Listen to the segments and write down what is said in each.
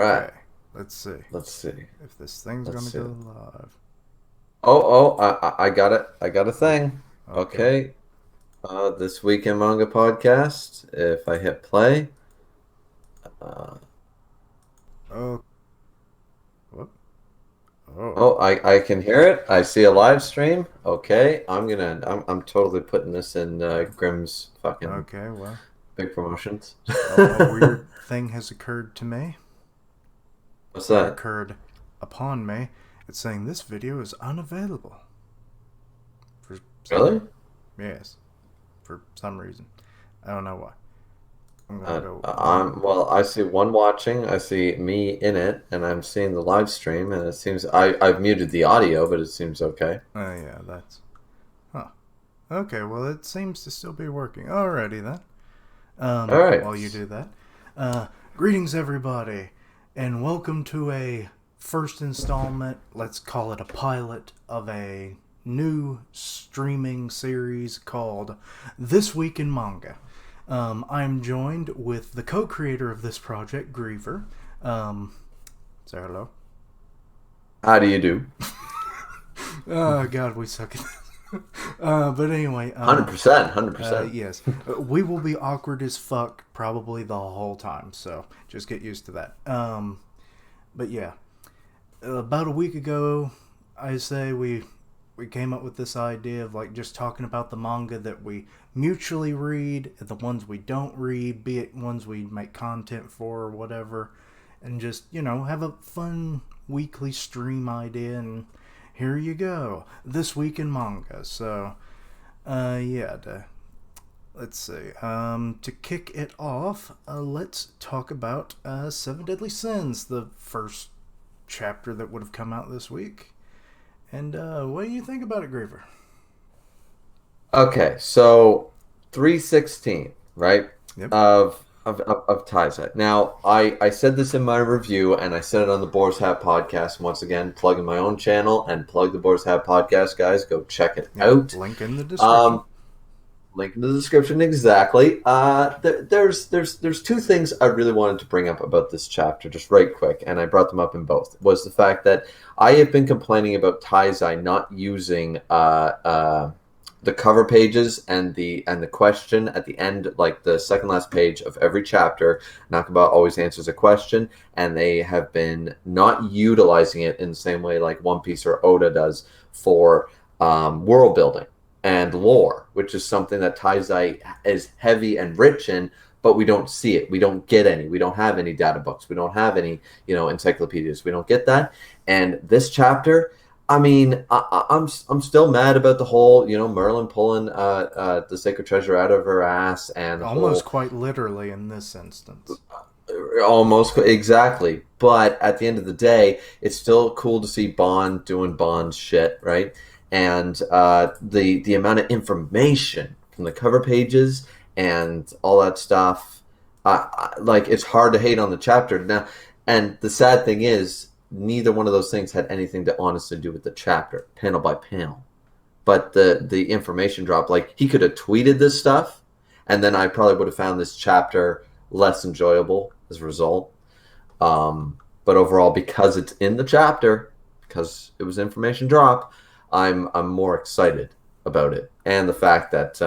right. Okay, let's see Let's see. if this thing's Let's gonna see. go live. I got it. I got a thing. Okay. Okay. This week in Manga podcast. If I hit play. Uh, Oh, whoop. Oh, I can hear it. I see a live stream. Okay. I'm totally putting this in Grimm's fucking okay. Well, big promotions. a weird thing has occurred to me, What's or that? occurred upon me. It's saying this video is unavailable for some Really? reason. Yes, for some reason. I don't know why. I'm gonna go one. Well, I see one watching. I see me in it, and I'm seeing the live stream, and it seems I've muted the audio, but it seems okay. Oh yeah, that's huh. Okay, well it seems to still be working. Alrighty then. All right. While you do that, greetings everybody, and welcome to a first installment. Let's call it a pilot of a new streaming series called This Week in Manga. I'm joined with the co-creator of this project, Griever. Say hello. How do you do? Oh God, we suck at this. But anyway, 100%, 100%. yes, we will be awkward as fuck probably the whole time, so just get used to that. But yeah, about a week ago, I say we came up with this idea of like just talking about the manga that we mutually read, the ones we don't read, be it ones we make content for or whatever, and just have a fun weekly stream idea. And here you go, this week in manga. So yeah, let's see. To kick it off, let's talk about Seven Deadly Sins, the first chapter that would have come out this week. And what do you think about it, Griever? Okay, so 316, right? Yep. Of Taizai. Now, I said this in my review, and I said it on the Boar's Hat podcast. Once again, plugging my own channel and plug the Boar's Hat podcast, guys. Go check it Yep. out. Link in the description. Um, Link in the description, exactly. There's two things I really wanted to bring up about this chapter, just right quick, and I brought them up in both. Was the fact that I have been complaining about Taizai not using the cover pages and the question at the end, like the second last page of every chapter. Nakaba always answers a question, and they have been not utilizing it in the same way like One Piece or Oda does for world building and lore, which is something that Taizai is heavy and rich in, but we don't see it. We don't get any. We don't have any data books. We don't have any, encyclopedias. We don't get that. And this chapter, I mean, I'm still mad about the whole, Merlin pulling the sacred treasure out of her ass and the Almost whole quite literally in this instance. almost exactly. But at the end of the day, it's still cool to see Bond doing Bond shit, right? And the amount of information from the cover pages and all that stuff, like it's hard to hate on the chapter now. And the sad thing is, neither one of those things had anything to honestly do with the chapter, panel by panel. But the information drop, like he could have tweeted this stuff, and then I probably would have found this chapter less enjoyable as a result. But overall, because it's in the chapter, because it was information drop, I'm more excited about it, and the fact that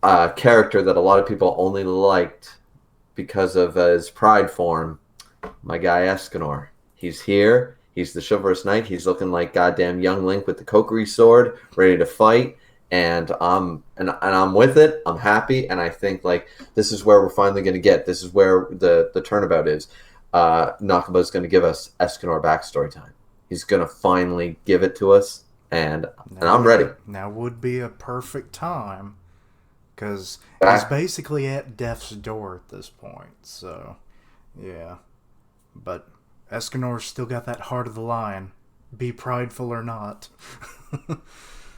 a character that a lot of people only liked because of his pride form, my guy Escanor. He's here. He's the chivalrous knight. He's looking like goddamn young Link with the Kokiri sword, ready to fight. And I'm with it. I'm happy, and I think like this is where we're finally going to get. This is where the turnabout is. Nakaba's going to give us Escanor backstory time. He's going to finally give it to us, and I'm ready. Now would be a perfect time because he's Back, basically at death's door at this point. So, yeah. But Escanor's still got that heart of the lion, be prideful or not. 100%,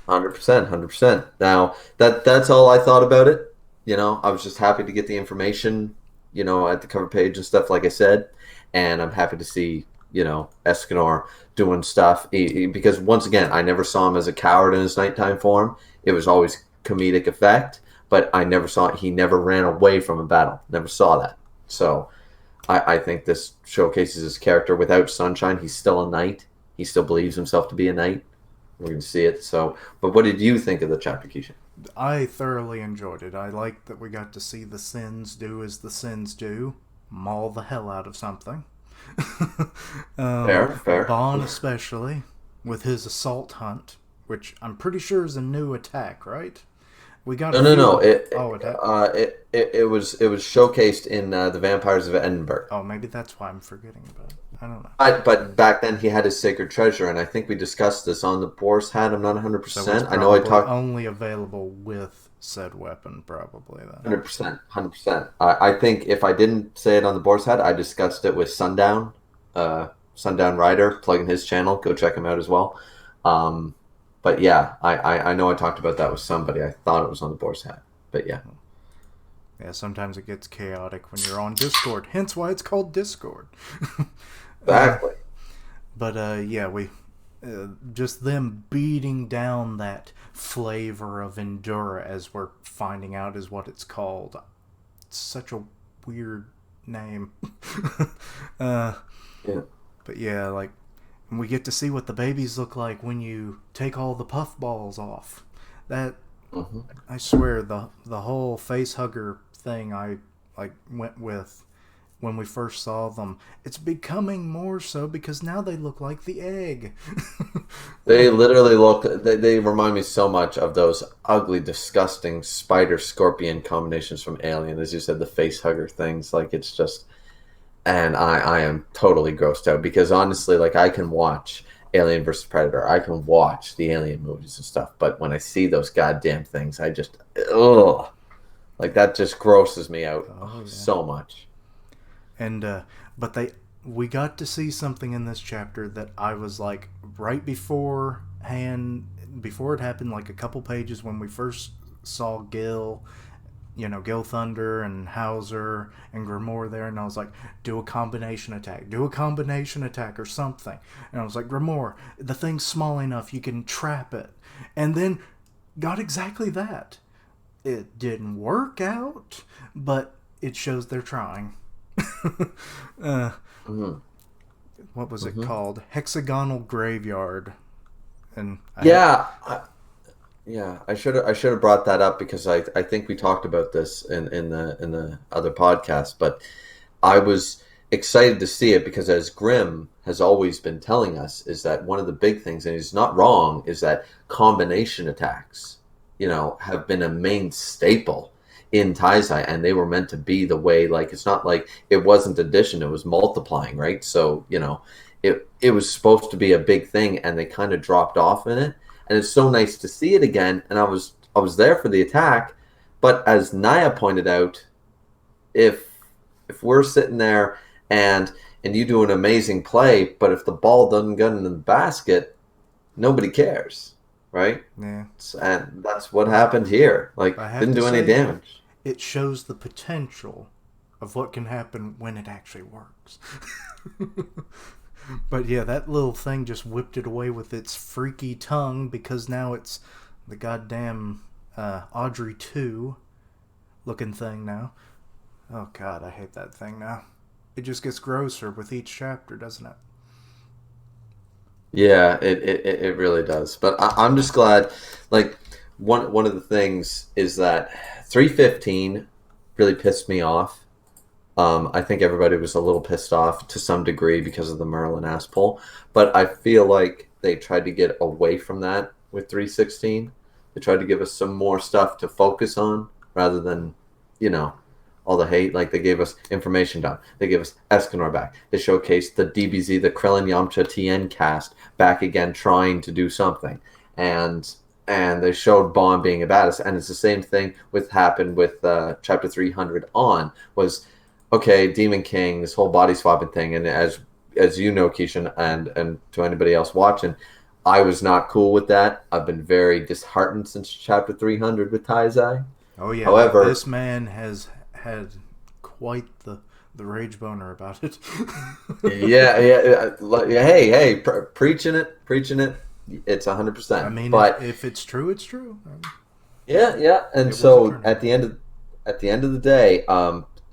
100%. Now that's all I thought about it. I was just happy to get the information, at the cover page and stuff, like I said, and I'm happy to see, Escanor doing stuff because once again, I never saw him as a coward in his nighttime form. It was always comedic effect, but I never saw he never ran away from a battle. Never saw that. So I think this showcases his character. Without Sunshine, he's still a knight. He still believes himself to be a knight. We're going to see it. So, but what did you think of the chapter, Keisha? I thoroughly enjoyed it. I liked that we got to see the Sins do as the Sins do, maul the hell out of something. Fair, fair. Bon especially with his assault hunt, which I'm pretty sure is a new attack, right? We got No, a no, no. few. Oh, it. It was showcased in the Vampires of Edinburgh. Oh, maybe that's why I'm forgetting about it. I don't know. But back then he had his sacred treasure, and I think we discussed this on the Boar's Hat. I'm not So it's 100%. I know I probably talked only available with said weapon, probably then. 100%, 100%. I think if I didn't say it on the Boar's Hat, I discussed it with Sundown, Sundown Rider, plugging his channel. Go check him out as well. But yeah, I know I talked about that with somebody. I thought it was on the Boar's Hat, but yeah. Yeah, sometimes it gets chaotic when you're on Discord. Hence why it's called Discord. Exactly. Yeah, we just them beating down that flavor of Endura, as we're finding out is what it's called. It's such a weird name. uh, Yeah. but yeah, like, and we get to see what the babies look like when you take all the puff balls off. That Hmm. I swear the whole face hugger thing I like went with when we first saw them. It's becoming more so because now they look like the egg. They literally look. They remind me so much of those ugly, disgusting spider scorpion combinations from Alien. As you said, the face hugger things. Like it's just, and I am totally grossed out because honestly, like I can watch Alien versus Predator, I can watch the Alien movies and stuff, but when I see those goddamn things, I just ugh, like that just grosses me out Oh yeah. so much. And but they we got to see something in this chapter that I was like right before it happened, like a couple pages when we first saw Gil, Gil Thunder and Hauser and Grimoire there, and I was like, do a combination attack, or something. And I was like, Grimoire, the thing's small enough, you can trap it. And then got exactly that. It didn't work out, but it shows they're trying. uh, Hmm. what was it Hmm. called? Hexagonal Graveyard. And Yeah, yeah. I should have brought that up because I think we talked about this in the other podcast, but I was excited to see it because as Grimm has always been telling us is that one of the big things, and he's not wrong, is that combination attacks, have been a main staple in Taizai, and they were meant to be the way. Like it's not like it wasn't addition; it was multiplying, right? So it was supposed to be a big thing, and they kind of dropped off in it. And it's so nice to see it again. And I was there for the attack, but as Naya pointed out, if we're sitting there and you do an amazing play, but if the ball doesn't get in the basket, nobody cares, right? yeah, And that's what happened here. Like, I have didn't to do any say, damage. it shows the potential of what can happen when it actually works. But yeah, that little thing just whipped it away with its freaky tongue because now it's the goddamn Audrey 2 looking thing now. Oh god, I hate that thing now. It just gets grosser with each chapter, doesn't it? Yeah, it really does. But I'm just glad. Like one of the things is that 315 really pissed me off. I think everybody was a little pissed off to some degree because of the Merlin ass pull, but I feel like they tried to get away from that with 316. They tried to give us some more stuff to focus on rather than, you know, all the hate. Like they gave us information dump. They gave us Escanor back. They showcased the DBZ, the Krillin Yamcha TN cast back again, trying to do something, and they showed Bond being a badass. And it's the same thing with happened with chapter 300 on was okay, Demon King, this whole body swapping thing, and as you know, Keishan, and to anybody else watching, I was not cool with that. I've been very disheartened since chapter 300 with Taizai. Oh yeah, However, this man has had quite the rage boner about it. hey, preaching it, it's 100%. I mean, But if it's true, it's true. yeah, and It was a so turn. at the end of the day,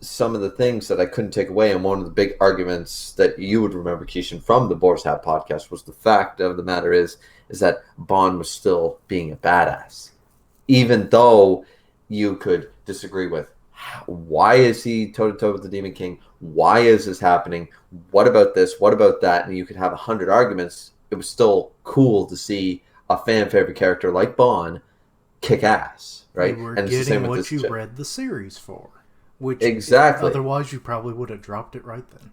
some of the things that I couldn't take away, and one of the big arguments that you would remember, Keishan, from the Boar's Hat podcast was the fact of the matter is that Bond was still being a badass, even though you could disagree with why is he toe to toe with the Demon King? Why is this happening? What about this? What about that? And you could have 100 arguments. It was still cool to see a fan favorite character like Bond kick ass, You right? were And it's the same getting with what this. you read the series for, which Exactly. otherwise you probably would have dropped it right then.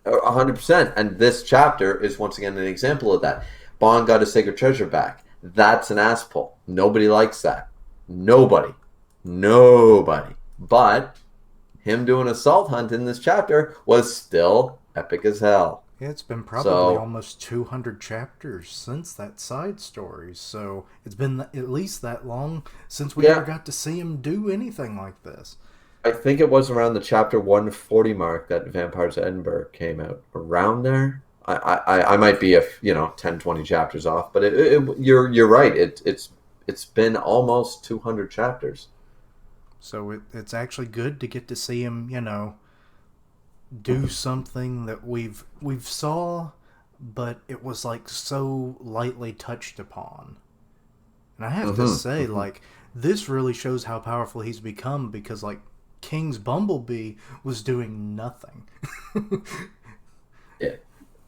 100%. And this chapter is once again an example of that. Bond got his sacred treasure back. That's an ass pull. Nobody likes that. Nobody. Nobody. But him doing a salt hunt in this chapter was still epic as hell. Yeah, it's been probably So, almost 200 chapters since that side story, so it's been at least that long since we ever yeah, got to see him do anything like this. I think it was around the chapter 140 mark that Vampires of Edinburgh came out. Around there. I might be 10, 20 chapters off, but you're right. It's been almost 200 chapters. So it's actually good to get to see him, do something that we've saw, but it was like so lightly touched upon. And I have to say, Mm-hmm. like, this really shows how powerful he's become because, like, King's Bumblebee was doing nothing, Yeah.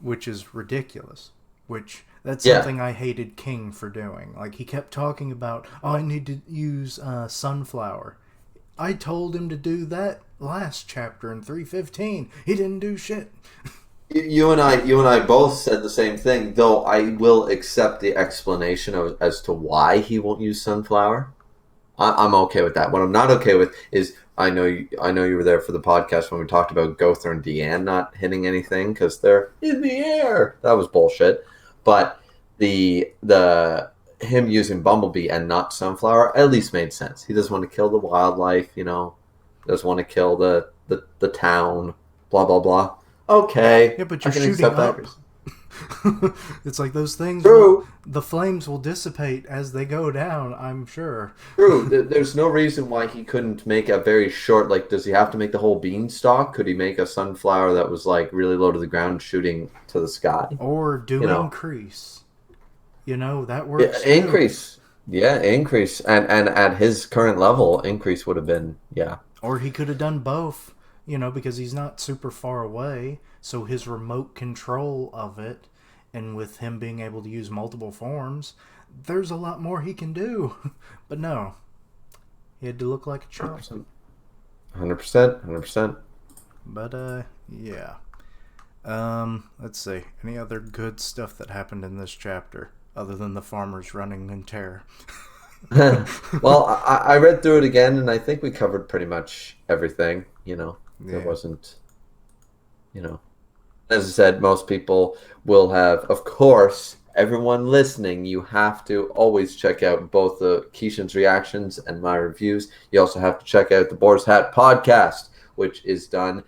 which is ridiculous. Which, that's Yeah. something I hated King for doing. Like, he kept talking about, oh, I need to use Sunflower. I told him to do that last chapter in 315. He didn't do shit. You and I both said the same thing, though I will accept the explanation as to why he won't use sunflower. I'm okay with that. What I'm not okay with is I know you were there for the podcast when we talked about Gother and Deanne not hitting anything because they're in the air. That was bullshit. But the him using Bumblebee and not Sunflower at least made sense. He doesn't want to kill the wildlife, doesn't want to kill the town, blah blah blah. Okay, Yeah, but I you're can shooting accept up. that. It's like those things True, the flames will dissipate as they go down, I'm sure. true. There's no reason why he couldn't make a very short. Like, does he have to make the whole beanstalk? Could he make a sunflower that was like really low to the ground, shooting to the sky? Or do You know, increase. That yeah, works too. increase. Yeah, increase, and at his current level, increase would have been yeah. Or he could have done both, because he's not super far away, so his remote control of it, and with him being able to use multiple forms, there's a lot more he can do. But no, he had to look like a chump. 100%, 100%. But yeah. Let's see. Any other good stuff that happened in this chapter other than the farmers running in terror? Well, I read through it again, and I think we covered pretty much everything. There Yeah. wasn't, as I said, most people will have, of course, everyone listening, you have to always check out both the Keishan's reactions and my reviews. You also have to check out the Boar's Hat podcast, which is done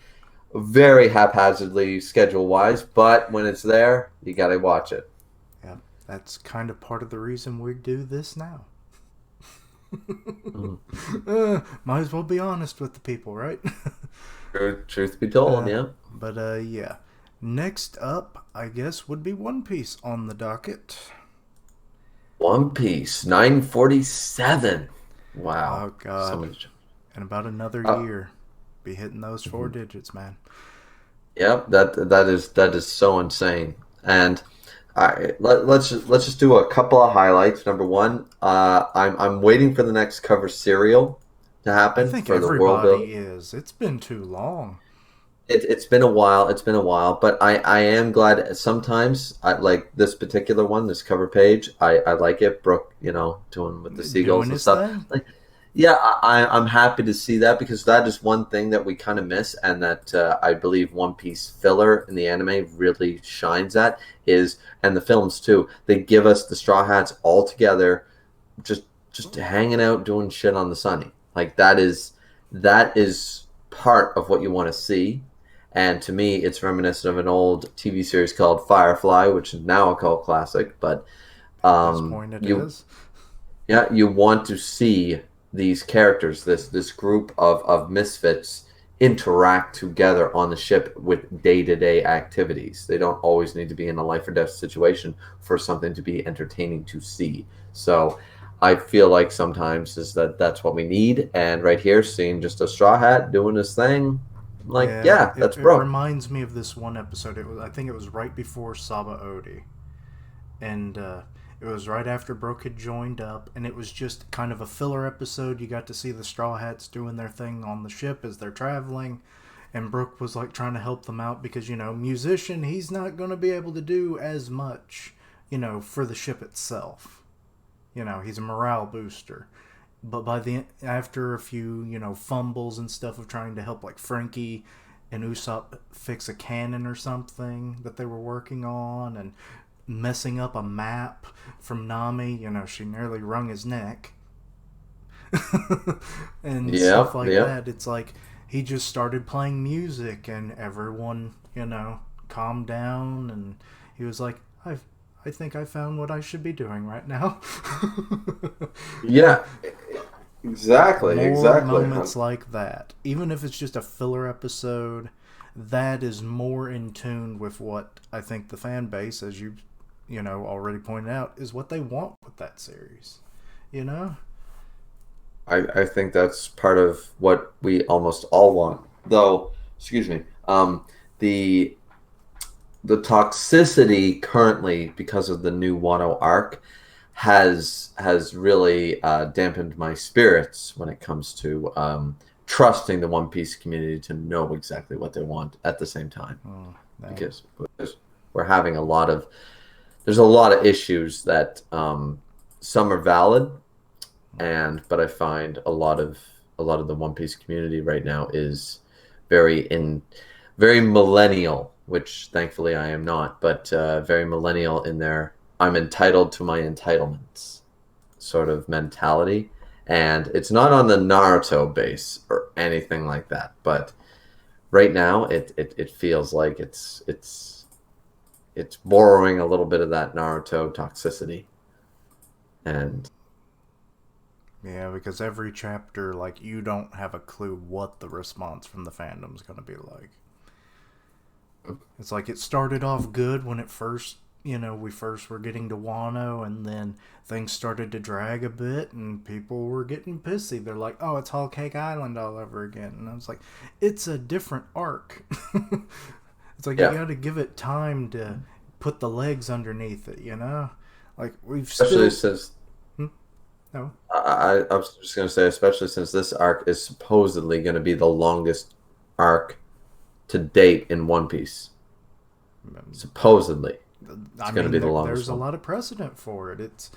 very haphazardly schedule wise, but when it's there, you got to watch it. Yeah. That's kind of part of the reason we do this now. Mm. Might as well be honest with the people, right? Truth be told, yeah. But yeah. Next up, I guess, would be One Piece on the docket. One Piece, 947. Wow. Oh God! So much. In about another Uh, year, be hitting those 4 digits, man. Yep, that is so insane. And let's just do a couple of highlights. Number one, I'm waiting for the next cover serial to I happen think for the world build. everybody is. It's been too long. It's been a while. It's been a while, but I am glad. Sometimes I like this particular one, this cover page. I like it. Brooke, doing with the seagulls Doing and his stuff. thing. Like, yeah, I'm happy to see that because that is one thing that we kind of miss, and that I believe One Piece filler in the anime really shines at is, and the films too. They give us the Straw Hats all together, just hanging out doing shit on the sunny. Like that is part of what you want to see. And to me, it's reminiscent of an old TV series called Firefly, which is now a cult classic. But At this point, it you, is. yeah, you want to see these characters, this group of misfits, interact together on the ship with day-to-day activities. They don't always need to be in a life or death situation for something to be entertaining to see. So I feel like sometimes is that's what we need. And right here, seeing just a Straw Hat doing his thing, like, Yeah, yeah, that's it bro. reminds me of this one episode. I think it was right before Saba Odi, and it was right after Brooke had joined up, and it was just kind of a filler episode. You got to see the Straw Hats doing their thing on the ship as they're traveling, and Brooke was like trying to help them out because musician, he's not going to be able to do as much, for the ship itself. He's a morale booster. But after a few fumbles and stuff of trying to help like Frankie and Usopp fix a cannon or something that they were working on, and messing up a map from Nami, she nearly wrung his neck. And stuff Yep, like yep. that. It's like he just started playing music and everyone calmed down, and he was like, I think I found what I should be doing right now. Yeah, exactly, More exactly. moments like that, even if it's just a filler episode, that is more in tune with what I think the fan base, as you already pointed out, is what they want with that series. You know? I think that's part of what we almost all want. Though, excuse me, the the toxicity currently because of the new Wano arc has really dampened my spirits when it comes to trusting the One Piece community to know exactly what they want at the same time, Oh, no. because we're having a lot of there's a lot of issues that some are valid, and but I find a lot of the One Piece community right now is very in very millennial, which thankfully I am not, but very millennial in their I'm entitled to my entitlements sort of mentality. And it's not on the Naruto base or anything like that, but right now it feels like it's borrowing a little bit of that Naruto toxicity. And Yeah, because every chapter, like, you don't have a clue what the response from the fandom's going to be like. It's like it started off good when it first, we first were getting to Wano, and then things started to drag a bit, and people were getting pissy. They're like, oh, it's Whole Cake Island all over again. And I was like, it's a different arc. It's like you yeah, got to give it time to put the legs underneath it. Like, we've especially still. since Hmm? No. I was just going to say, especially since this arc is supposedly going to be the longest arc to date in One Piece. Supposedly, it's I going to mean, be the there's longest a one. lot of precedent for it. It's,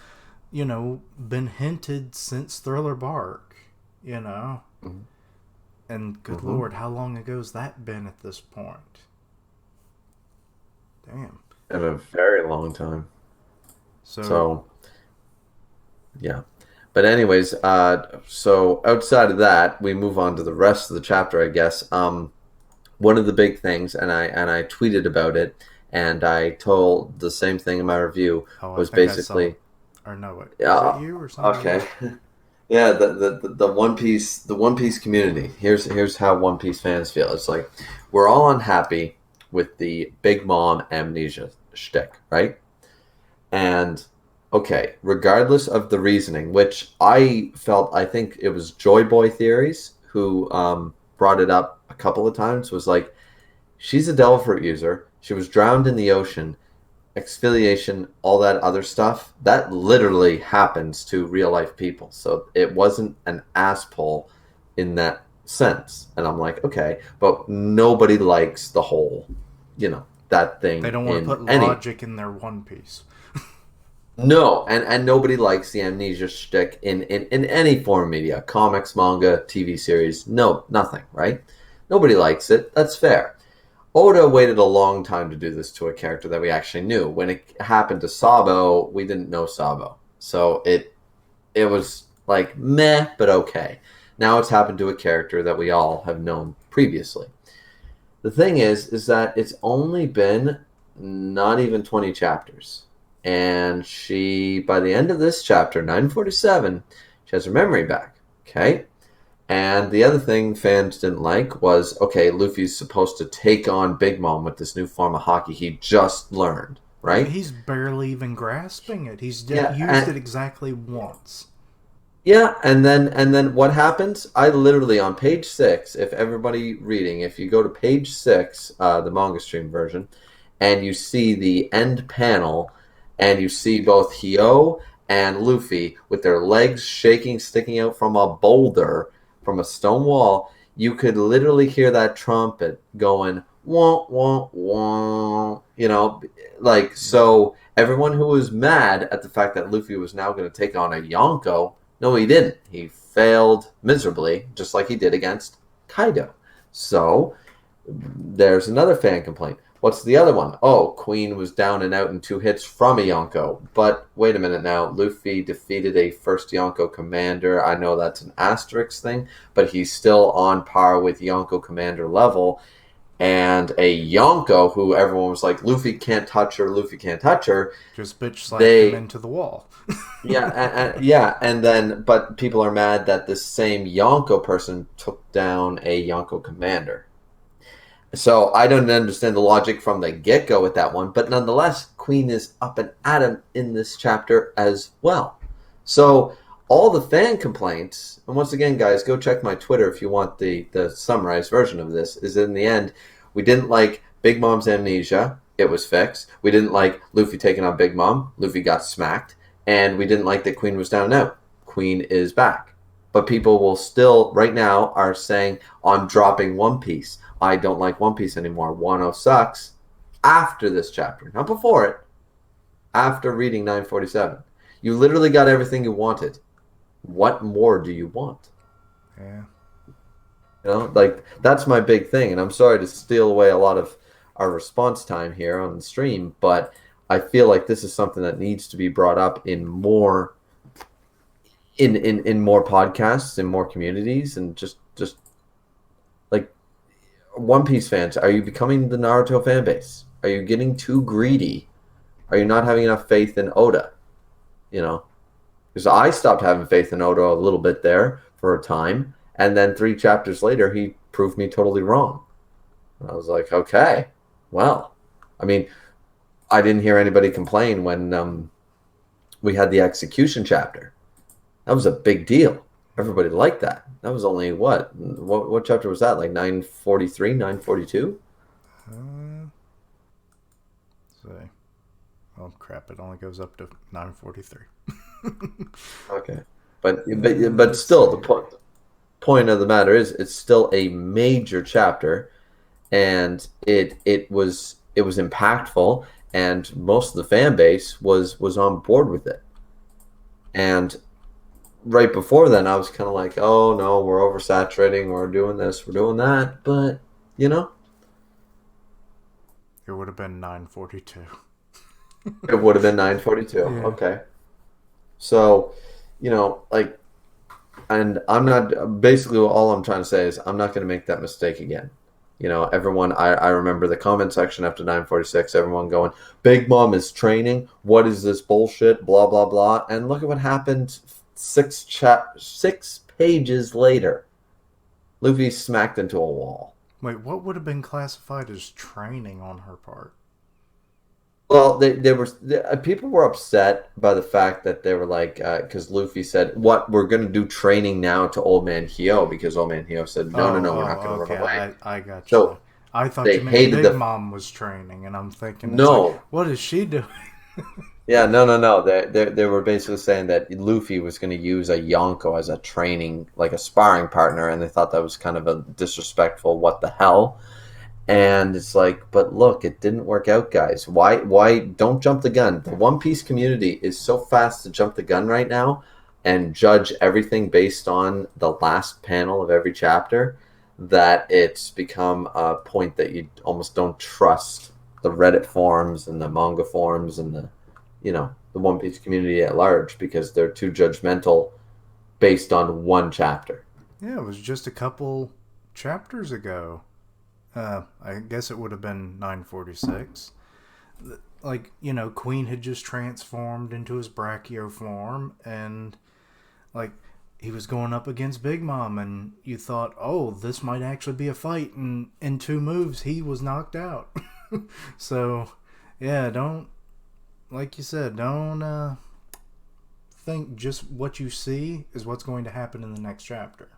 been hinted since Thriller Bark, you know? Mm-hmm. And good Mm-hmm. lord, how long ago's that been at this point? Damn. In a very long time. So, So yeah. But anyways, so outside of that, we move on to the rest of the chapter, I guess. One of the big things, and I tweeted about it, and I told the same thing in my review oh, I was think I saw it. basically, Or no, it was it yeah, you or somebody okay, else? yeah, the One Piece community. Here's how One Piece fans feel. It's like we're all unhappy with the Big Mom amnesia shtick, right? And okay, regardless of the reasoning, which I think it was Joy Boy Theories who brought it up a couple of times, was like, she's a devil fruit user. She was drowned in the ocean, exfoliation, all that other stuff. That literally happens to real life people. So it wasn't an ass pull in that sense. And I'm like, okay, but nobody likes the whole, that They thing don't want to in put any. logic in their One Piece. No, and nobody likes the amnesia shtick in any form of media, comics, manga, TV series. No, nothing, right? Nobody likes it. That's fair. Oda waited a long time to do this to a character that we actually knew. When it happened to Sabo, we didn't know Sabo, so it was like meh, but okay. Now it's happened to a character that we all have known previously. The thing is that it's only been not even 20 chapters. And by the end of this chapter, 947, she has her memory back. Okay? And the other thing fans didn't like was, okay, Luffy's supposed to take on Big Mom with this new form of hockey he just learned, Yeah, right? he's barely even grasping it. He's Yeah, used it exactly once. yeah, and then what happens? I literally on page 6, if everybody reading, if you go to page 6, the manga stream version, and you see the end panel, and you see both Hyo and Luffy with their legs shaking, sticking out from a boulder, from a stone wall, you could literally hear that trumpet going wah wah wah. Like so. Everyone who was mad at the fact that Luffy was now going to take on a Yonko, no, he didn't. He failed miserably, just like he did against Kaido. So there's another fan complaint. What's the other one? Oh, Queen was down and out in 2 hits from a Yonko. But wait a minute now. Luffy defeated a first Yonko commander. I know that's an asterisk thing, but he's still on par with Yonko commander level. And a Yonko, who everyone was like, Luffy can't touch her, Luffy can't touch her. Just bitch slapped him They into the wall. yeah, and then but people are mad that this same Yonko person took down a Yonko commander. So I don't understand the logic from the get-go with that one, but nonetheless, Queen is up and at him in this chapter as well. So all the fan complaints, and once again, guys, go check my Twitter if you want the summarized version of this, is in the end, we didn't like Big Mom's amnesia. It was fixed. We didn't like Luffy taking on Big Mom. Luffy got smacked. And we didn't like that Queen was down and out. Queen is back. But people will still, right now, are saying, I'm dropping One Piece. I don't like One Piece anymore. Wano sucks. After this chapter. Not before it. After reading 947. You literally got everything you wanted. What more do you want? Yeah. Like, that's my big thing. And I'm sorry to steal away a lot of our response time here on the stream, but I feel like this is something that needs to be brought up in more in more podcasts, in more communities, and just like One Piece fans, are you becoming the Naruto fan base? Are you getting too greedy? Are you not having enough faith in Oda? Because I stopped having faith in Oda a little bit there for a time, and then 3 chapters later, he proved me totally wrong. And I was like, okay, well, I mean, I didn't hear anybody complain when we had the execution chapter. That was a big deal. Everybody liked that. That was only what chapter was that? Like 943, 942? See. Oh crap! It only goes up to 943. Okay, but still, the point of the matter is, it's still a major chapter, and it was impactful, and most of the fan base was on board with it. And right before then, I was kind of like, oh no, we're oversaturating, we're doing this, we're doing that, but It would have been 942. it would have been 942. Yeah. Okay, so like, and I'm not, basically all I'm trying to say is I'm not going to make that mistake again. Everyone, I remember the comment section after 946, everyone going, Big Mom is training, what is this bullshit, blah blah blah. And look at what happened 6 pages later. Luffy smacked into a wall. Wait, what would have been classified as training on her part? Well, people were upset by the fact that they were like, because Luffy said, "What, we're going to do training now to Old Man Hyo," because Old Man Hyo said, "No, we're not going to run away." I got you. So I thought they you meant hated Big Mom was training, and I'm thinking, it's No. like, what is she doing? Yeah, no. They were basically saying that Luffy was going to use a Yonko as a training, like a sparring partner, and they thought that was kind of a disrespectful what the hell. And it's like, but look, it didn't work out, guys. Why don't jump the gun? The One Piece community is so fast to jump the gun right now and judge everything based on the last panel of every chapter that it's become a point that you almost don't trust the Reddit forums and the manga forums and the One Piece community at large, because they're too judgmental based on one chapter. Yeah, it was just a couple chapters ago. I guess it would have been 946. Like, Queen had just transformed into his brachio form, and like he was going up against Big Mom, and you thought, oh, this might actually be a fight, and in 2 moves, he was knocked out. So, yeah, don't, like you said, don't think just what you see is what's going to happen in the next chapter.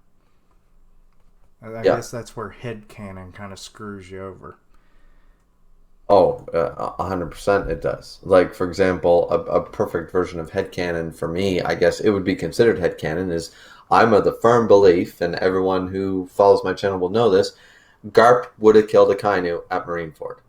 I Yeah. guess that's where headcanon kind of screws you over. Oh, 100% it does. Like, for example, a perfect version of headcanon for me, I guess it would be considered headcanon, is I'm of the firm belief, and everyone who follows my channel will know this, Garp would have killed Akainu at Marineford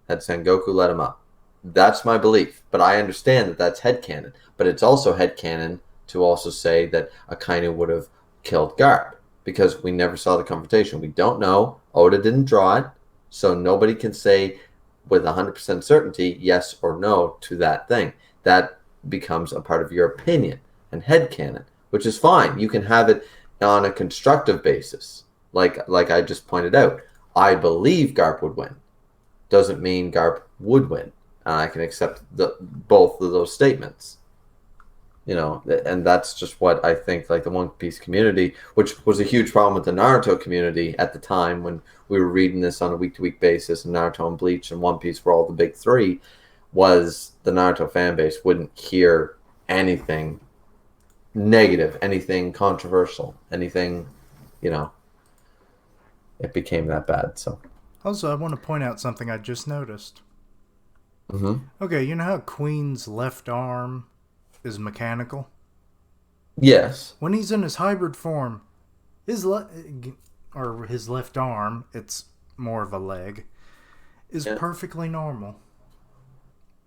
had Sengoku let him up. That's my belief, but I understand that that's headcanon. But it's also headcanon to also say that Akainu would have killed Garp because we never saw the confrontation. We don't know. Oda didn't draw it, so nobody can say with 100% certainty yes or no to that thing. That becomes a part of your opinion and headcanon, which is fine. You can have it on a constructive basis. Like I just pointed out, I believe Garp would win. Doesn't mean Garp would win. And I can accept both of those statements. And that's just what I think, like the One Piece community, which was a huge problem with the Naruto community at the time when we were reading this on a week-to-week basis, and Naruto and Bleach and One Piece were all the big three, was the Naruto fan base wouldn't hear anything negative, anything controversial, anything, you know, it became that bad. So, Also, I want to point out something I just noticed. mm-hmm. Okay, you know how Queen's left arm is mechanical? Yes. When he's in his hybrid form, his left arm, it's more of a leg, is Yeah. perfectly normal.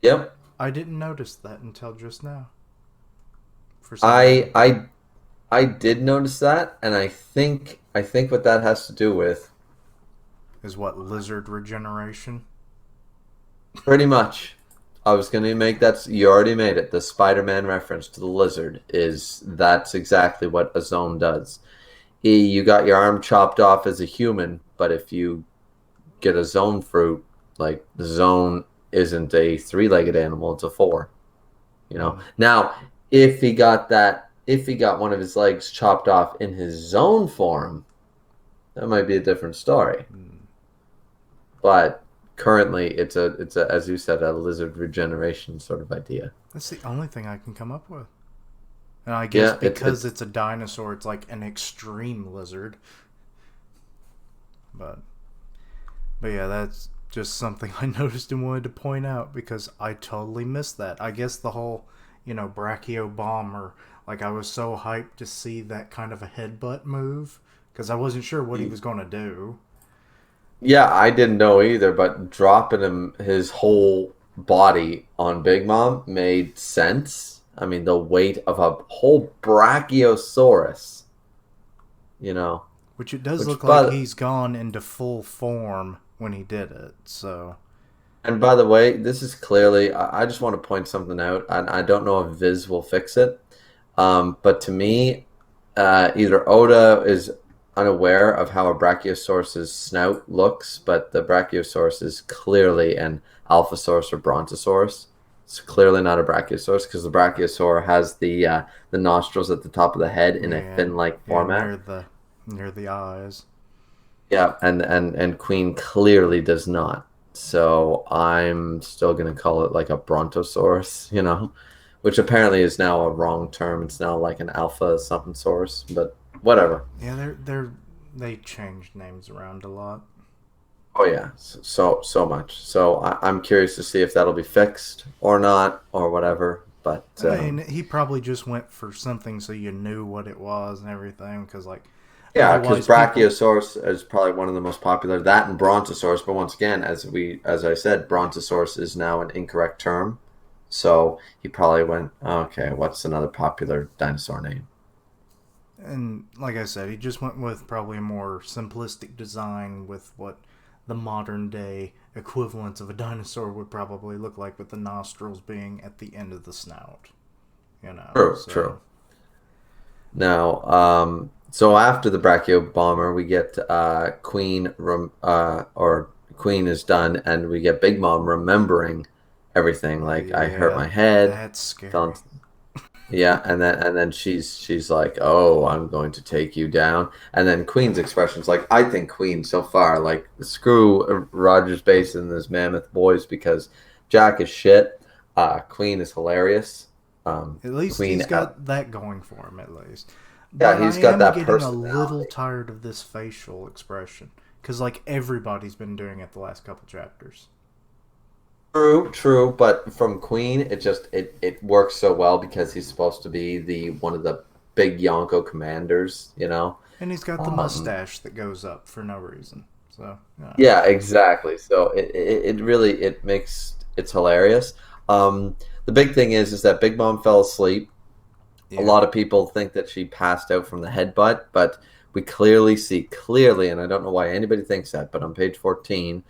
Yep. I didn't notice that until just now. For some I reason. I I did notice that, and I think what that has to do with Is what lizard regeneration? pretty much. I was going to make that. You already made it. The Spider-Man reference to the lizard that's exactly what a zone does. You got your arm chopped off as a human, but if you get a zone fruit, like the zone isn't a three-legged animal; it's a four. Mm. Now, if he got one of his legs chopped off in his zone form, that might be a different story. Mm. But currently, it's a as you said, a lizard regeneration sort of idea. That's the only thing I can come up with. And I guess Yeah, because it's a dinosaur, it's like an extreme lizard. But but yeah, that's just something I noticed and wanted to point out because I totally missed that. I guess the whole, brachio bomber, like I was so hyped to see that kind of a headbutt move because I wasn't sure what he was going to do. yeah. I didn't know either, but dropping his whole body on Big Mom made sense. I mean, the weight of a whole Brachiosaurus, you know, Which it does which look like but he's gone into full form when he did it. So, And by the way, this is clearly, I just want to point something out, and I don't know if Viz will fix it. But to me, either Oda is unaware of how a Brachiosaurus's snout looks, but the Brachiosaurus is clearly an Alphasaurus or Brontosaurus. It's clearly not a Brachiosaurus because the Brachiosaur has the nostrils at the top of the head in a yeah, fin-like yeah, format. near the eyes. Yeah, and Queen clearly does not. So I'm still gonna call it like a Brontosaurus, which apparently is now a wrong term. It's now like an alpha something source, but whatever. Yeah, they changed names around a lot. Oh yeah, so much. So I'm curious to see if that'll be fixed or not or whatever. But I mean, he probably just went for something so you knew what it was and everything, because like yeah, because otherwise people. Brachiosaurus is probably one of the most popular. That and Brontosaurus, but once again, as I said, Brontosaurus is now an incorrect term. So he probably went, okay, what's another popular dinosaur name? And like I said, he just went with probably a more simplistic design with what the modern day equivalents of a dinosaur would probably look like, with the nostrils being at the end of the snout. True, true. So Now, so after the Brachio bomber, we get Queen, or Queen is done, and we get Big Mom remembering everything. Like, I hurt yeah, my head, that's scary. fell into, Yeah, and then she's like, "Oh, I'm going to take you down." And then Queen's expressions, like I think Queen so far, like screw Rogers Base and this Mammoth Boys because Jack is shit. Queen is hilarious. At least Queen, he's got that going for him, at least. But yeah, I he's got am that getting a little personality. tired of this facial expression. Because, like, everybody's been doing it the last couple chapters. True, true, but from Queen, it works so well because he's supposed to be the one of the big Yonko commanders, you know. And he's got the Um, mustache that goes up for no reason. So, yeah. Yeah, exactly. So it really it makes it's hilarious. The big thing is that Big Mom fell asleep. A Yeah. lot of people think that she passed out from the headbutt, but we clearly see clearly, and I don't know why anybody thinks that, but on page 14,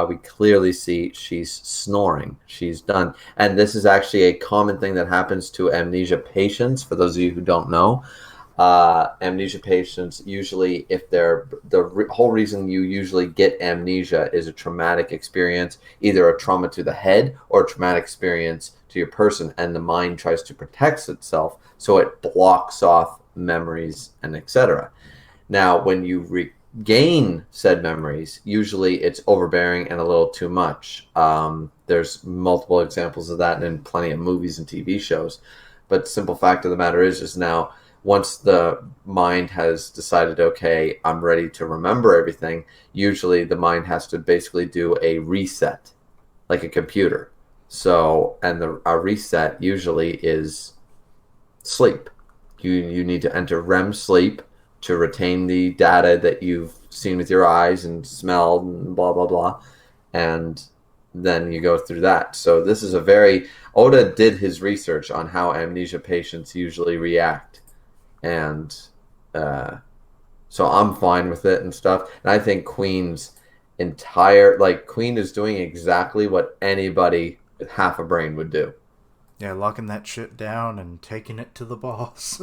we clearly see she's snoring. She's done, and this is actually a common thing that happens to amnesia patients. For those of you who don't know, amnesia patients usually, if they're whole reason you usually get amnesia is a traumatic experience, either a trauma to the head or a traumatic experience to your person, and the mind tries to protect itself, so it blocks off memories and etc. Now, when you regain said memories, usually it's overbearing and a little too much. There's multiple examples of that in plenty of movies and TV shows. But simple fact of the matter is now once the mind has decided, okay, I'm ready to remember everything, usually the mind has to basically do a reset, like a computer. So, and a reset usually is sleep. You need to enter REM sleep to retain the data that you've seen with your eyes and smelled and blah blah blah, and then you go through that. So this is a very Oda did his research on how amnesia patients usually react, and uh, so I'm fine with it and stuff. And I think Queen's entire like Queen is doing exactly what anybody with half a brain would do. Yeah, locking that shit down and taking it to the boss.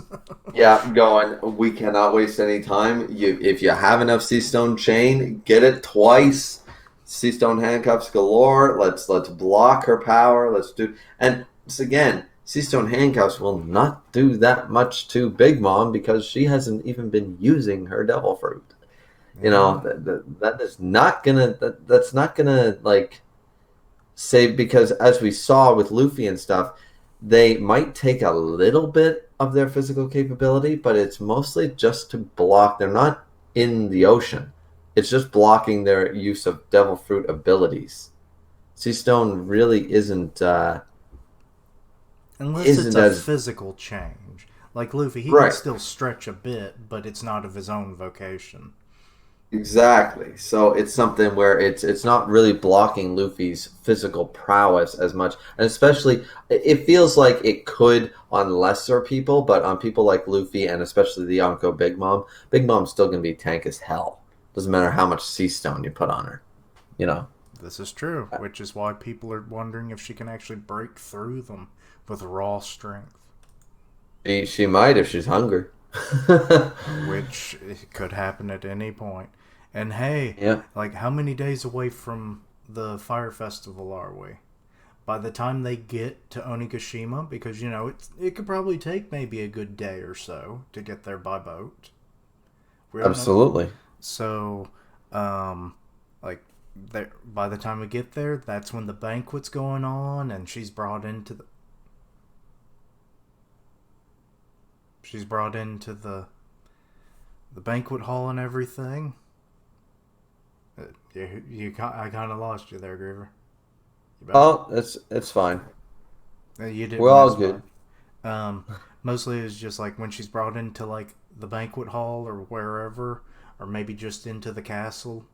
Yeah, going. We cannot waste any time. If you have enough sea stone chain, get it twice. Sea stone handcuffs galore. Let's block her power. Let's do. And once again, sea stone handcuffs will not do that much to Big Mom because she hasn't even been using her devil fruit. You Yeah. know that is not gonna that's not gonna like say because as we saw with Luffy and stuff, they might take a little bit of their physical capability, but it's mostly just to block. They're not in the ocean. It's just blocking their use of devil fruit abilities. Sea Stone really Unless it's isn't a as physical change. Like Luffy, he can right. still stretch a bit, but it's not of his own vocation. Exactly. So it's something where it's not really blocking Luffy's physical prowess as much, and especially it feels like it could on lesser people, but on people like Luffy and especially the Yonko Big Mom's still gonna be tank as hell. Doesn't matter how much sea stone you put on her, you know. This is true, which is why people are wondering if she can actually break through them with raw strength, She might if she's hungry. which could happen at any point. And hey, Yeah. like, how many days away from the Fire Festival are we? By the time they get to Onigashima, because you know it could probably take maybe a good day or so to get there by boat. We don't know. Absolutely. So, like, there, by the time we get there, that's when the banquet's going on, and she's brought into the banquet hall and everything. I kind of lost you there, Griever. You back? Oh, it's fine. You We're didn't all miss good. much. Um, Mostly it's just like when she's brought into like the banquet hall or wherever, or maybe just into the castle,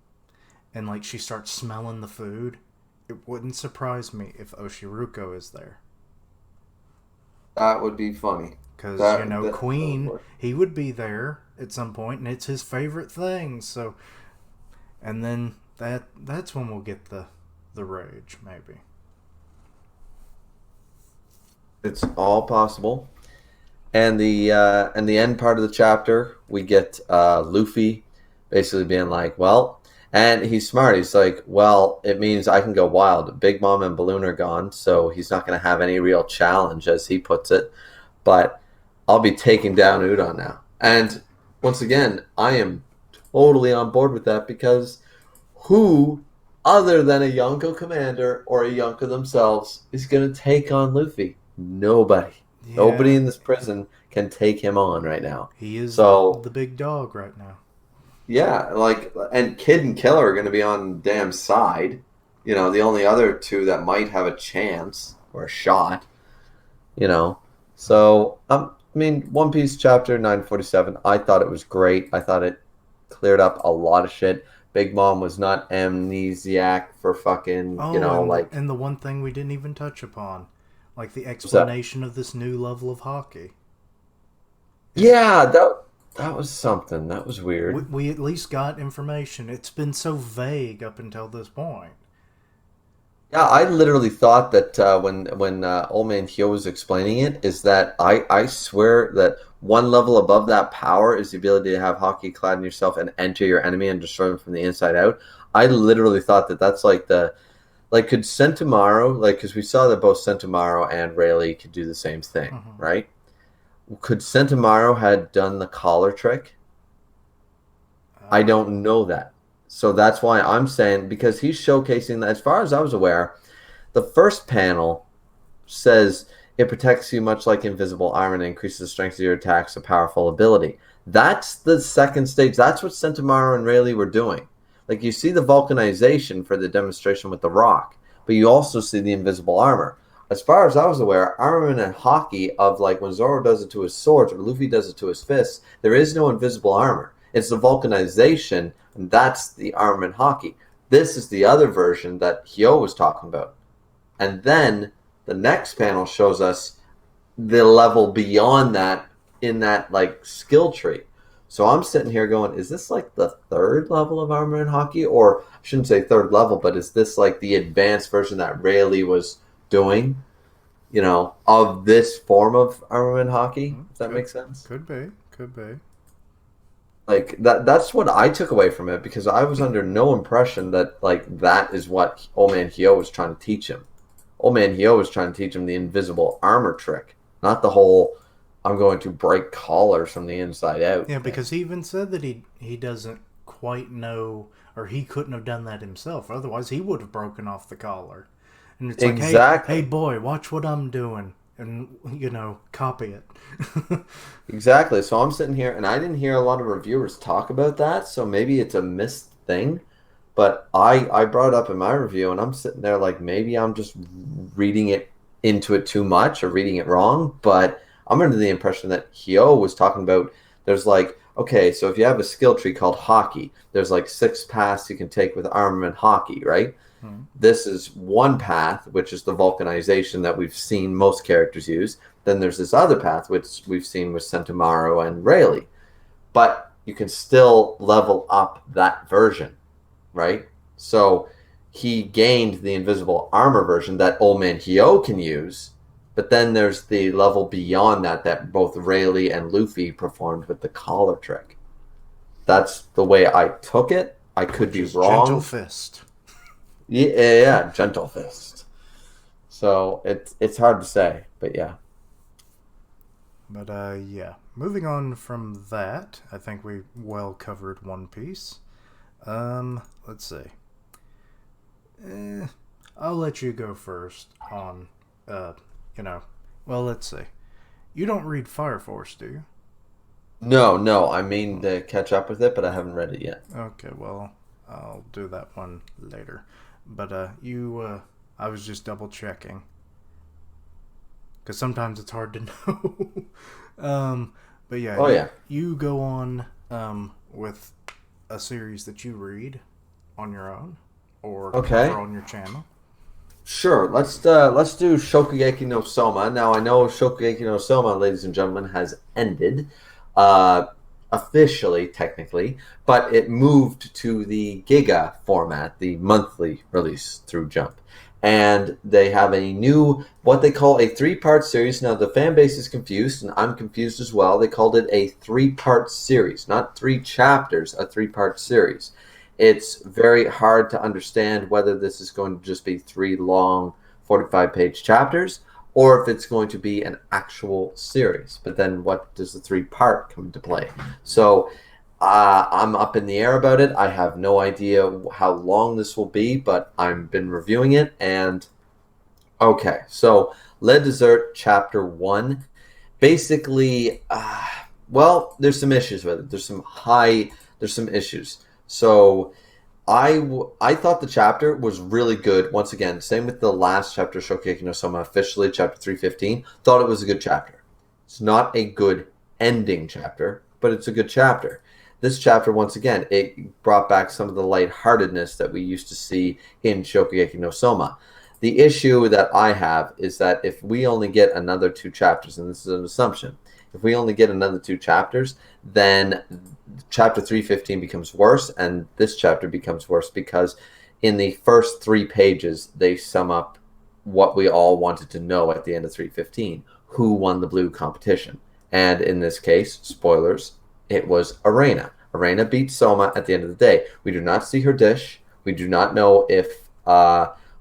and like she starts smelling the food. It wouldn't surprise me if Oshiruko is there, That would be funny. because you That know that would Queen, work. he would be there at some point, and it's his favorite thing. So, and then that's when we'll get the rage, maybe. It's all possible. And the end part of the chapter, we get Luffy basically being like, "Well," and he's smart. He's like, "Well, it means I can go wild. Big Mom and Balloon are gone, so he's not going to have any real challenge," as he puts it. but I'll be taking down Udon now. And once again, I am totally on board with that because who other than a Yonko commander or a Yonko themselves is going to take on Luffy? Nobody. Nobody Yeah, in this prison can take him on right now. he is So the big dog right now. yeah, like, and Kid and Killer are going to be on damn side. You know, the only other two that might have a chance or a shot. You know, so I mean, One Piece chapter 947. I thought it was great. I thought it cleared up a lot of shit. Big Mom was not amnesiac for fucking, Oh, like, and the one thing we didn't even touch upon, like the what's that? explanation of this new level of hockey. It, Yeah, that was something. That was weird. we at least got information. It's been so vague up until this point. Yeah, I literally thought that when Old Man Hyo was explaining it, is that I swear that one level above that power is the ability to have hockey clad in yourself and enter your enemy and destroy them from the inside out. I literally thought that that's like could Sentomaru, like, because we saw that both Sentomaru and Rayleigh could do the same thing, Mm-hmm. right? Could Sentomaru had done the collar trick? I Uh, don't know that. So that's why I'm saying, because he's showcasing that, as far as I was aware, the first panel says it protects you much like invisible armor and increases the strength of your attacks, a powerful ability. That's the second stage. That's what Sentomaru and Rayleigh were doing. Like, you see the vulcanization for the demonstration with the rock, but you also see the invisible armor. As far as I was aware, armament and hockey of, like, when Zoro does it to his swords or Luffy does it to his fists, there is no invisible armor. It's the vulcanization, and that's the armament hockey. This is the other version that Hyo was talking about. And then the next panel shows us the level beyond that in that, like, skill tree. So I'm sitting here going, is this like the third level of armor and hockey? Or I shouldn't say third level, but is this like the advanced version that Rayleigh was doing, of this form of armor and hockey? If that could makes sense? could be. Like, that's what I took away from it, because I was under no impression that, like, that is what Old Man Hyo was trying to teach him. Old Man Hyo was trying to teach him the invisible armor trick, not the whole I'm going to break collars from the inside out Yeah, thing. because he even said that he doesn't quite know, or he couldn't have done that himself. Otherwise, he would have broken off the collar. And it's like, hey Exactly. boy, watch what I'm doing, and copy it. Exactly. So I'm sitting here, and I didn't hear a lot of reviewers talk about that, so maybe it's a missed thing. But I brought it up in my review, and I'm sitting there like, maybe I'm just reading it into it too much or reading it wrong. But I'm under the impression that Hyo was talking about, there's like, okay, so if you have a skill tree called hockey, there's like 6 paths you can take with armament hockey, right? Hmm. This is one path, which is the vulcanization that we've seen most characters use. Then there's this other path, which we've seen with Sentomaru and Rayleigh. But you can still level up that version, right? So he gained the invisible armor version that Old Man Hyo can use, but then there's the level beyond that that both Rayleigh and Luffy performed with the collar trick. That's the way I took it. I could Which be is gentle wrong. fist. Yeah, yeah, yeah, gentle fist. So it's hard to say, but yeah. But yeah, moving on from that, I think we well covered One Piece. Let's see. Eh, I'll let you go first on, uh, you know. Well, let's see. You don't read Fire Force, do you? No, no, I mean to catch up with it, but I haven't read it yet. Okay, well, I'll do that one later. But I was just double checking because sometimes it's hard to know. But yeah, Oh yeah. you go on with a series that you read on your own or Okay. over on your channel. Sure. Let's do Shokugeki no Soma. Now I know Shokugeki no Soma, ladies and gentlemen, has ended, uh, officially, technically, but it moved to the Giga format, the monthly release through Jump, and they have a new, what they call a 3-part series. Now the fan base is confused, and I'm confused as well. They called it a 3-part series, not 3 chapters, a 3-part series. It's very hard to understand whether this is going to just be 3 long 45-page chapters, or if it's going to be an actual series. But then what does the 3-part come into play? So I'm up in the air about it. I have no idea how long this will be, but I've been reviewing it. And okay, so Lead Desert Chapter 1. Basically, well, there's some issues with it. There's some issues. So I thought the chapter was really good. Once again, same with the last chapter, Shokugeki no Soma, officially, chapter 315. Thought it was a good chapter. It's not a good ending chapter, but it's a good chapter. This chapter, once again, it brought back some of the lightheartedness that we used to see in Shokugeki no Soma. The issue that I have is that if we only get another 2 chapters, and this is an assumption, if we only get another 2 chapters, then chapter 315 becomes worse, and this chapter becomes worse because in the first 3 pages, they sum up what we all wanted to know at the end of 315, who won the blue competition. And in this case, spoilers, it was Arena. Arena beat Soma at the end of the day. We do not see her dish. We do not know if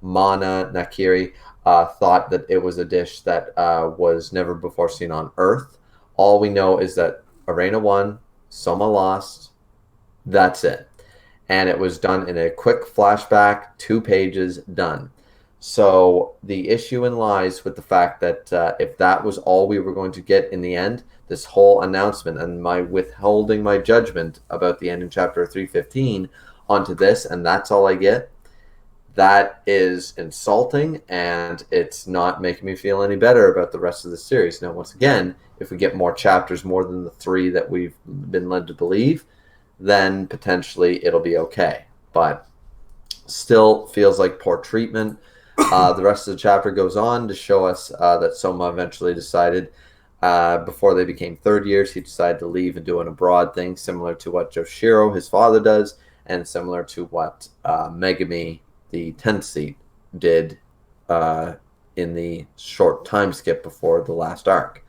Mana Nakiri thought that it was a dish that was never before seen on Earth. All we know is that Arena won, Soma lost. That's it. And it was done in a quick flashback, 2 pages, done. So the issue lies with the fact that if that was all we were going to get in the end, this whole announcement and my withholding my judgment about the end in chapter 315 onto this, and that's all I get, that is insulting, and it's not making me feel any better about the rest of the series. Now, once again, if we get more chapters, more than the 3 that we've been led to believe, then potentially it'll be okay. But still feels like poor treatment. The rest of the chapter goes on to show us that Soma eventually decided, before they became 3rd years, he decided to leave and do an abroad thing, similar to what Joshiro, his father, does, and similar to what Megami, the 10th seat, did in the short time skip before the last arc.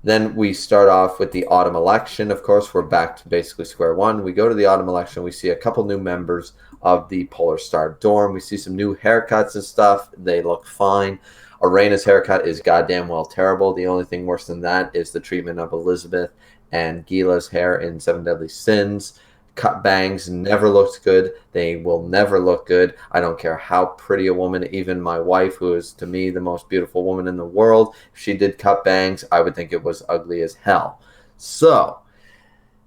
Then we start off with the autumn election. Of course, we're back to basically square one. We go to the autumn election. We see a couple new members of the Polar Star Dorm. We see some new haircuts and stuff. They look fine. Arena's haircut is goddamn well terrible. The only thing worse than that is the treatment of Elizabeth and Gila's hair in Seven Deadly Sins. Cut bangs never looked good. They will never look good. I don't care how pretty a woman, even my wife, who is to me the most beautiful woman in the world, if she did cut bangs, I would think it was ugly as hell. So,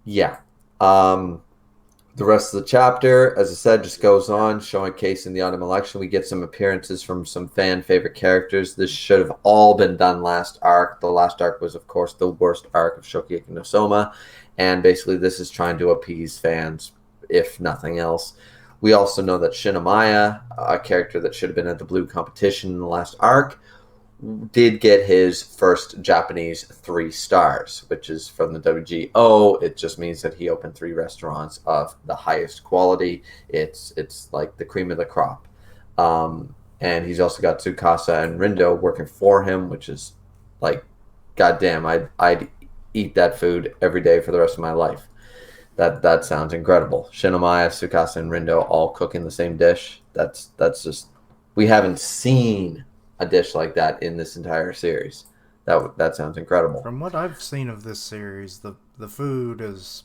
yeah. The rest of the chapter, as I said, just goes on, showing case in the autumn election. We get some appearances from some fan favorite characters. This should have all been done last arc. The last arc was, of course, the worst arc of Shokugeki no Soma. And basically, this is trying to appease fans, if nothing else. We also know that Shinomiya, a character that should have been at the blue competition in the last arc, did get his first Japanese 3 stars, which is from the WGO. It just means that he opened 3 restaurants of the highest quality. It's like the cream of the crop. And he's also got Tsukasa and Rindo working for him, which is like, goddamn, I'd eat that food every day for the rest of my life. That sounds incredible. Shinomiya, Tsukasa, and Rindo all cooking the same dish. That's just, we haven't seen a dish like that in this entire series. That sounds incredible. From what I've seen of this series, the food is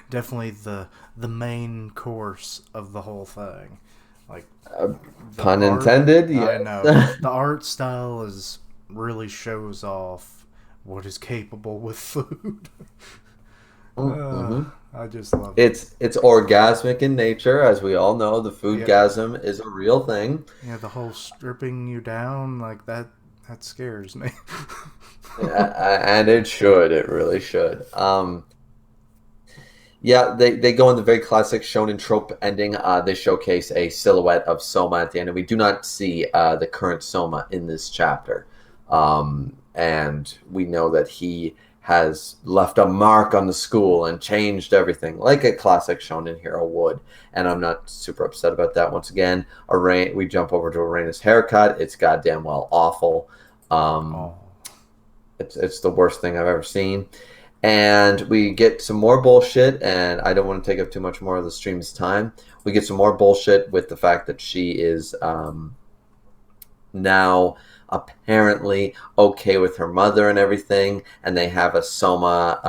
definitely the main course of the whole thing. Like pun intended. Yeah, I know. The art style really shows off what is capable with food. I just love it. It's orgasmic in nature, as we all know. The foodgasm is a real thing. Yeah, the whole stripping you down like that scares me. And it should. It really should. Yeah, they go in the very classic shonen trope ending. They showcase a silhouette of Soma at the end, and we do not see the current Soma in this chapter. And we know that he has left a mark on the school and changed everything, like a classic shonen hero would. And I'm not super upset about that. Once again, we jump over to Arena's haircut. It's goddamn well awful. It's the worst thing I've ever seen. And we get some more bullshit, and I don't want to take up too much more of the stream's time. We get some more bullshit with the fact that she is now apparently okay with her mother and everything, and they have a Soma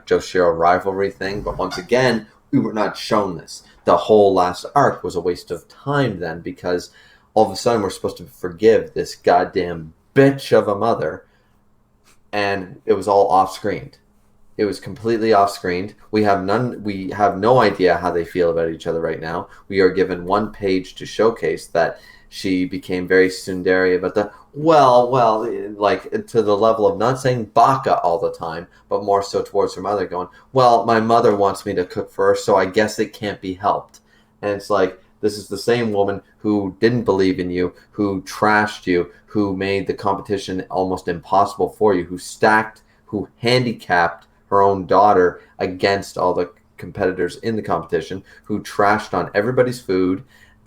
Joshiro rivalry thing. But once again, we were not shown this. The whole last arc was a waste of time then, because all of a sudden we're supposed to forgive this goddamn bitch of a mother, and it was all off screen. It was completely off screen. We have none. We have no idea how they feel about each other right now. We are given one page to showcase that she became very tsundere, but like to the level of not saying baka all the time, but more so towards her mother, going, "Well, my mother wants me to cook for her, so I guess it can't be helped." And it's like, this is the same woman who didn't believe in you, who trashed you, who made the competition almost impossible for you, who handicapped her own daughter against all the competitors in the competition, who trashed on everybody's food.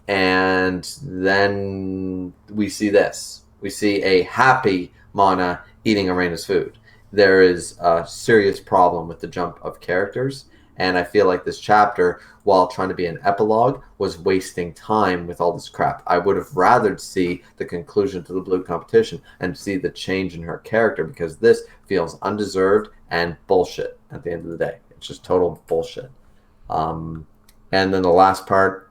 And then we see this. We see a happy Mana eating Arena's food. There is a serious problem with the jump of characters, and I feel like this chapter, while trying to be an epilogue, was wasting time with all this crap. I would have rather see the conclusion to the blue competition and see the change in her character, because this feels undeserved and bullshit at the end of the day. It's just total bullshit. And then the last part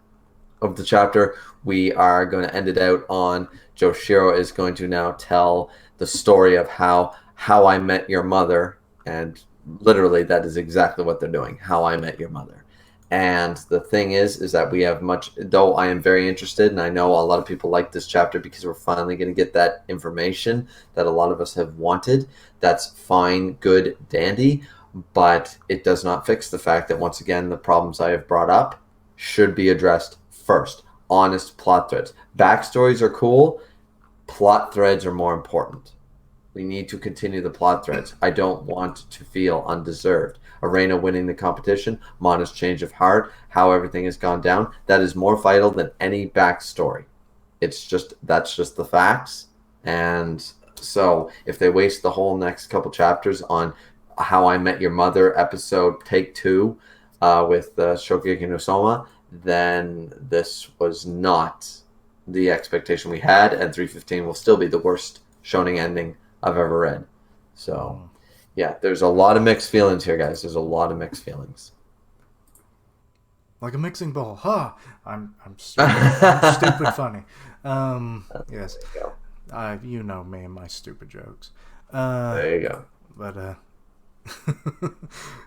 of the chapter, we are going to end it out on Joshiro is going to now tell the story of how I Met Your Mother, and literally that is exactly what they're doing. How I Met Your Mother. And the thing is that we have much, though I am very interested, and I know a lot of people like this chapter because we're finally going to get that information that a lot of us have wanted. That's fine, good, dandy, but it does not fix the fact that, once again, the problems I have brought up should be addressed first. Honest plot threads. Backstories are cool. Plot threads are more important. We need to continue the plot threads. I don't want to feel undeserved. Arena winning the competition, Mana's change of heart, how everything has gone down, that is more vital than any backstory. That's just the facts. And so if they waste the whole next couple chapters on How I Met Your Mother episode take 2 with Shokugeki no Soma, then this was not the expectation we had, and 315 will still be the worst shonen ending I've ever read. So, yeah, there's a lot of mixed feelings here, guys. There's a lot of mixed feelings. Like a mixing bowl. Ha! I'm stupid. I'm stupid funny. Yes. There You know me and my stupid jokes. you go. But,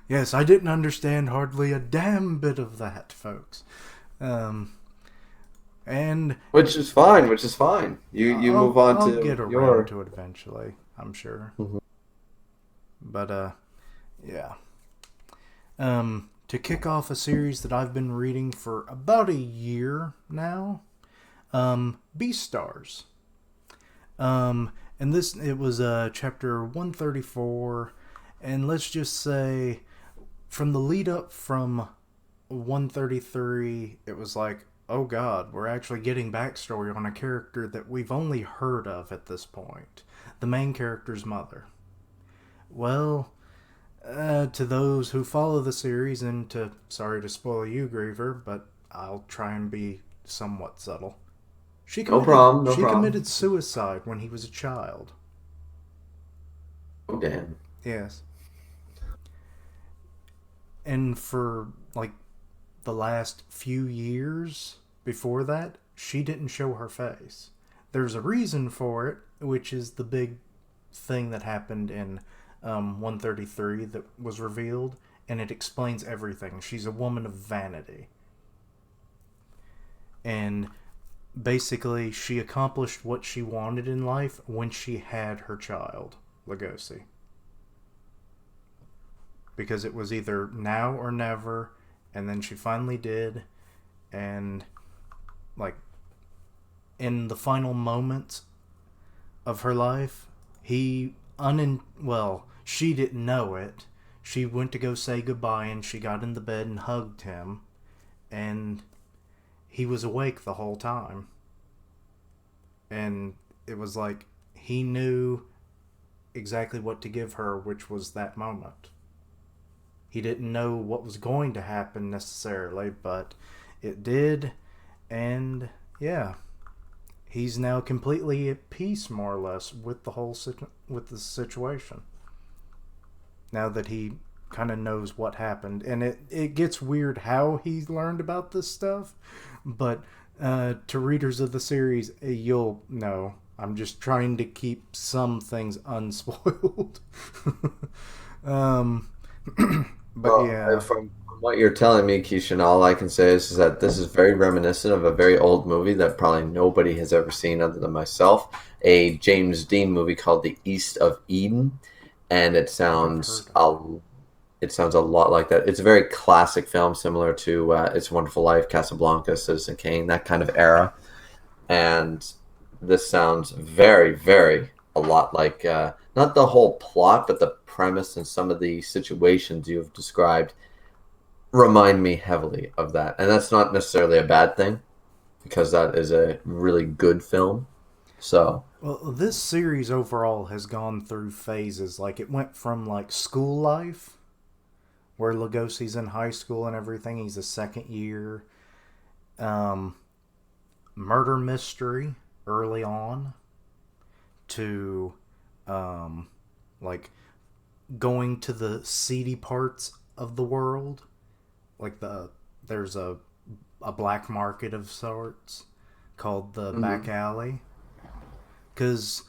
yes, I didn't understand hardly a damn bit of that, folks. And Which is fine. You move on I'll to get around your... to it eventually, I'm sure. Mhm. But yeah. To kick off a series that I've been reading for about a year now, Beastars. And it was chapter 134, and let's just say, from the lead up from 133, it was like, oh god, we're actually getting backstory on a character that we've only heard of at this point. The main character's mother. Well, to those who follow the series, and sorry to spoil you, Griever, but I'll try and be somewhat subtle. She committed suicide when he was a child. Oh, damn. Yes. And for, like, the last few years before that, she didn't show her face. There's a reason for it, which is the big thing that happened in 133 that was revealed, and it explains everything. She's a woman of vanity. And basically, she accomplished what she wanted in life when she had her child, Lugosi. Because it was either now or never, and then she finally did, and, like, in the final moments of her life, she didn't know it. She went to go say goodbye, and she got in the bed and hugged him, and he was awake the whole time. And it was like, he knew exactly what to give her, which was that moment. He didn't know what was going to happen necessarily, but it did, and yeah, he's now completely at peace, more or less, with with the situation. Now that he kind of knows what happened, and it gets weird how he learned about this stuff, but to readers of the series, you'll know. I'm just trying to keep some things unspoiled. um, but Well, yeah, from what you're telling me, Keishan, all I can say is that this is very reminiscent of a very old movie that probably nobody has ever seen other than myself. A James Dean movie called The East of Eden, and I've heard of it. it sounds a lot like that. It's a very classic film, similar to It's a Wonderful Life, Casablanca, Citizen Kane, that kind of era. And this sounds very, very a lot like not the whole plot, but the premise and some of the situations you've described remind me heavily of that. And that's not necessarily a bad thing because that is a really good film. So, Well, this series overall has gone through phases. Like it went from like school life, where Lugosi's in high school and everything. He's a second year. Um, Murder mystery early on to um, like going to the seedy parts of the world. Like there's a black market of sorts called the back mhm. alley, because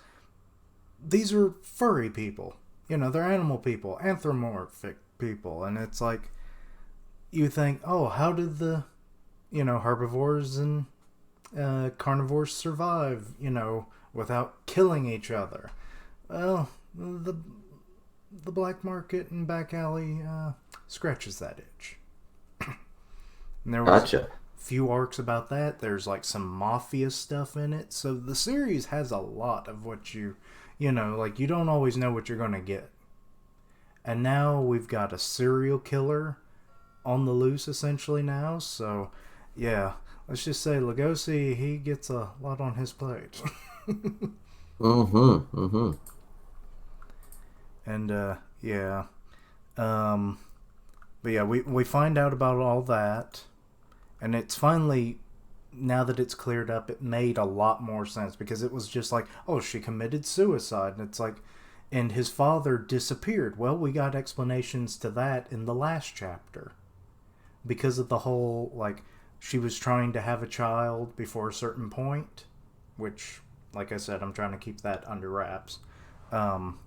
these are furry people. You know, they're animal people, anthropomorphic people, and it's like you think, oh, how did the herbivores and carnivores survive? Without killing each other. Well, the black market and back alley scratches that itch. And there was a Gotcha. few arcs about that. There's like some mafia stuff in it. So the series has a lot of what like you don't always know what you're going to get. And now we've got a serial killer on the loose essentially now. So, yeah, let's just say Lugosi, he gets a lot on his plate. Mm-hmm. Mm-hmm. And yeah. Um but yeah, we find out about all that, and it's finally, now that it's cleared up, it made a lot more sense, because it was just like, oh, she committed suicide, and it's like, and his father disappeared. Well, we got explanations to that in the last chapter, because of the whole, like, she was trying to have a child before a certain point, which, like I said, I'm trying to keep that under wraps. um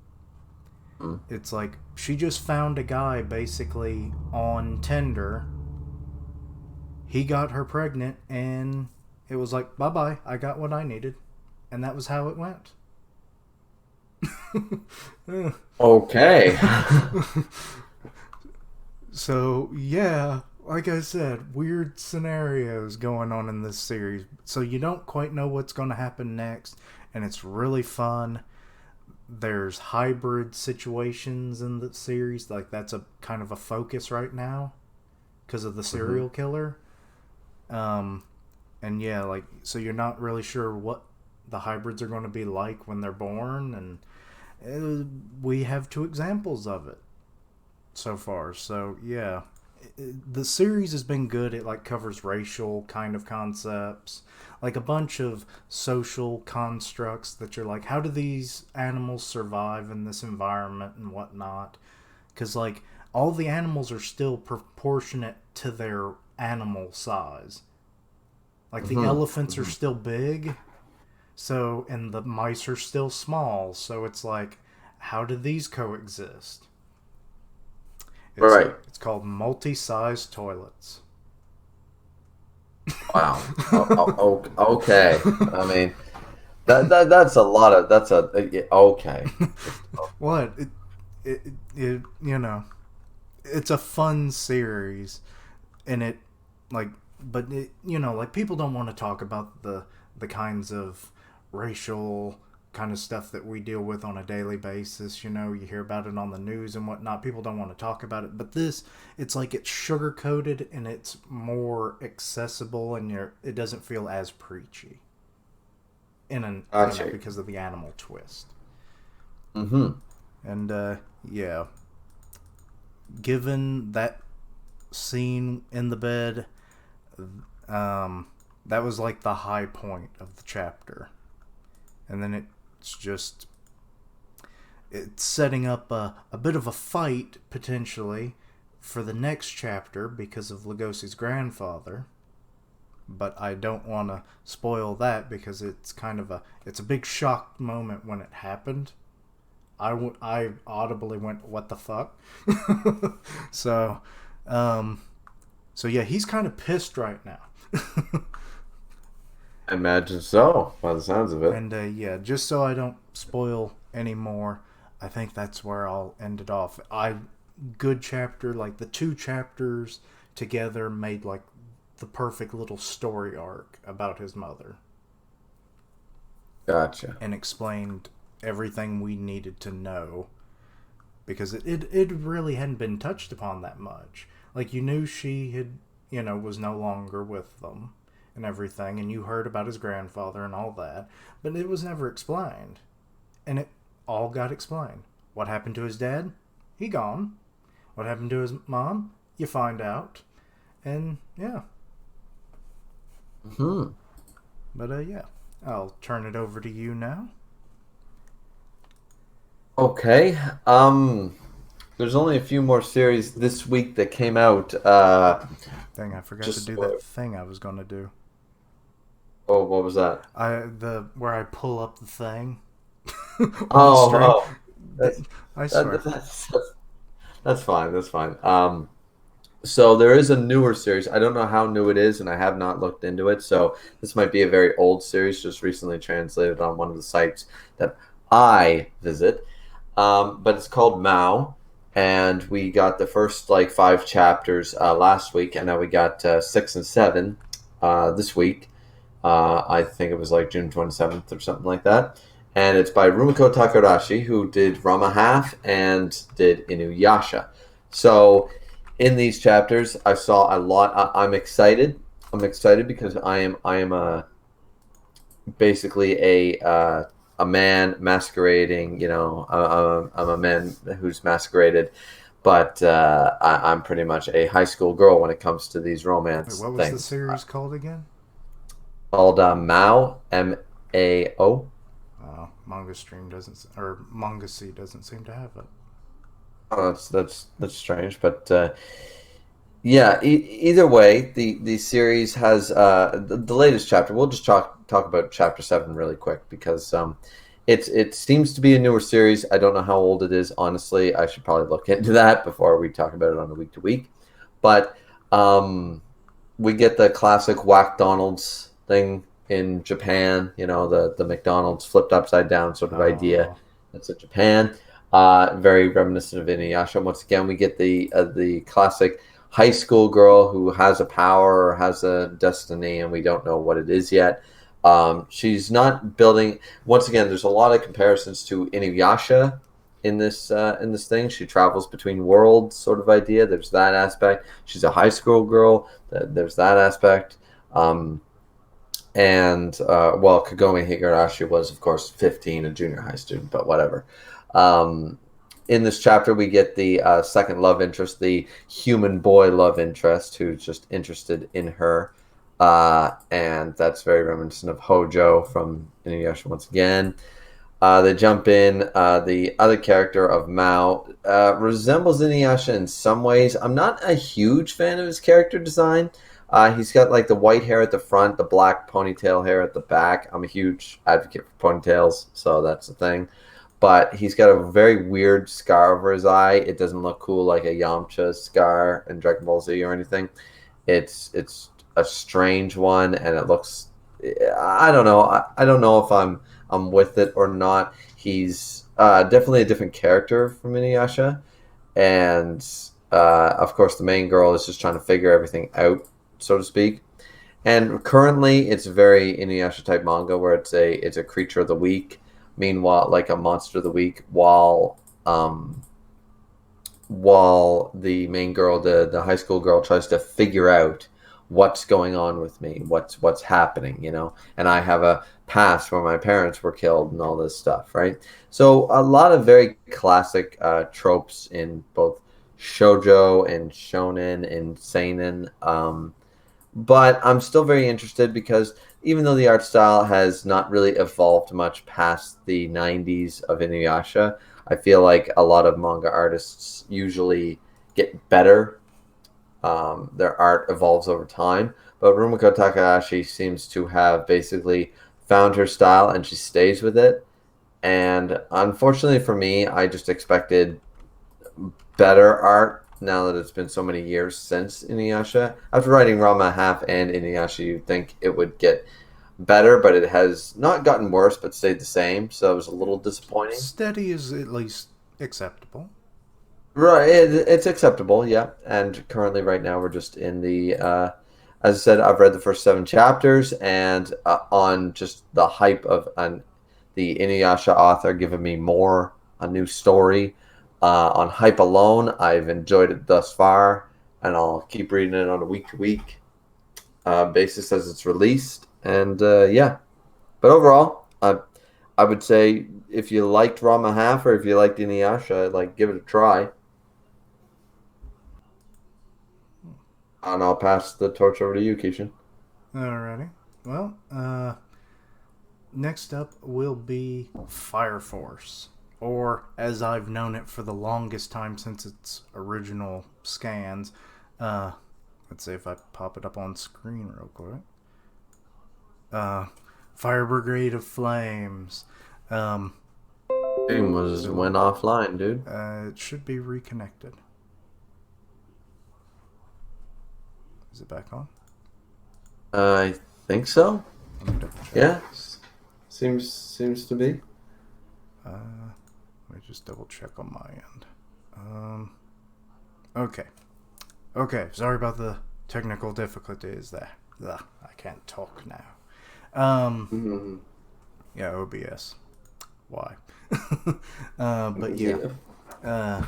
it's like she just found a guy basically on Tinder. He got her pregnant, and it was like, bye bye, I got what I needed. And that was how it went. Okay. So, yeah, like I said, weird scenarios going on in this series. So, you don't quite know what's going to happen next, and it's really fun. There's hybrid situations in the series. Like, that's a kind of a focus right now because of the Mm-hmm. serial killer. Um, and yeah, like, so you're not really sure what the hybrids are going to be like when they're born, and we have two examples of it so far. So yeah, the series has been good. It like covers racial kind of concepts, like a bunch of social constructs that you're like, how do these animals survive in this environment and whatnot? Because like all the animals are still proportionate to their animal size. Like the Mm-hmm. elephants are Mm-hmm. still big, so, and the mice are still small. So it's like, how do these coexist? Right. It's called multi-size toilets. Wow. Okay. I mean, that's a lot of that's a yeah, okay. What it it's a fun series, and it like, but like people don't want to talk about the kinds of racial kind of stuff that we deal with on a daily basis. You hear about it on the news and whatnot. People don't want to talk about it, but this, it's like it's sugar coated and it's more accessible, and it doesn't feel as preachy in an Gotcha. because of the animal twist. Mm-hmm. And yeah, given that scene in the bed, um That was like the high point of the chapter, and then it's setting up a bit of a fight potentially for the next chapter because of Lugosi's grandfather. But I don't want to spoil that because it's a big shock moment when it happened. I audibly went, "What the fuck?" so, um, so yeah, he's kind of pissed right now. I imagine so, by the sounds of it. And yeah, just so I don't spoil any more, I think that's where I'll end it off. Good chapter, like the two chapters together made like the perfect little story arc about his mother Gotcha. and explained everything we needed to know because it really hadn't been touched upon that much. Like you knew she had, was no longer with them and everything, and you heard about his grandfather and all that, but it was never explained. And it all got explained. What happened to his dad? He gone. What happened to his mom? You find out. And yeah. Hmm. But yeah. I'll turn it over to you now. Okay. There's only a few more series this week that came out. Dang, I forgot to Just do that thing I was gonna do. oh, what was that? Where I pull up the thing on the Oh, stream. oh, that's I that, swear. that's fine. That's fine. So there is a newer series. I don't know how new it is, and I have not looked into it. So this might be a very old series, just recently translated on one of the sites that I visit. But it's called Mao, and we got the first like five chapters last week, and now we got 6 and 7 this week. I think it was like June 27th or something like that. And it's by Rumiko Takahashi, who did Rama Half and did Inuyasha. So in these chapters, I saw a lot. I'm excited. I'm excited because I am basically a man masquerading. I'm a man who's masqueraded, but I'm pretty much a high school girl when it comes to these Wait, romance what was the things. series called again? Called Mao, Mao. Manga Stream doesn't, or Manga C doesn't seem to have it. Oh, that's strange, but yeah. Either way, the series has the latest chapter. We'll just talk about chapter 7 really quick because it seems to be a newer series. I don't know how old it is. Honestly, I should probably look into that before we talk about it on a week to week. But we get the classic Whack Donald's thing in Japan. The McDonald's flipped upside down sort of idea. Oh, That's in Japan. Very reminiscent of Inuyasha. Once again, we get the classic high school girl who has a power or has a destiny, and we don't know what it is yet. She's not building. Once again, there's a lot of comparisons to Inuyasha in this thing. She travels between worlds, sort of idea. There's that aspect. She's a high school girl. There's that aspect. And well, Kagome Higurashi was, of course, 15, a junior high student, but whatever. Um, in this chapter, we get the second love interest, the human boy love interest, who's just interested in her. And that's very reminiscent of Hojo from Inuyasha once again. They jump in. The other character of Mao resembles Inuyasha in some ways. I'm not a huge fan of his character design. He's got like the white hair at the front, the black ponytail hair at the back. I'm a huge advocate for ponytails, so that's the thing. But he's got a very weird scar over his eye. It doesn't look cool like a Yamcha scar in Dragon Ball Z or anything. It's a strange one, and it looks. I don't know. I don't know if I'm with it or not. He's definitely a different character from Inuyasha, and of course the main girl is just trying to figure everything out, so to speak. And currently, it's very Inuyasha type manga where it's a creature of the week. Meanwhile, like a monster of the week, while the main girl, the high school girl, tries to figure out what's going on with me, what's happening. And I have a past where my parents were killed and all this stuff, right? So a lot of very classic tropes in both shojo and shonen and seinen. but I'm still very interested because even though the art style has not really evolved much past the 90s of Inuyasha, I feel like a lot of manga artists usually get better. Their art evolves over time, but Rumiko Takahashi seems to have basically found her style and she stays with it. And unfortunately for me, I just expected better art now that it's been so many years since Inuyasha. After writing Rama Half and Inuyasha, you'd think it would get better, but it has not gotten worse, but stayed the same. So it was a little disappointing. Steady is at least acceptable. Right, it's acceptable, yeah. And currently, right now, we're just in the. As I said, I've read the first 7 chapters, and on just the hype of the Inuyasha author giving me more a new story. On hype alone, I've enjoyed it thus far, and I'll keep reading it on a week to week basis as it's released. And yeah, but overall, I would say if you liked Rama Half or if you liked Inuyasha, like give it a try. And I'll pass the torch over to you, Keishan. Alrighty. Well, next up will be Fire Force, or as I've known it for the longest time since its original scans. Uh, let's see if I pop it up on screen real quick. Fire Brigade of Flames. Um, Game was went offline, dude. it should be reconnected. Is it back on? I think so. Let me double check. Yeah, seems to be. Let me just double check on my end. Okay. Okay, sorry about the technical difficulties there. Ugh, I can't talk now. Mm-hmm. Yeah, OBS. Why? But yeah.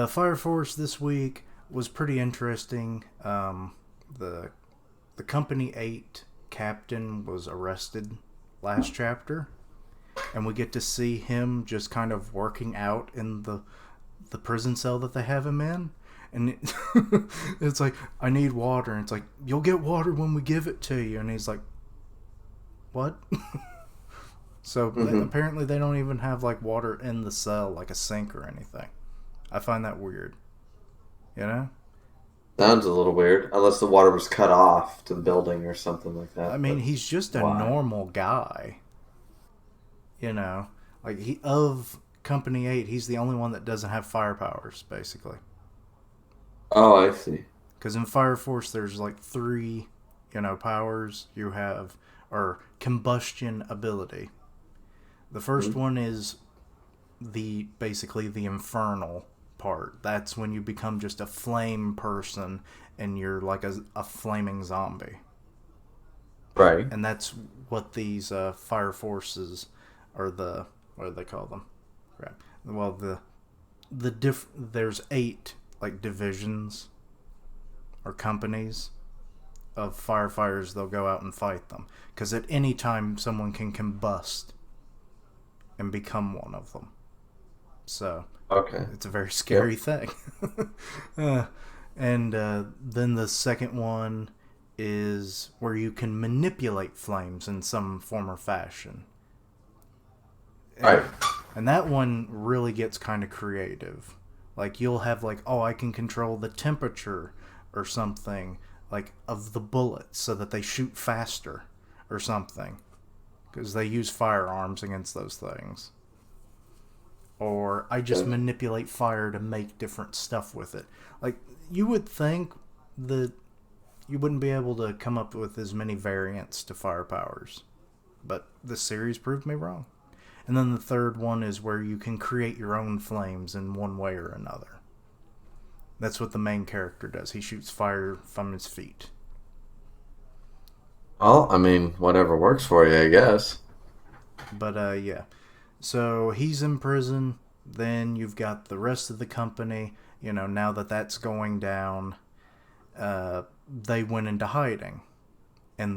Fire Force this week was pretty interesting. The Company 8 captain was arrested last chapter, and we get to see him just kind of working out in the prison cell that they have him in. And it's like, I need water. And it's like, you'll get water when we give it to you. And he's like, what? So apparently they don't even have like water in the cell, like a sink or anything. I find that weird. You know? Sounds a little weird, unless the water was cut off to the building or something like that. I mean, he's just a normal guy. You know? Like, of Company 8, he's the only one that doesn't have fire powers, basically. Oh, I see. Because in Fire Force, there's like 3, powers you have, or combustion ability. The first one is basically the infernal part. That's when you become just a flame person and you're like a flaming zombie. Right. And that's what these Fire Forces, or what do they call them? Right. Well, there's 8 like divisions or companies of firefighters. They'll go out and fight them because at any time someone can combust and become one of them. So Okay. it's a very scary thing. And then the second one is where you can manipulate flames in some form or fashion. Right. And that one really gets kind of creative. Like, you'll have, like, oh, I can control the temperature or something, like, of the bullets so that they shoot faster or something. Because they use firearms against those things. Or I just manipulate fire to make different stuff with it. Like, you would think that you wouldn't be able to come up with as many variants to fire powers. But the series proved me wrong. And then the third one is where you can create your own flames in one way or another. That's what the main character does. He shoots fire from his feet. Well, I mean, whatever works for you, I guess. But, yeah. So he's in prison. Then you've got the rest of the company. Now that that's going down, they went into hiding. And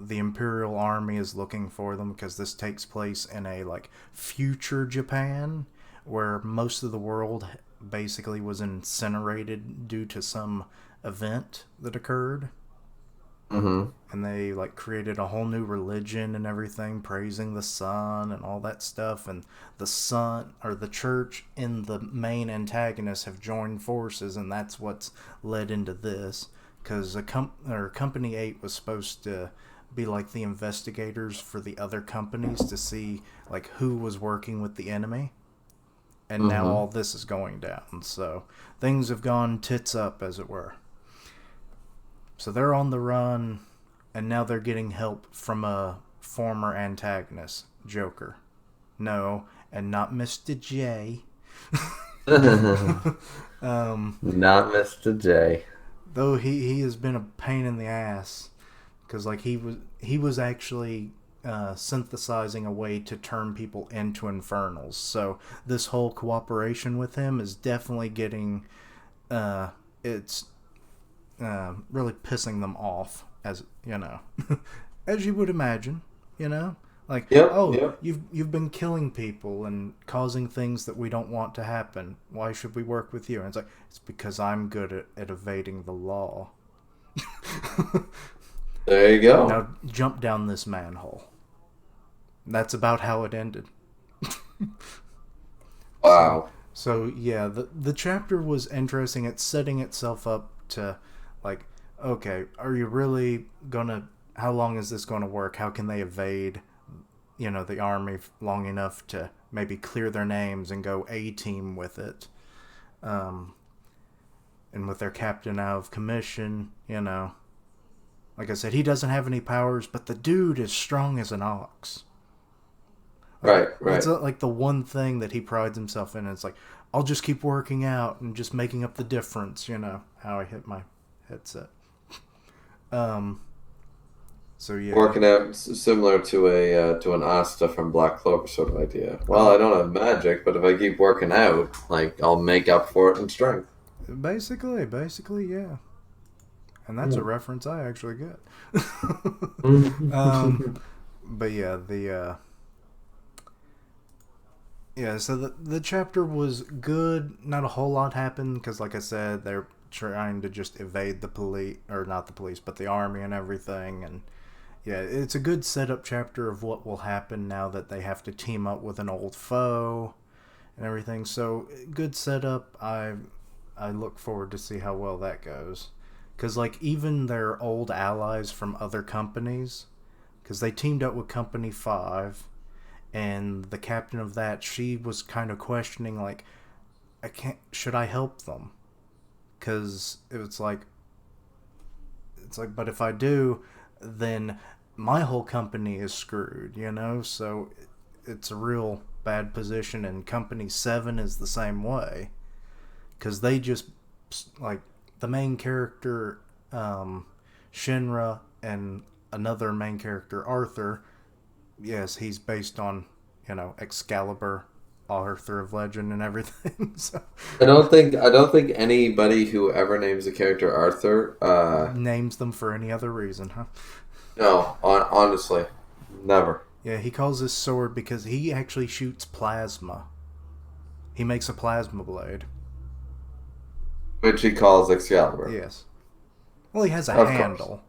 the Imperial Army is looking for them because this takes place in a like future Japan where most of the world basically was incinerated due to some event that occurred, Mm-hmm. and they like created a whole new religion and everything, praising the sun and all that stuff. And the sun or the church and the main antagonist have joined forces, and that's what's led into this. Because Company 8 was supposed to be like the investigators for the other companies to see like who was working with the enemy, and now Mm-hmm. all this is going down. So things have gone tits up, as it were. So they're on the run, and now they're getting help from a former antagonist, Joker. No, and not Mr. J. um, Not Mr. J. though he has been a pain in the ass, because like he was actually synthesizing a way to turn people into infernals. So this whole cooperation with him is definitely getting it's really pissing them off, as you know, as you would imagine, you know, like, Yep, oh, yep. you've been killing people and causing things that we don't want to happen. Why should we work with you? And it's like, it's because I'm good at evading the law. There you go. Now jump down this manhole. That's about how it ended. So, Wow. so yeah, the chapter was interesting. It's setting itself up to, like, okay, are you really gonna? How long is this going to work? How can they evade, the army long enough to maybe clear their names and go A team with it, um, and with their captain out of commission, Like I said, he doesn't have any powers, but the dude is strong as an ox. Like, Right, that's right. like the one thing that he prides himself in. It's like, I'll just keep working out and just making up the difference. How I hit my headset. Um. So yeah. Working out similar to an Asta from Black Clover sort of idea. Well, Oh, I don't have magic, but if I keep working out, like I'll make up for it in strength. basically, yeah. And that's a Hmm. reference I actually get. um. Mhm. But yeah, yeah. So the chapter was good. Not a whole lot happened because, like I said, they're trying to just evade the police, or not the police, but the army and everything. And yeah, it's a good setup chapter of what will happen now that they have to team up with an old foe and everything. So good setup. I look forward to see how well that goes. Because like even their old allies from other companies, because they teamed up with Company 5, and the captain of that, she was kind of questioning like, I can't, should I help them? Because it's like, but if I do, then my whole company is screwed. So it's a real bad position, and Company 7 is the same way, because they just, like, the main character, Shinra, and another main character, Arthur. Yes, he's based on, Excalibur, Arthur of Legend, and everything. So I don't think anybody who ever names a character Arthur, names them for any other reason, huh? no, honestly, never. Yeah, he calls this sword because he actually shoots plasma. He makes a plasma blade. Which he calls Excalibur. Yes. Well, he has a Of course. handle,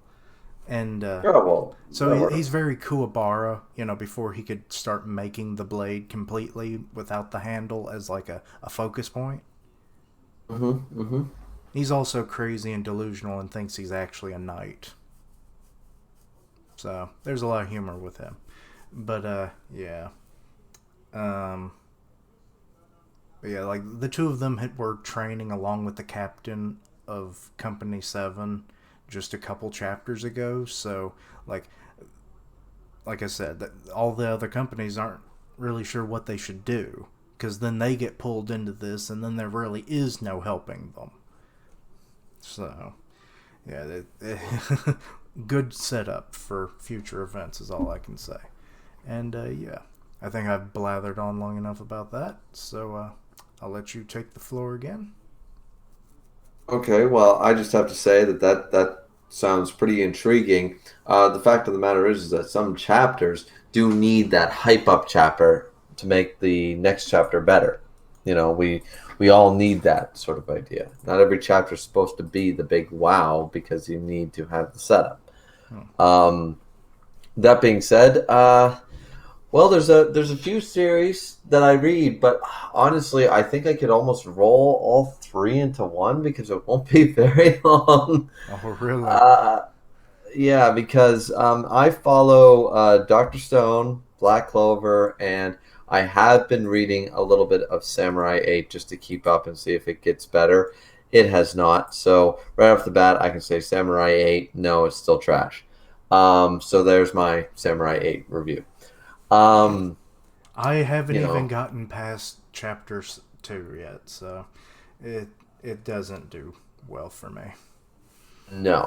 and Oh well, so that he's works. very Kuwabara. Before he could start making the blade completely without the handle as like a focus point. Mm-hmm. Mm-hmm. He's also crazy and delusional and thinks he's actually a knight. So there's a lot of humor with him. But yeah. Um, but yeah, like the two of them were training along with the captain of Company 7 just a couple chapters ago. So like I said, that all the other companies aren't really sure what they should do, because then they get pulled into this, and then there really is no helping them. So yeah, good setup for future events is all I can say. And yeah, I think I've blathered on long enough about that. So I'll let you take the floor again. Okay, well, I just have to say that sounds pretty intriguing. The fact of the matter is that some chapters do need that hype up chapter to make the next chapter better. We we all need that sort of idea. Not every chapter is supposed to be the big wow because you need to have the setup. Hmm. That being said, well, there's a few series that I read, but honestly, I think I could almost roll all three into one because it won't be very long. Oh, really? Uh, yeah, because I follow Doctor Stone, Black Clover, and I have been reading a little bit of Samurai 8 just to keep up and see if it gets better. It has not. So, right off the bat, I can say Samurai 8, no, it's still trash. So, there's my Samurai 8 review. Um, I haven't you even know, gotten past chapters 2 yet, so it it doesn't do well for me.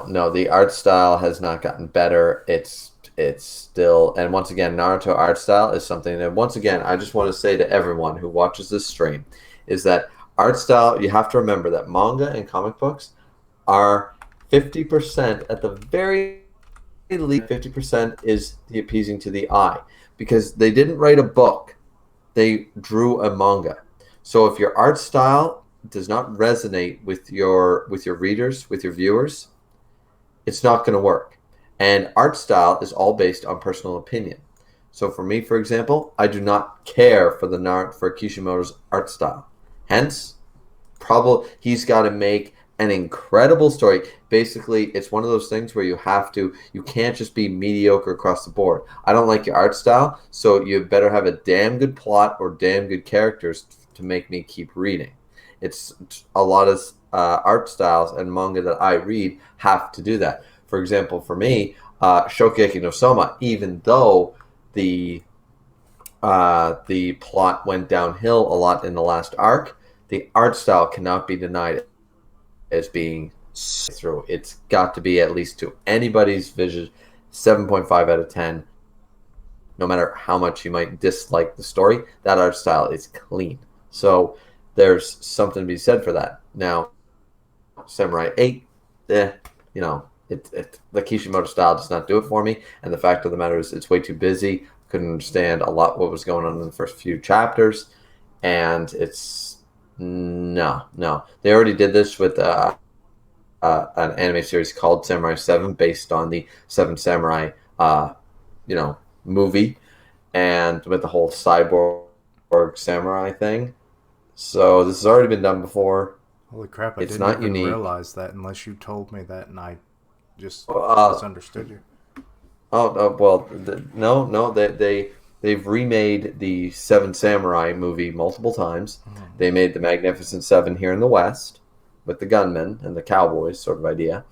no, the art style has not gotten better. It's still, and once again, Naruto art style is something that once again I just want to say to everyone who watches this stream is that art style, you have to remember that manga and comic books are 50% at the very least. 50% is the appeasing to the eye because they didn't write a book, they drew a manga. So if your art style does not resonate with your readers, with your viewers, it's not going to work. And art style is all based on personal opinion. So for me, for example, I do not care for for Kishimoto's art style. Hence, probably he's got to make an incredible story. Basically, it's one of those things where you can't just be mediocre across the board. I don't like your art style, so you better have a damn good plot or damn good characters to make me keep reading. It's a lot of art styles and manga that I read have to do that. For example, for me, Shokugeki no Soma, even though the the plot went downhill a lot in the last arc, the art style cannot be denied as being through. It's got to be at least to anybody's vision 7.5 out of 10. No matter how much you might dislike the story, that art style is clean. So there's something to be said for that. Now, Samurai 8, you know, the Kishimoto style does not do it for me. And the fact of the matter is, it's way too busy. Couldn't understand a lot what was going on in the first few chapters. And it's no. They already did this with an anime series called Samurai 7 based on the Seven Samurai, you know, movie and with the whole cyborg samurai thing. So this has already been done before. Holy crap, I It's didn't not even unique. realize that unless you told me that and I just Uh, misunderstood you. well, no, they've remade the Seven Samurai movie multiple times. Hmm. They made the Magnificent Seven here in the West with the gunmen and the cowboys sort of idea.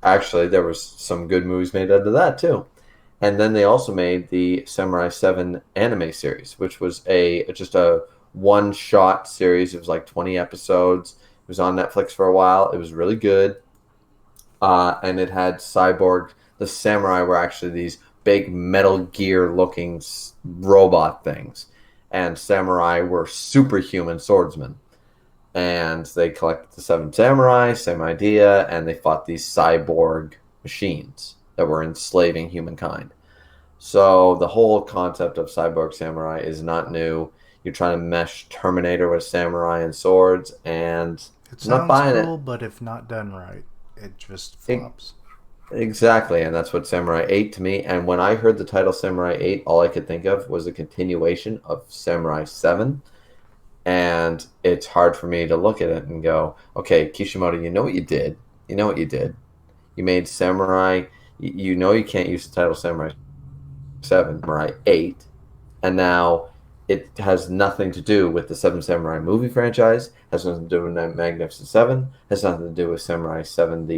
Actually, there was some good movies made out of that too. And then they also made the Samurai 7 anime series, which was a just a one shot series. It was like 20 episodes. It was on Netflix for a while. It was really good. And it had cyborg. The samurai were actually these big Metal Gear looking robot things, and samurai were superhuman swordsmen. And they collected the seven samurai, same idea, and they fought these cyborg machines that were enslaving humankind. So the whole concept of cyborg samurai is not new. You're trying to mesh Terminator with samurai and swords, and It I'm not sounds buying cool, it. but if not done right, it just it flops. Exactly, and that's what Samurai 8 to me. And when I heard the title Samurai 8, all I could think of was a continuation of Samurai 7. And it's hard for me to look at it and go, okay, Kishimoto, you know what you did. You know what you did. You made Samurai, you know you can't use the title Samurai 7, Samurai 8. And now it has nothing to do with the Seven Samurai movie franchise, has nothing to do with Magnificent Seven, has nothing to do with Samurai 7,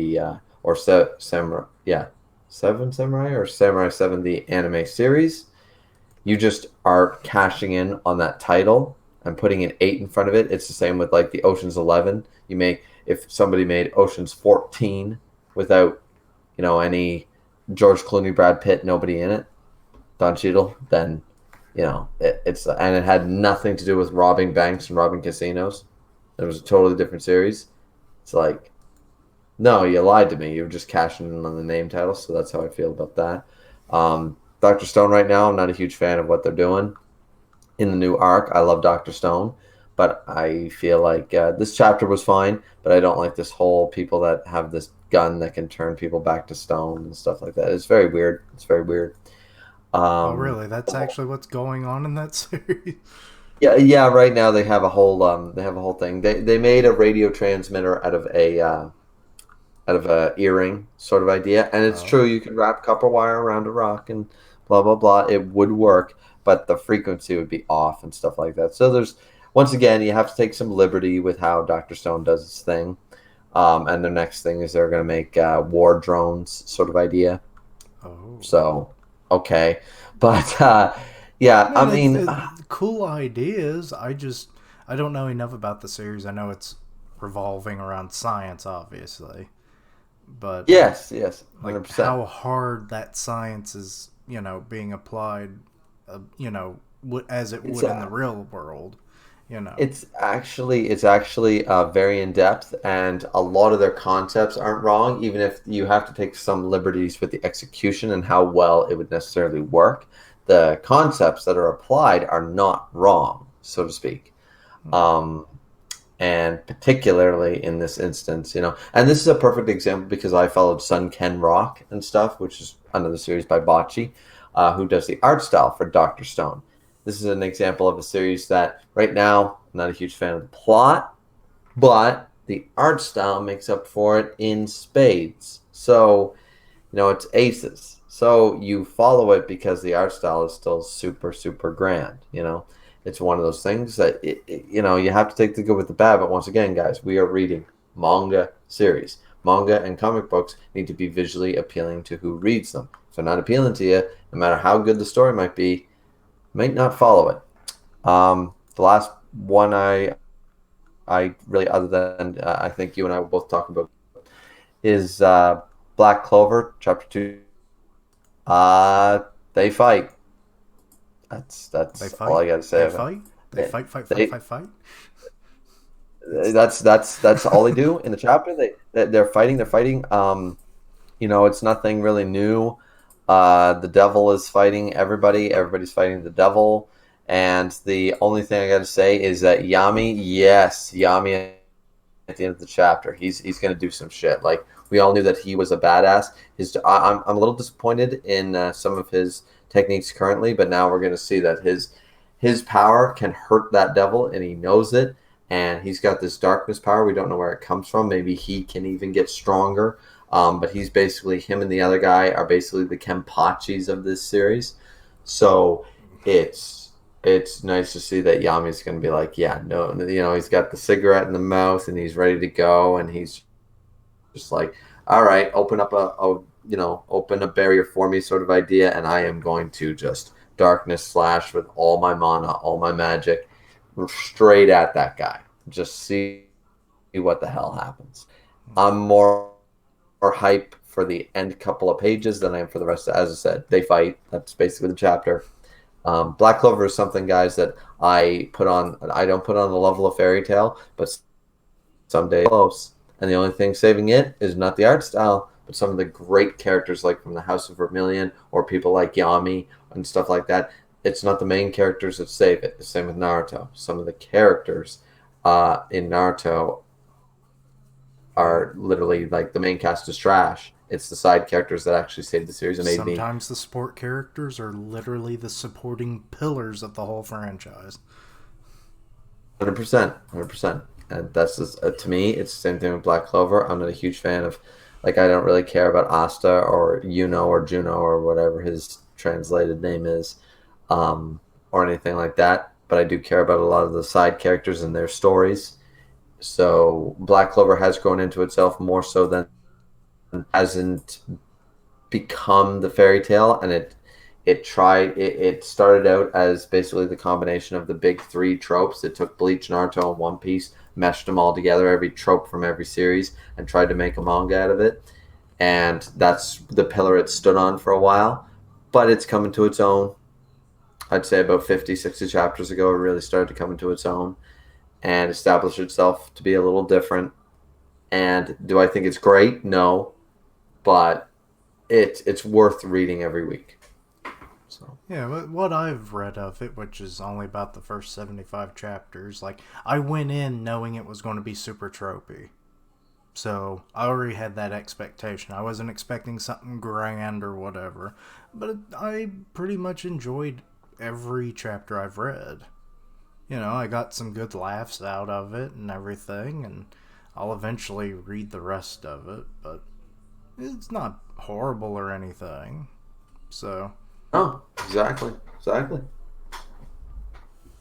Samurai, yeah, Seven Samurai or Samurai 7, the anime series. You just are cashing in on that title and putting an 8 in front of it. It's the same with like the Ocean's 11. You make, if somebody made Ocean's 14 without, any George Clooney, Brad Pitt, nobody in it, Don Cheadle, then and it had nothing to do with robbing banks and robbing casinos. It was a totally different series. It's like, no, you lied to me. You were just cashing in on the name title, so that's how I feel about that. Doctor Stone right now, I'm not a huge fan of what they're doing in the new arc. I love Doctor Stone, but I feel like this chapter was fine. But I don't like this whole people that have this gun that can turn people back to stone and stuff like that. It's very weird. It's very weird. Oh, Um, really? That's actually what's going on in that series? yeah, yeah. Right now they have a whole thing. They made a radio transmitter out of a earring sort of idea, and it's true. Oh. You could wrap copper wire around a rock and blah blah blah. It would work, but the frequency would be off and stuff like that. So there's once again you have to take some liberty with how Doctor Stone does his thing. And the next thing is they're going to make war drones sort of idea. Oh. So okay, but I yeah, I mean, it's mean. cool ideas. I don't know enough about the series. I know it's revolving around science, obviously, but Yes, yes, like 100%. how hard that science is, being applied, as it It's would in the real world, you know. it's actually very in depth, and a lot of their concepts aren't wrong, even if you have to take some liberties with the execution and how well it would necessarily work. The concepts that are applied are not wrong, so to speak. Um, and particularly in this instance, and this is a perfect example because I followed Sun Ken Rock and stuff, which is another series by Bocce, who does the art style for Doctor Stone. This is an example of a series that right now I'm not a huge fan of the plot, but the art style makes up for it in spades. So it's aces. So you follow it because the art style is still super, super grand. It's one of those things that you have to take the good with the bad. But once again, guys, we are reading manga series. Manga and comic books need to be visually appealing to who reads them. If they're not appealing to you, no matter how good the story might be, you might not follow it. The last one I really, other than I think you and I will both talk about, is Black Clover, Chapter 2. They fight. They That's all fight. I got to say They about fight. They it. fight. Fight. Fight. They Fight. Fight. It's that's all they do in the chapter. They're fighting. They're fighting. It's nothing really new. The devil is fighting everybody. Everybody's fighting the devil. And the only thing I got to say is that Yami at the end of the chapter, he's going to do some shit. Like we all knew that he was a badass. I'm a little disappointed in some of his techniques currently, but now we're going to see that his power can hurt that devil, and he knows it. And he's got this darkness power. We don't know where it comes from. Maybe he can even get stronger. But he's basically him and the other guy are basically the Kenpachis of this series. So it's nice to see that Yami's going to be like, yeah, no, he's got the cigarette in the mouth and he's ready to go, and he's just like, all right, open up open a barrier for me, sort of idea, and I am going to just darkness slash with all my mana, all my magic, straight at that guy. Just see what the hell happens. I'm more hype for the end couple of pages than I am for the rest. As I said, they fight. That's basically the chapter. Black Clover is something, guys, that I put on. I don't put on the level of Fairy Tale, but someday close. And the only thing saving it is not the art style, but some of the great characters, like from the House of Vermilion or people like Yami and stuff like that. It's not the main characters that save it. The same with Naruto. Some of the characters in Naruto are literally like the main cast is trash. It's the side characters that actually save the series and made me sometimes the support characters are literally the supporting pillars of the whole franchise. 100%, 100%. And that's just, to me, it's the same thing with Black Clover. I'm not a huge fan of, like, I don't really care about Asta or or Juno or whatever his translated name is, or anything like that. But I do care about a lot of the side characters and their stories. So Black Clover has grown into itself more so than hasn't become the fairy tale, and it started out as basically the combination of the big three tropes. It took Bleach, Naruto, and One Piece, meshed them all together, every trope from every series, and tried to make a manga out of it. And that's the pillar it stood on for a while, but it's coming to its own. I'd say about 50, 60 chapters ago, it really started to come into its own and establish itself to be a little different. And do I think it's great? No, but it's worth reading every week. So Yeah, but what I've read of it, which is only about the first 75 chapters, like, I went in knowing it was going to be super tropey. So I already had that expectation. I wasn't expecting something grand or whatever. But I pretty much enjoyed every chapter I've read. You know, I got some good laughs out of it and everything, and I'll eventually read the rest of it, but it's not horrible or anything. So, oh, exactly, exactly.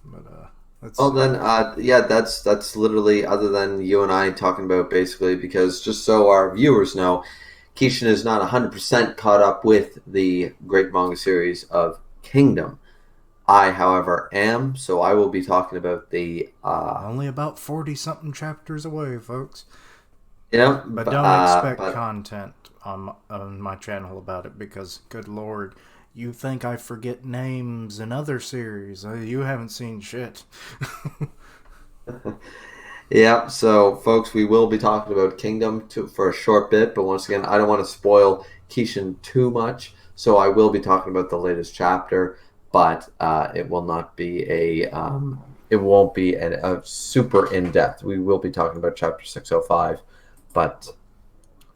but let's Well see. then, yeah, that's literally other than you and I talking about basically because just so our viewers know, Keishan is not 100% caught up with the great manga series of Kingdom. I, however, am, so I will be talking about the Only about 40 something chapters away, folks. But don't expect but content on my channel about it because, good lord, you think I forget names in other series. You haven't seen shit. yeah, so folks, we will be talking about Kingdom for a short bit, but once again, I don't want to spoil Keishan too much, so I will be talking about the latest chapter, but it will not be it won't be a super in depth. We will be talking about chapter 605, but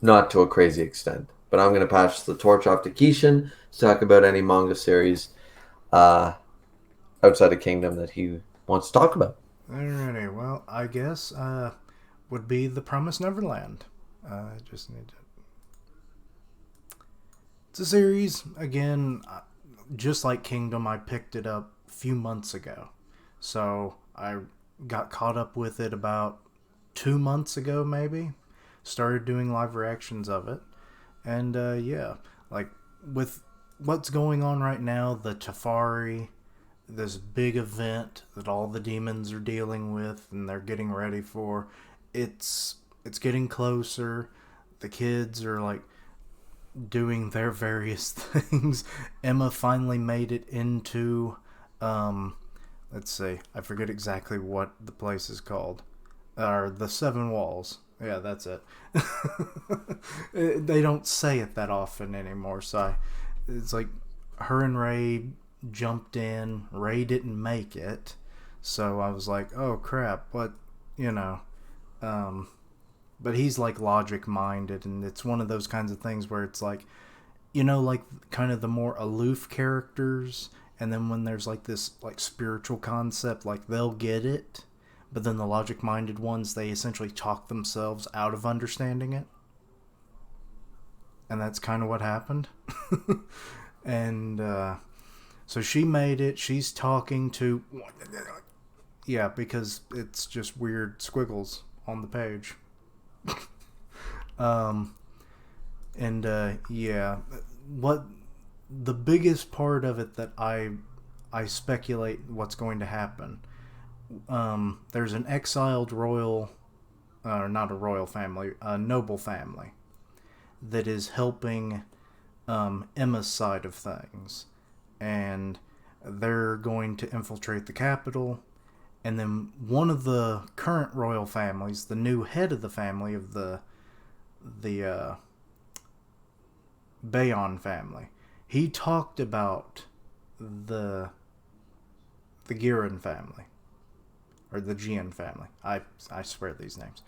not to a crazy extent. But I'm going to pass the torch off to Keishan to talk about any manga series uh, outside of Kingdom that he wants to talk about. Alrighty, well, I guess would be The Promised Neverland. I just need to. It's a series, again, just like Kingdom, I picked it up a few months ago. So I got caught up with it about 2 months ago, maybe. Started doing live reactions of it. And yeah, like with what's going on right now, the Tafari, this big event that all the demons are dealing with and they're getting ready for, it's getting closer. The kids are like doing their various things. Emma finally made it into um let's see, I forget exactly what the place is called. Or the Seven Walls. Yeah, that's it. They don't say it that often anymore, so it's like her and Ray jumped in. Ray didn't make it, so I was like, "Oh crap! What, you know?" Um, but he's like logic minded, and it's one of those kinds of things where it's like, like kind of the more aloof characters, and then when there's like this like spiritual concept, like they'll get it, but then the logic minded ones, they essentially talk themselves out of understanding it, and that's kind of what happened. And so she made it. She's talking to, yeah, because it's just weird squiggles on the page. um, and yeah, what the biggest part of it that I speculate what's going to happen. There's an exiled royal, not a royal family, a noble family that is helping Emma's side of things, and they're going to infiltrate the capital. And then one of the current royal families, the new head of the family of the Bayon family, he talked about the the Giran family or the Gian family. I swear these names.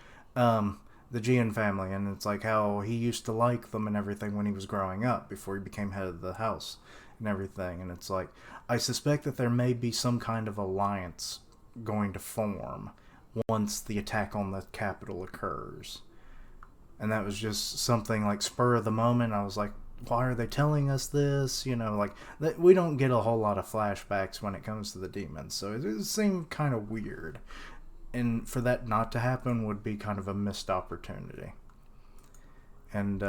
The Gian family, and it's like how he used to like them and everything when he was growing up before he became head of the house and everything. And it's like I suspect that there may be some kind of alliance going to form once the attack on the capital occurs. And that was just something like spur of the moment. I was like, why are they telling us this? Like we don't get a whole lot of flashbacks when it comes to the demons, so it seemed kind of weird. And for that not to happen would be kind of a missed opportunity. And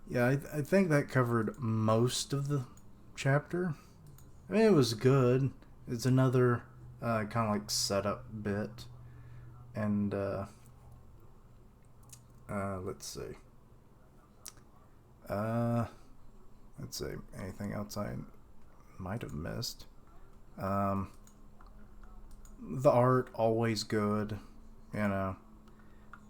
yeah, I think that covered most of the chapter. I mean, it was good. It's another kind of like setup bit. And let's see. Uh, let's see. Anything else I might have missed? Um, the art always good, you know,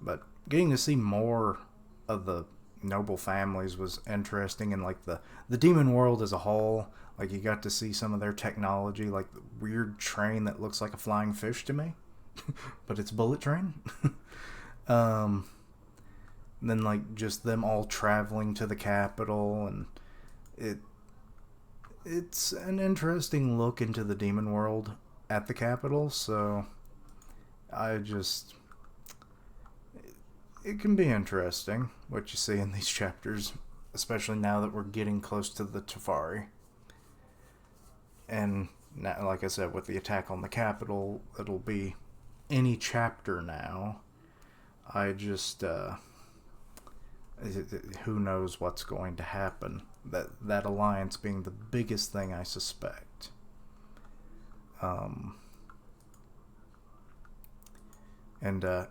but getting to see more of the noble families was interesting, and like the demon world as a whole. Like you got to see some of their technology, like the weird train that looks like a flying fish to me, but it's a bullet train. um, and then like just them all traveling to the capital, and it it's an interesting look into the demon world at the capital. So I just it can be interesting what you see in these chapters, especially now that we're getting close to the Tafari. And now, like I said, with the attack on the capital, it'll be any chapter now. I just who knows what's going to happen. That alliance being the biggest thing I suspect. And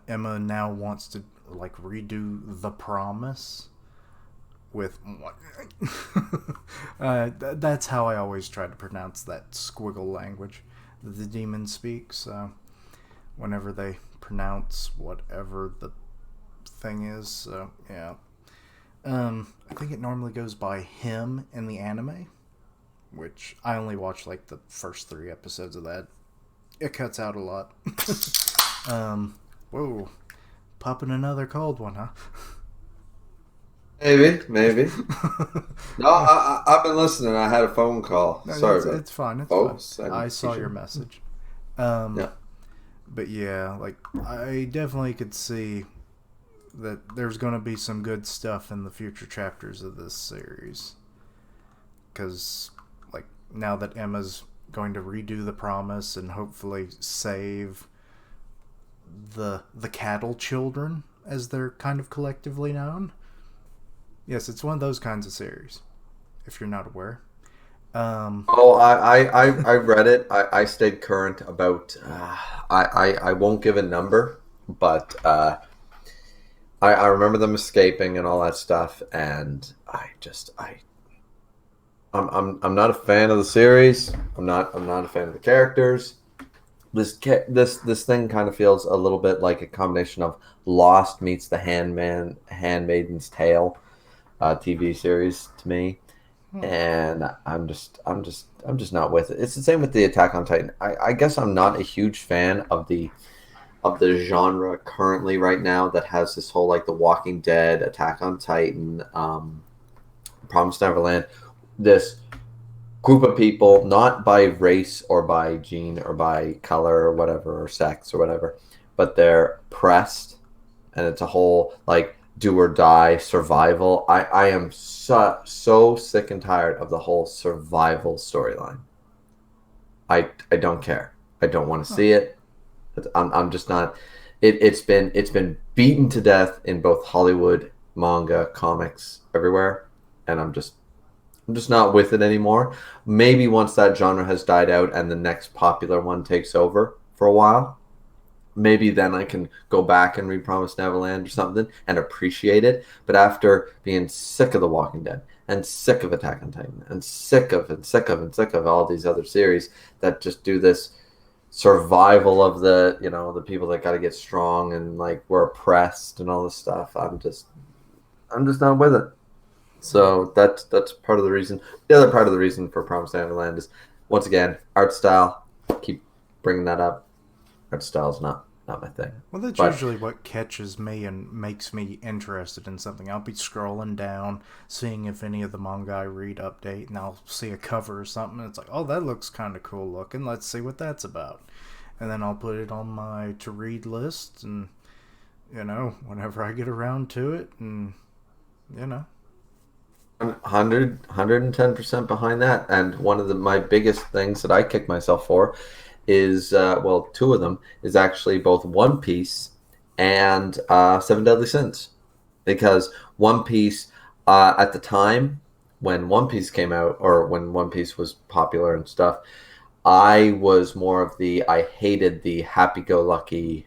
Emma now wants to like redo the promise with that's how I always try to pronounce that squiggle language that the demons speak. So whenever they pronounce whatever the thing is, so yeah. I think it normally goes by him in the anime, which I only watched like the first 3 episodes of that. It cuts out a lot. Whoa, popping another cold one, huh? Maybe. No, I've been listening. I had a phone call. No, Sorry, it's fine. It's folks. fine. I saw your message. Yeah. But yeah, like I definitely could see that there's going to be some good stuff in the future chapters of this series. Because, like, now that Emma's going to redo the promise and hopefully save the cattle children, as they're kind of collectively known. Yes, it's one of those kinds of series, if you're not aware. I read it. I stayed current about. I won't give a number, but I remember them escaping and all that stuff, and I'm not a fan of the series. I'm not a fan of the characters. This thing kind of feels a little bit like a combination of Lost meets the Handmaid's Tale TV series to me, and I'm just not with it. It's the same with the Attack on Titan. I guess I'm not a huge fan of the genre currently right now that has this whole like The Walking Dead, Attack on Titan, Promised Neverland, this group of people, not by race or by gene or by color or whatever or sex or whatever, but they're pressed, and it's a whole like do or die survival. I am so sick and tired of the whole survival storyline. I don't care. I don't want to see it. I'm just not. It's been beaten to death in both Hollywood, manga, comics, everywhere, and I'm just not with it anymore. Maybe once that genre has died out and the next popular one takes over for a while, maybe then I can go back and read Promised Neverland or something and appreciate it. But after being sick of The Walking Dead and sick of Attack on Titan and sick of all these other series that just do this survival of the people that got to get strong and like we're oppressed and all this stuff, I'm just not with it. So that's part of the reason. The other part of the reason for Promised Neverland is, once again, art style. Keep bringing that up. Art style is not my thing. Well, that's usually what catches me and makes me interested in something. I'll be scrolling down, seeing if any of the manga I read update, and I'll see a cover or something. And it's like, oh, that looks kind of cool looking. Let's see what that's about. And then I'll put it on my to-read list, and, whenever I get around to it, and, 110% behind that. And one of my biggest things that I kick myself for is, two of them is actually both One Piece and Seven Deadly Sins. Because One Piece, at the time when One Piece came out, or when One Piece was popular and stuff, I was more of I hated the happy-go-lucky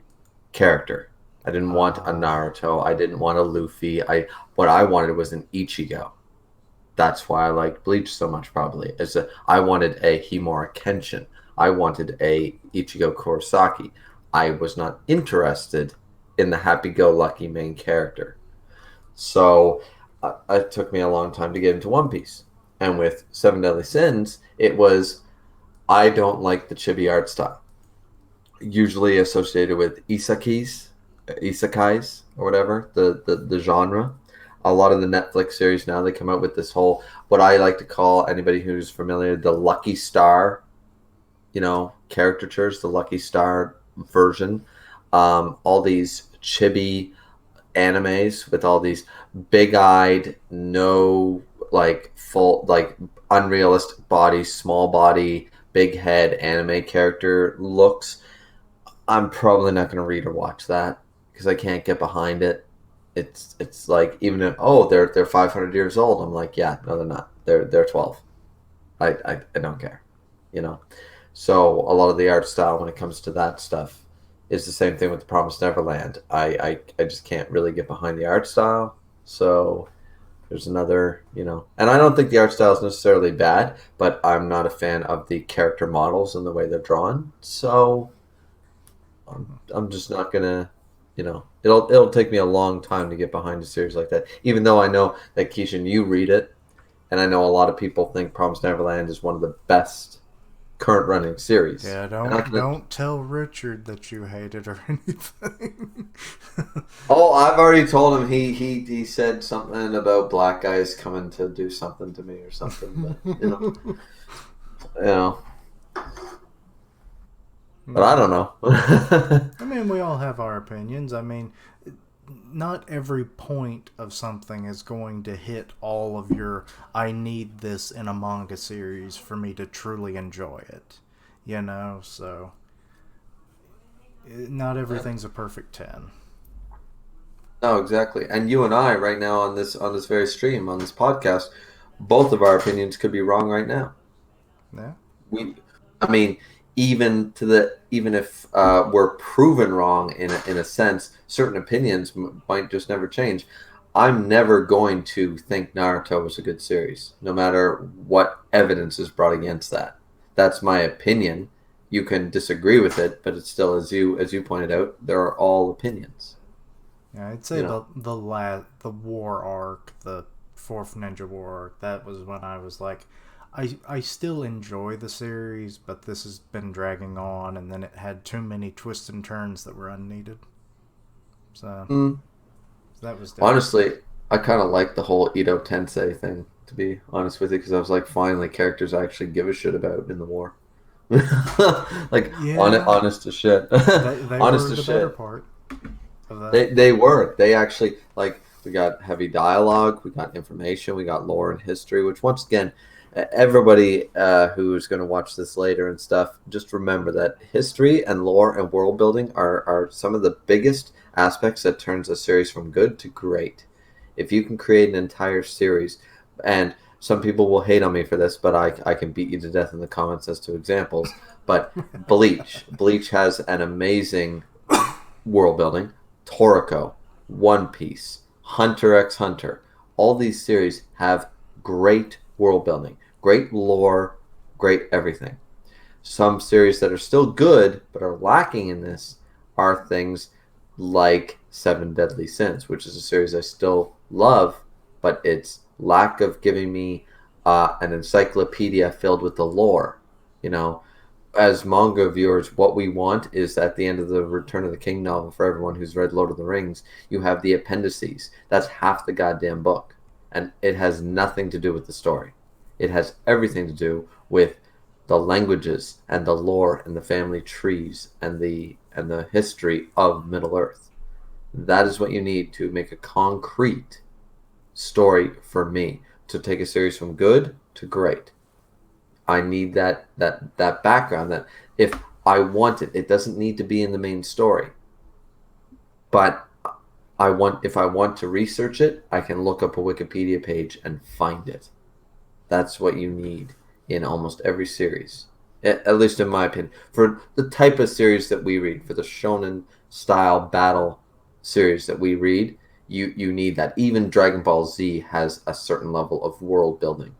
character. I didn't want a Naruto. I didn't want a Luffy. What I wanted was an Ichigo. That's why I liked Bleach so much, probably. I wanted a Himura Kenshin. I wanted a Ichigo Kurosaki. I was not interested in the happy-go-lucky main character. So it took me a long time to get into One Piece. And with Seven Deadly Sins, it was I don't like the chibi art style, usually associated with isekais or whatever the genre. A lot of the Netflix series now they come out with this whole what I like to call anybody who's familiar the Lucky Star, caricatures, the Lucky Star version. All these chibi animes with all these big-eyed, no like full like unrealistic body, small body, big head anime character looks. I'm probably not going to read or watch that because I can't get behind it. It's like even if they're 500 years old, I'm like yeah no they're not they're 12. I don't care, you know. So a lot of the art style when it comes to that stuff is the same thing with the Promised Neverland. I just can't really get behind the art style. So there's another, and I don't think the art style is necessarily bad, but I'm not a fan of the character models and the way they're drawn. So I'm just not gonna, it'll take me a long time to get behind a series like that. Even though I know that Keishan, you read it, and I know a lot of people think Promised Neverland is one of the best current running series. Yeah, And I can, don't tell Richard that you hate it or anything. oh, I've already told him he said something about black guys coming to do something to me or something, but you know, but I don't know. I mean, we all have our opinions. I mean, not every point of something is going to hit all of your I need this in a manga series for me to truly enjoy it. So not everything's a perfect 10. No, exactly. And you and I right now on this very stream on this podcast, both of our opinions could be wrong right now. Yeah. We, I mean, even if we're proven wrong in a sense, certain opinions might just never change. I'm never going to think Naruto was a good series, no matter what evidence is brought against that. That's my opinion. You can disagree with it, but it's still, as you pointed out, there are all opinions. Yeah, I'd say You know. the war arc, the fourth Ninja War arc, that was when I was like, I still enjoy the series, but this has been dragging on, and then it had too many twists and turns that were unneeded. So Mm. that was different. Honestly, I kind of like the whole Ito Tensei thing, to be honest with you, because I was like, finally, characters I actually give a shit about in the war. Like, Yeah, honest to shit. they Honest were to the better shit. part of that. They were. They actually, like, we got heavy dialogue, we got information, we got lore and history, which, once again, everybody who's going to watch this later and stuff, just remember that history and lore and world building are some of the biggest aspects that turns a series from good to great. If you can create an entire series, and some people will hate on me for this, but I can beat you to death in the comments as to examples. But Bleach has an amazing world building. Toriko, One Piece, Hunter x Hunter, all these series have great world building, great lore, great everything. Some series that are still good but are lacking in this are things like Seven Deadly Sins, which is a series I still love, but its lack of giving me an encyclopedia filled with the lore. You know, as manga viewers, what we want is at the end of the Return of the King novel, for everyone who's read Lord of the Rings, you have the appendices. That's half the goddamn book. And it has nothing to do with the story. It has everything to do with the languages and the lore and the family trees and the history of Middle Earth. That is what you need to make a concrete story for me to take a series from good to great. I need that background that if I want it, it doesn't need to be in the main story. But if I want to research it, I can look up a Wikipedia page and find it. That's what you need in almost every series. At least in my opinion. For the type of series that we read, for the shonen style battle series that we read, you need that. Even Dragon Ball Z has a certain level of world building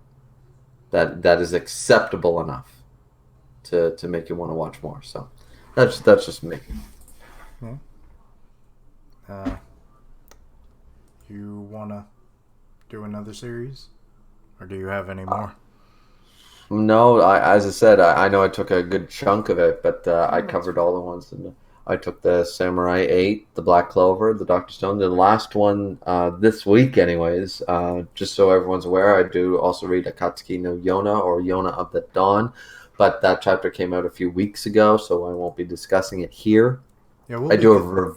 that is acceptable enough to make you want to watch more. So that's just me. Yeah. Uh, you wanna do another series, or do you have any more? No, as I said, I know I took a good chunk of it, but I Oh, that's covered fine. all the ones. I took the Samurai 8, the Black Clover, the Doctor Stone, the last one this week, anyways. Just so everyone's aware, I do also read Akatsuki no Yona or Yona of the Dawn, but that chapter came out a few weeks ago, so I won't be discussing it here. Yeah, I do have.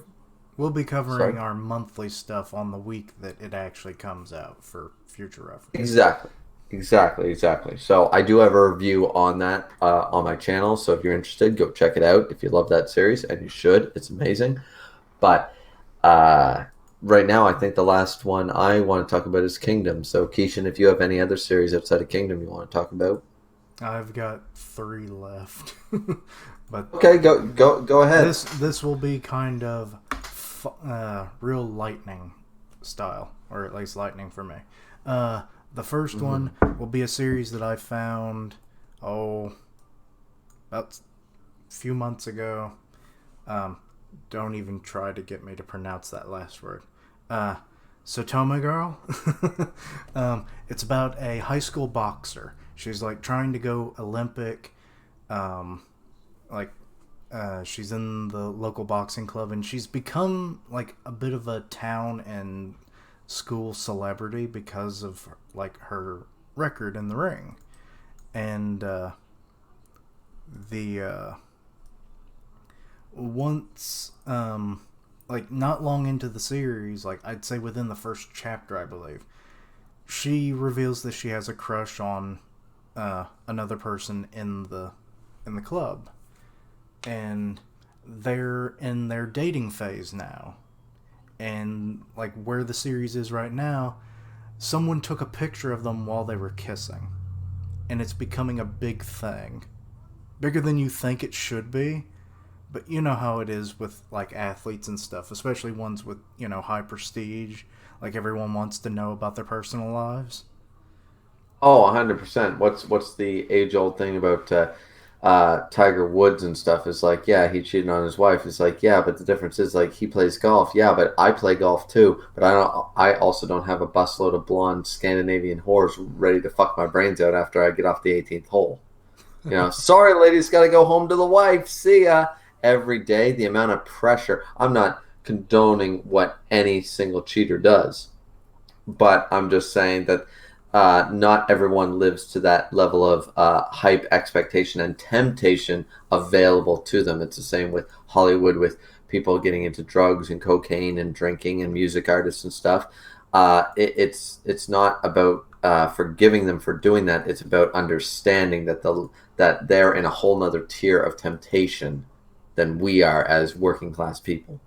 we'll be Sorry? covering our monthly stuff on the week that it actually comes out for future reference. Exactly. Exactly. So I do have a review on that on my channel. So if you're interested, go check it out. If you love that series, and you should, it's amazing. But uh, right now, I think the last one I want to talk about is Kingdom. So Keishan, if you have any other series outside of Kingdom you want to talk about, I've got three left, but okay, go ahead. this will be kind of real lightning style, or at least lightning for me. The first one Hmm. will be a series that I found about a few months ago. Um, don't even try to get me to pronounce that last word. Uh, Sotoma Girl. It's about a high school boxer. She's like trying to go Olympic. Um, like she's in the local boxing club, and she's become like a bit of a town and school celebrity because of like her record in the ring. And the once like not long into the series, like I'd say within the first chapter, I believe, she reveals that she has a crush on another person in the club, and they're in their dating phase now. And like where the series is right now, someone took a picture of them while they were kissing, and it's becoming a big thing, bigger than you think it should be. But you know how it is with like athletes and stuff, especially ones with, high prestige. Like everyone wants to know about their personal lives. Oh, 100%. What's the age old thing about Tiger Woods and stuff is like, yeah, he cheated on his wife. It's like, yeah, but the difference is like he plays golf. Yeah, but I play golf too. But I also don't have a busload of blonde Scandinavian whores ready to fuck my brains out after I get off the 18th hole. Sorry, ladies, got to go home to the wife. See ya. Every day, the amount of pressure. I'm not condoning what any single cheater does, but I'm just saying that not everyone lives to that level of hype, expectation, and temptation available to them. It's the same with Hollywood, with people getting into drugs and cocaine and drinking and music artists and stuff. It's not about forgiving them for doing that. It's about understanding that they're in a whole nother tier of temptation than we are as working class people.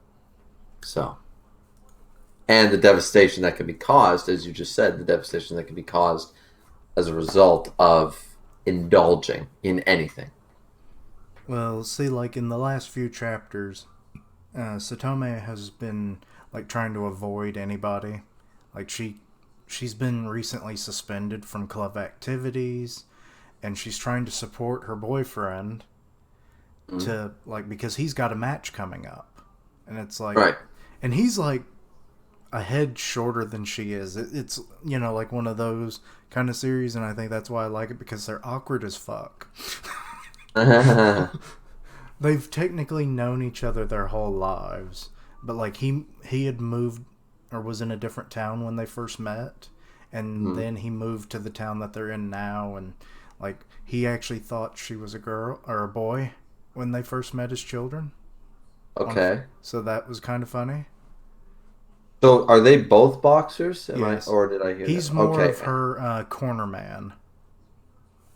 So, and the devastation that can be caused, as you just said, the devastation that can be caused as a result of indulging in anything. Well, see, like in the last few chapters, Satome has been like trying to avoid anybody. Like she's been recently suspended from club activities, and she's trying to support her boyfriend Mm. to like because he's got a match coming up, and it's like, Right. and he's like a head shorter than she is. It's like one of those kind of series, and I think that's why I like it because they're awkward as fuck. They've technically known each other their whole lives, but like he had moved or was in a different town when they first met, and Mm. then he moved to the town that they're in now, and like he actually thought she was a girl or a boy when they first met as children. Okay. So that was kind of funny. So are they both boxers? Am I, Yes, or did I hear that? he's more Okay. of her corner man.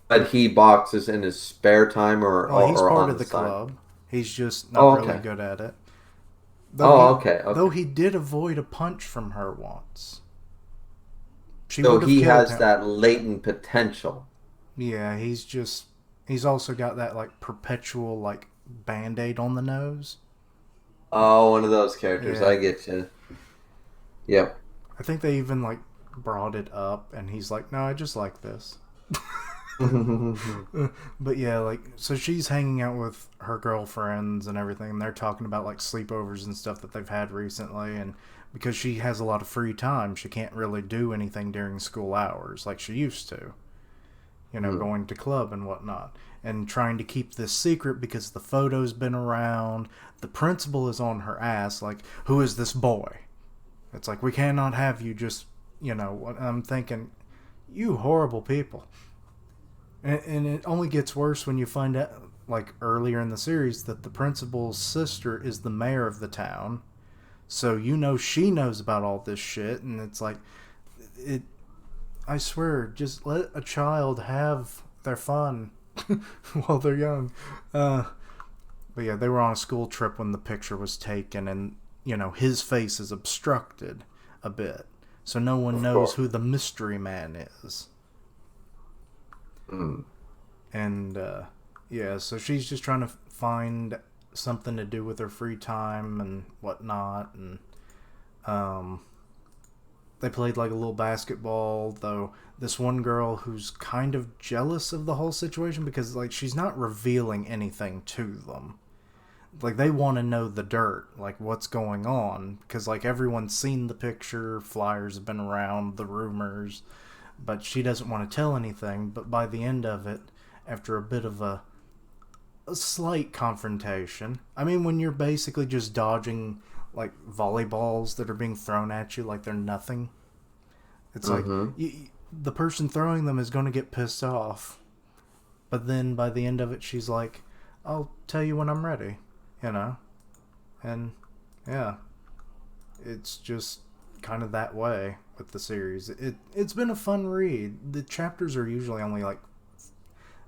But he boxes in his spare time Well, he's or part on of the the side. club. He's just not Oh, really okay. good at it. Oh, okay. Though Okay. he did avoid a punch from her once. She So would have he killed has him. that latent potential. Yeah, he's also got that like perpetual like band-aid on the nose. Oh, one of those characters. Yeah. I get you. Yep. I think they even like brought it up and he's like, "No, I just like this." But yeah, like so she's hanging out with her girlfriends and everything, and they're talking about like sleepovers and stuff that they've had recently, and because she has a lot of free time. She can't really do anything during school hours like she used to. Mm. Going to club and whatnot. And trying to keep this secret because the photo's been around. The principal is on her ass, like, who is this boy? It's like, we cannot have you just, I'm thinking, you horrible people. And it only gets worse when you find out, like, earlier in the series, that the principal's sister is the mayor of the town. So she knows about all this shit, and it's like, it. I swear, just let a child have their fun while they're young. But yeah, they were on a school trip when the picture was taken, and his face is obstructed a bit, so no one Of knows course. who the mystery man is. Mm. And yeah, so she's just trying to find something to do with her free time and whatnot, and um, they played like a little basketball, though this one girl who's kind of jealous of the whole situation because like she's not revealing anything to them. Like they want to know the dirt, like what's going on, because like everyone's seen the picture, flyers have been around, the rumors, but she doesn't want to tell anything. But by the end of it, after a bit of a slight confrontation, I mean, when you're basically just dodging like volleyballs that are being thrown at you like they're nothing, it's like Mm-hmm. the person throwing them is going to get pissed off. But then by the end of it, she's like, I'll tell you when I'm ready, you know? And yeah, it's just kind of that way with the series. It's been a fun read. The chapters are usually only like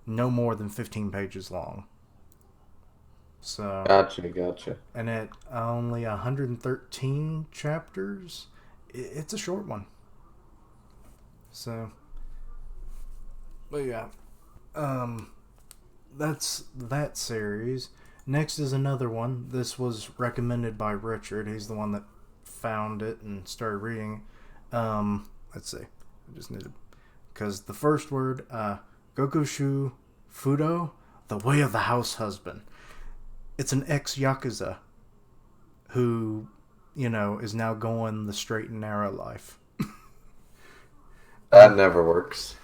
no more than 15 pages long. So, Gotcha. and at only 113 chapters, it's a short one. So, but yeah, um, that's that series. Next is another one. This was recommended by Richard. He's the one that found it and started reading. Let's see. I just need to, because the first word, Gokushu Fudo, the way of the house husband. It's an ex-Yakuza who, is now going the straight and narrow life. That never works.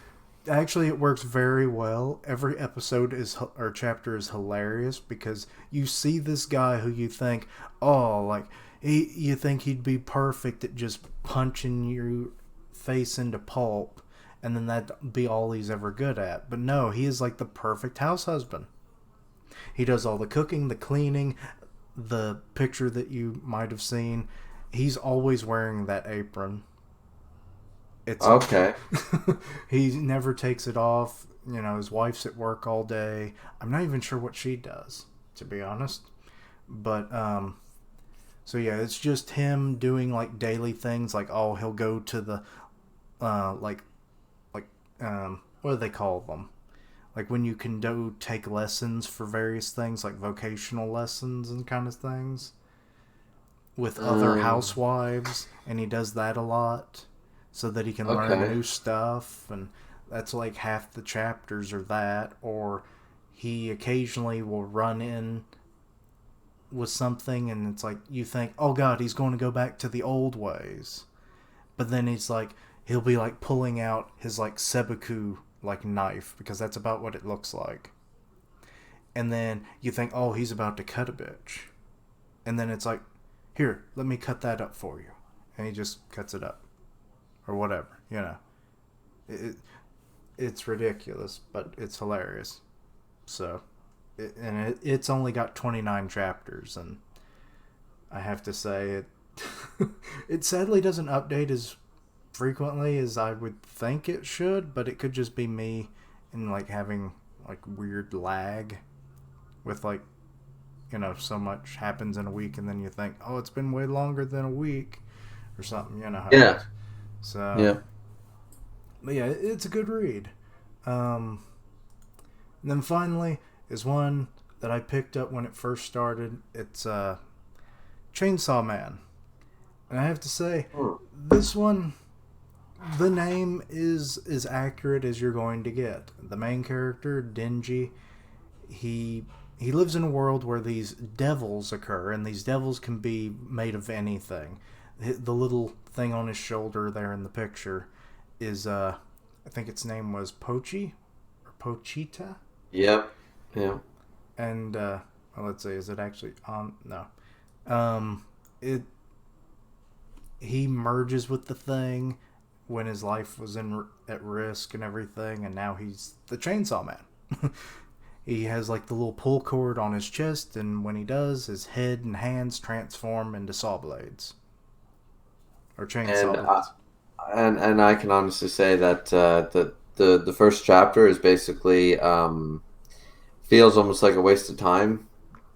Actually, it works very well. Every episode or chapter is hilarious because you see this guy who you think, oh, like, you think he'd be perfect at just punching your face into pulp, and then that'd be all he's ever good at. But no, he is like the perfect house husband. He does all the cooking, the cleaning, the picture that you might have seen. He's always wearing that apron. It's Okay. he never takes it off. His wife's at work all day. I'm not even sure what she does, to be honest. But so yeah, it's just him doing like daily things. Like he'll go to the like what do they call them? Like when you can go take lessons for various things, like vocational lessons and kind of things with other Mm, housewives, and he does that a lot so that he can learn okay. new stuff. And that's like half the chapters are that. Or he occasionally will run in with something, and it's like you think, oh god, he's going to go back to the old ways. But then he'll be like pulling out his like sebaku like knife, because that's about what it looks like. And then you think, oh, he's about to cut a bitch. And then it's like, here, let me cut that up for you. And he just cuts it up. Or whatever. It, it's ridiculous, but it's hilarious. So, it's only got 29 chapters, and I have to say it it sadly doesn't update as frequently as I would think it should, but it could just be me and like having like weird lag with like so much happens in a week, and then you think, oh, it's been way longer than a week or something. You know how it Yeah. is. So, Yeah. but yeah, it's a good read. Um, and then finally is one that I picked up when it first started. It's Chainsaw Man, and I have to say, Hmm. this one, the name is as accurate as you're going to get. The main character, Denji, he he lives in a world where these devils occur, and these devils can be made of anything. The little thing on his shoulder there in the picture is I think its name was Pochi or Pochita, Yep. Yeah. and well, let's see, is it actually on? No, it he merges with the thing when his life was at risk and everything, and now he's the Chainsaw Man. He has like the little pull cord on his chest, and when he does, his head and hands transform into saw blades or And chainsaw I, blades. and I can honestly say that the first chapter is basically feels almost like a waste of time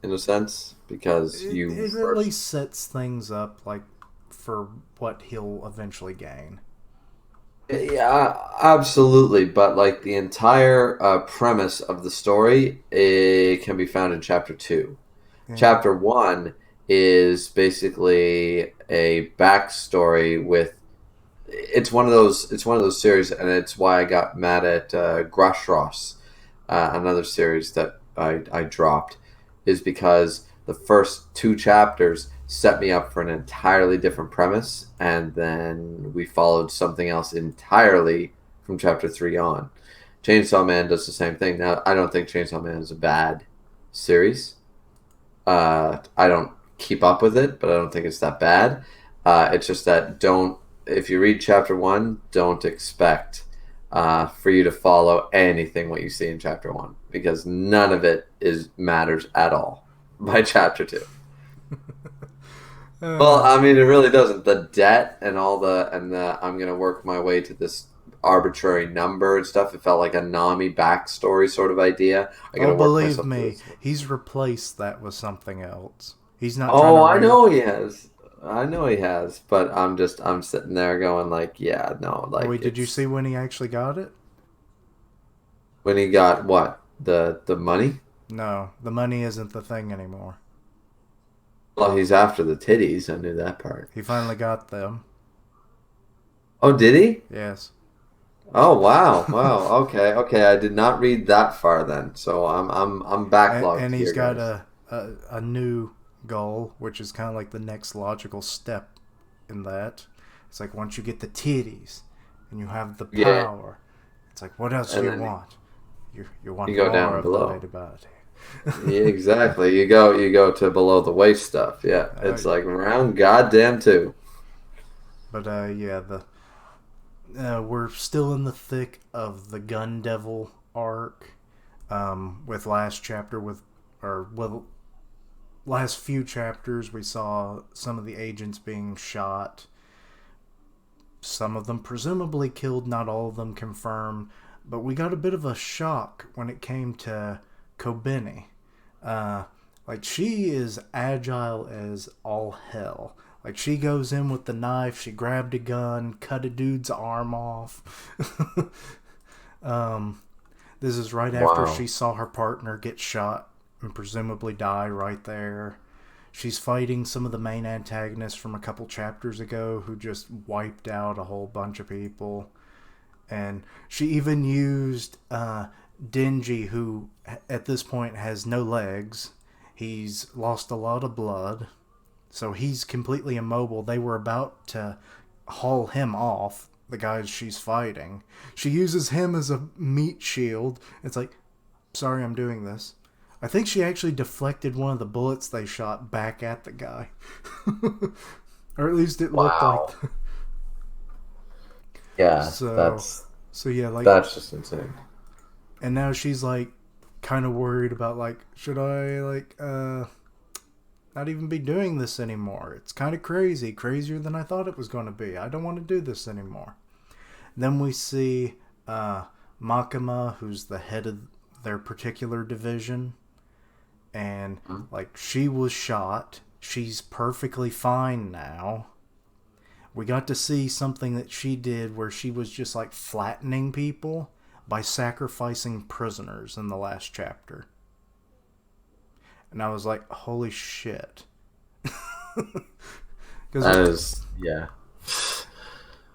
in a sense because you It at first. least sets things up like for what he'll eventually gain. Yeah, absolutely. But like the entire premise of the story, it can be found in chapter two. Yeah. Chapter one is basically a backstory with. It's one of those series, and it's why I got mad at Grashross, another series that I dropped, is because the first two chapters set me up for an entirely different premise, and then we followed something else entirely from chapter three on. Chainsaw Man does the same thing. Now, I don't think Chainsaw Man is a bad series. I don't keep up with it, but I don't think it's that bad. It's just that don't if you read chapter one, don't expect for you to follow anything what you see in chapter one because none of it is matters at all by chapter two. Well, Uh, I mean, it really doesn't. The debt and all the I'm gonna work my way to this arbitrary number and stuff. It felt like a Nami backstory sort of idea. I oh, gotta work believe myself to me, this. he's replaced that with something else. He's not trying to Oh, I write. know he has. I know he has, but I'm sitting there going like, yeah, no, Oh, like wait, did you it's see when he actually got it? when he got what the money. No, the money isn't the thing anymore. Well, he's after the titties. I knew that part. He finally got them. Oh, did he? Yes. Oh, wow, wow. Okay, okay. I did not read that far then, so I'm backlogged And he's here, got guys. a new goal, which is kind of like the next logical step in that. It's like once you get the titties and you have the Yeah, power, it's like what else do and you then want? You you want go more down of the below. lady body. Yeah, exactly. You go to below the waist stuff. Yeah, it's Yeah. like round goddamn two. But yeah, the we're still in the thick of the Gun Devil arc. With last chapter with or well last few chapters we saw some of the agents being shot, some of them presumably killed, not all of them confirmed, but we got a bit of a shock when it came to Kobeni. uh, like she is agile as all hell. Like she goes in with the knife, she grabbed a gun, cut a dude's arm off. um, this is right after she Wow. saw her partner get shot and presumably die right there. She's fighting some of the main antagonists from a couple chapters ago who just wiped out a whole bunch of people. And she even used Denji, who at this point has no legs. He's lost a lot of blood, so he's completely immobile. They were about to haul him off, the guys she's fighting. She uses him as a meat shield. It's like, sorry, I'm doing this. I think she actually deflected one of the bullets they shot back at the guy. Or at least it looked like. Wow. Yeah, So, so yeah, like, that's just insane. and now she's like, kind of worried about like, should I like, not even be doing this anymore? It's kind of crazy, crazier than I thought it was going to be. I don't want to do this anymore. Then we see Makima, who's the head of their particular division, and Hmm? like she was shot. She's perfectly fine now. We got to see something that she did where she was just like flattening people by sacrificing prisoners in the last chapter. And I was like, holy shit. Because That is, yeah.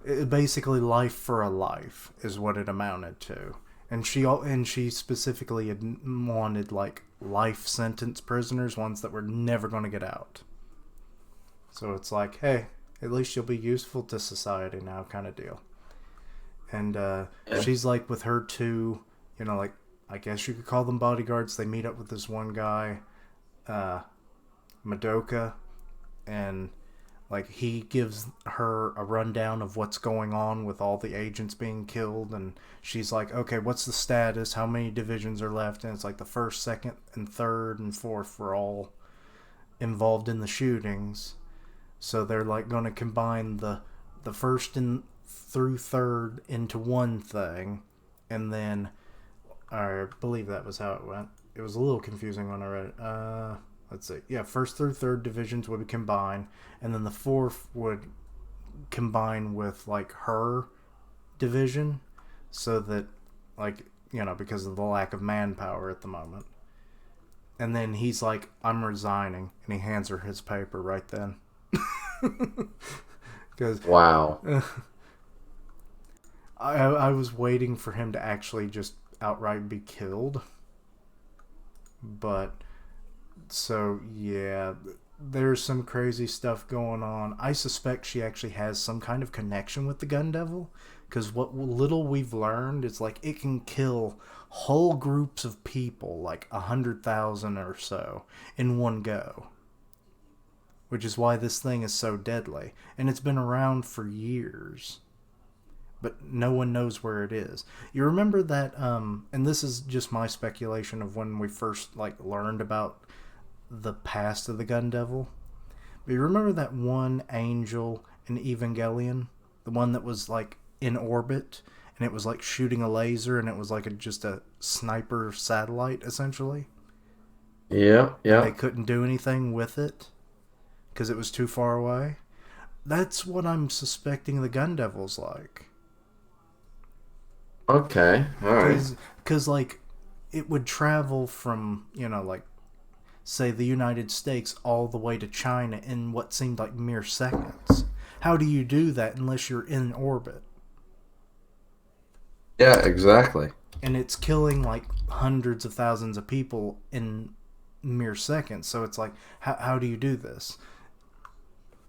it basically life for a life is what it amounted to. And she specifically had wanted like life sentence prisoners, ones that were never going to get out. So it's like, hey, At least you'll be useful to society now, kind of deal. And Yeah. she's like with her two, like I guess you could call them bodyguards. They meet up with this one guy, uh, Madoka, and like he gives her a rundown of what's going on with all the agents being killed, and she's like, okay, what's the status, how many divisions are left, and it's like the first, second, and third and fourth were all involved in the shootings. So they're like going to combine the first and through third into one thing, and then I believe that was how it went. It was a little confusing when I read it. Let's see. Yeah, first through third divisions would combine, and then the fourth would combine with like her division, so that like because of the lack of manpower at the moment. And then he's like, "I'm resigning," and he hands her his paper right then. Because Wow. I was waiting for him to actually just outright be killed, but so yeah, there's some crazy stuff going on. I suspect she actually has some kind of connection with the Gun Devil, because what little we've learned is like it can kill whole groups of people, like 100,000 or so, in one go. Which is why this thing is so deadly, and it's been around for years, but no one knows where it is. You remember that? And this is just my speculation of when we first like learned about the past of the Gun Devil. But you remember that one angel in Evangelion, the one that was like in orbit, and it was like shooting a laser, and it was like just a sniper satellite essentially, Yeah, and they yeah. couldn't do anything with it because it was too far away. That's what I'm suspecting the Gun Devil's like. Okay, all right. Because like, it would travel from, like, say, the United States all the way to China in what seemed like mere seconds. How do you do that unless you're in orbit? Yeah, exactly. And it's killing like hundreds of thousands of people in mere seconds. So it's like, how do you do this?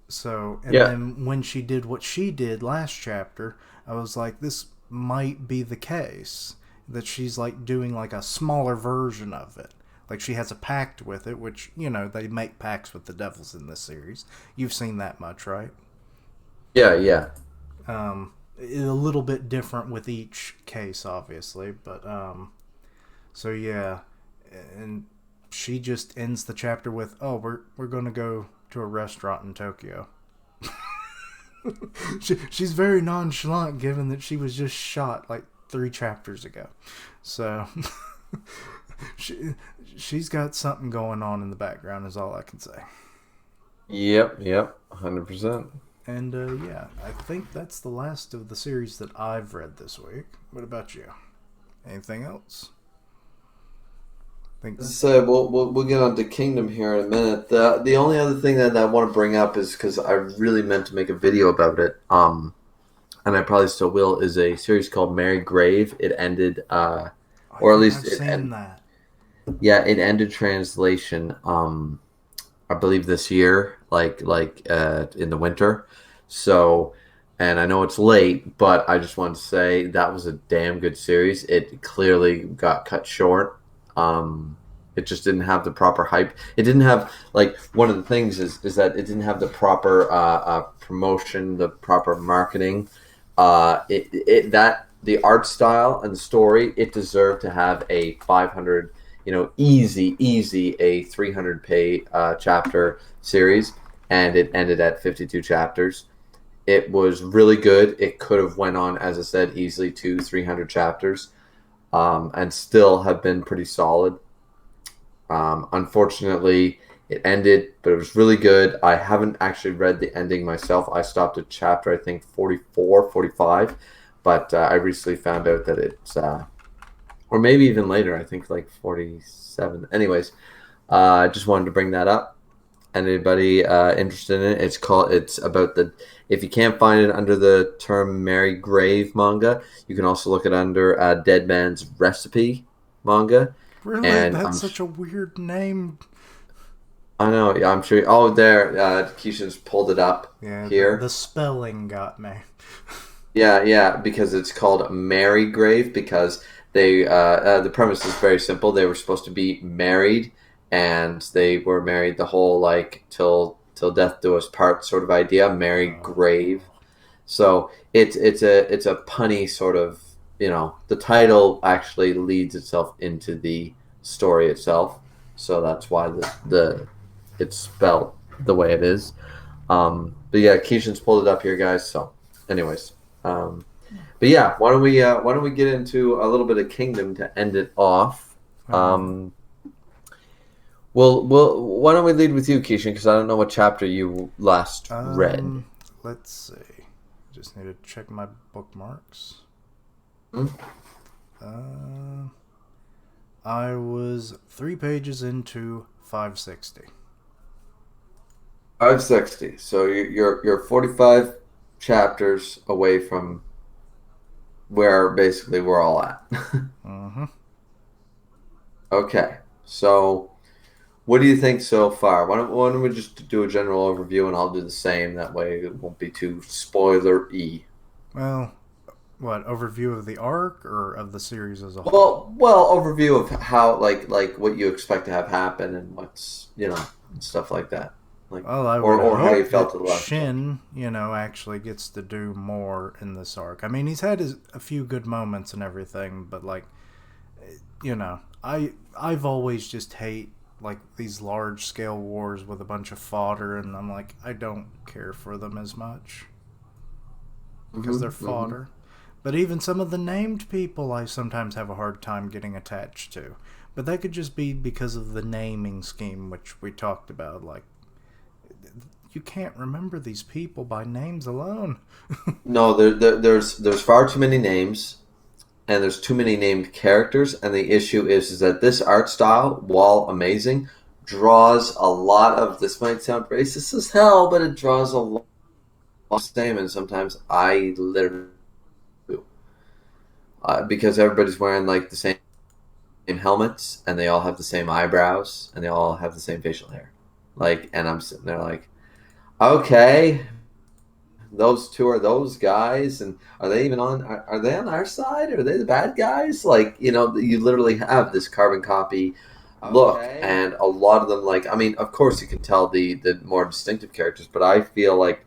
So, and Yeah, then when she did what she did last chapter, I was like, this might be the case. That she's like doing like a smaller version of it. Like she has a pact with it, which, they make pacts with the devils in this series. You've seen that much, right? yeah, yeah. A little bit different with each case, obviously, but so yeah, and she just ends the chapter with, "Oh, we're gonna go to a restaurant in Tokyo." She's very nonchalant, given that she was just shot like 3 chapters ago. So she she's got something going on in the background, is all I can say. Yep, yep. 100%. And yeah, I think that's the last of the series that I've read this week. What about you? Anything else? Think So we'll get on to Kingdom here in a minute. The only other thing that I want to bring up is because I really meant to make a video about it. And I probably still will. Is a series called Mary Grave. It ended, I or at think least I've seen that. yeah, it ended translation. I believe this year, in the winter. So, and I know it's late, but I just wanted to say that was a damn good series. It clearly got cut short. It just didn't have the proper hype. It didn't have like one of the things is that it didn't have the proper promotion, the proper marketing. That the art style and the story, it deserved to have a 500, easy a 300 page chapter series, and it ended at 52 chapters. It was really good. It could have went on, as I said, easily to 300 chapters, and still have been pretty solid. Unfortunately, it ended, but it was really good. I haven't actually read the ending myself. I stopped at chapter, I think, 44, 45, but I recently found out that it's, or maybe even later, I think like 47. Anyways, I just wanted to bring that up. Anybody interested in it? It's about if you can't find it under the term Mary Grave manga, you can also look it under Dead Man's Recipe manga. Really, And that's such a weird name. I know. Yeah, I'm sure. Oh, there. Keisha's pulled it up Yeah, the here. spelling got me. Yeah, yeah, because it's called Mary Grave because the premise is very simple. They were supposed to be married, and they were married the whole like till death do us part sort of idea. Mary Grave. Oh. So it's a punny sort of, the title actually leads itself into the story itself. So that's why the it's spelled the way it is. But yeah, Keishan's pulled it up here, guys. So, anyways, um, but yeah, why don't we get into a little bit of Kingdom to end it off? Um, Um, well, why don't we lead with you, Keishan? Because I don't know what chapter you last read. um, let's see. Just need to check my bookmarks. Hmm? Uh, I was 3 pages into 560. 560. So you're 45 chapters away from where basically we're all at. Mm-hmm. Okay. So what do you think so far? Why don't we just do a general overview and I'll do the same. That way it won't be too spoiler-y. Well, what overview of the arc or of the series as a whole? Well, overview of how like what you expect to have happen and what's and stuff like that. Like Well, I would or how you hope felt that to the last chapter. Shin, actually gets to do more in this arc. I mean, he's had a few good moments and everything, but like, I've always just hate like these large scale wars with a bunch of fodder, and I'm like, I don't care for them as much because they're Mm-hmm. fodder. But even some of the named people, I sometimes have a hard time getting attached to. But that could just be because of the naming scheme, which we talked about. Like, you can't remember these people by names alone. No, there's far too many names and there's too many named characters, and the issue is that this art style, while amazing, draws a lot of, this might sound racist as hell, but it draws a lot of same, and sometimes I literally do. Because everybody's wearing like the same helmets and they all have the same eyebrows and they all have the same facial hair. Like, and I'm sitting there like, okay, those two are those guys, and are they even on, are they on our side, are they the bad guys? Like, you literally have this carbon copy look, Okay. and a lot of them, like, I mean, of course you can tell the more distinctive characters, but I feel like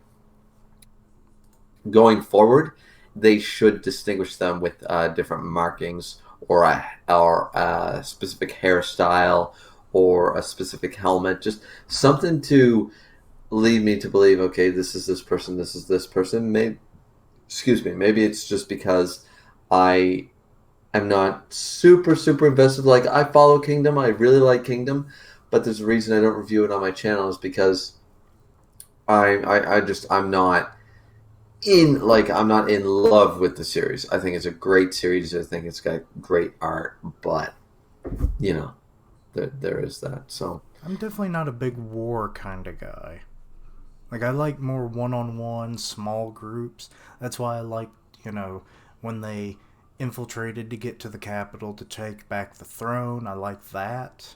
going forward they should distinguish them with different markings, or a specific hairstyle, or a specific helmet, just something to lead me to believe, okay, this is this person, this is this person. Maybe, excuse me, maybe it's just because I am not super super invested. Like, I follow Kingdom, I really like Kingdom, but there's a reason I don't review it on my channel, is because I'm not in love with the series. I think it's a great series. I think it's got great art, but you know there is that. So I'm definitely not a big war kind of guy. Like, I like more one on one, small groups. That's why I liked, when they infiltrated to get to the capital to take back the throne. I like that.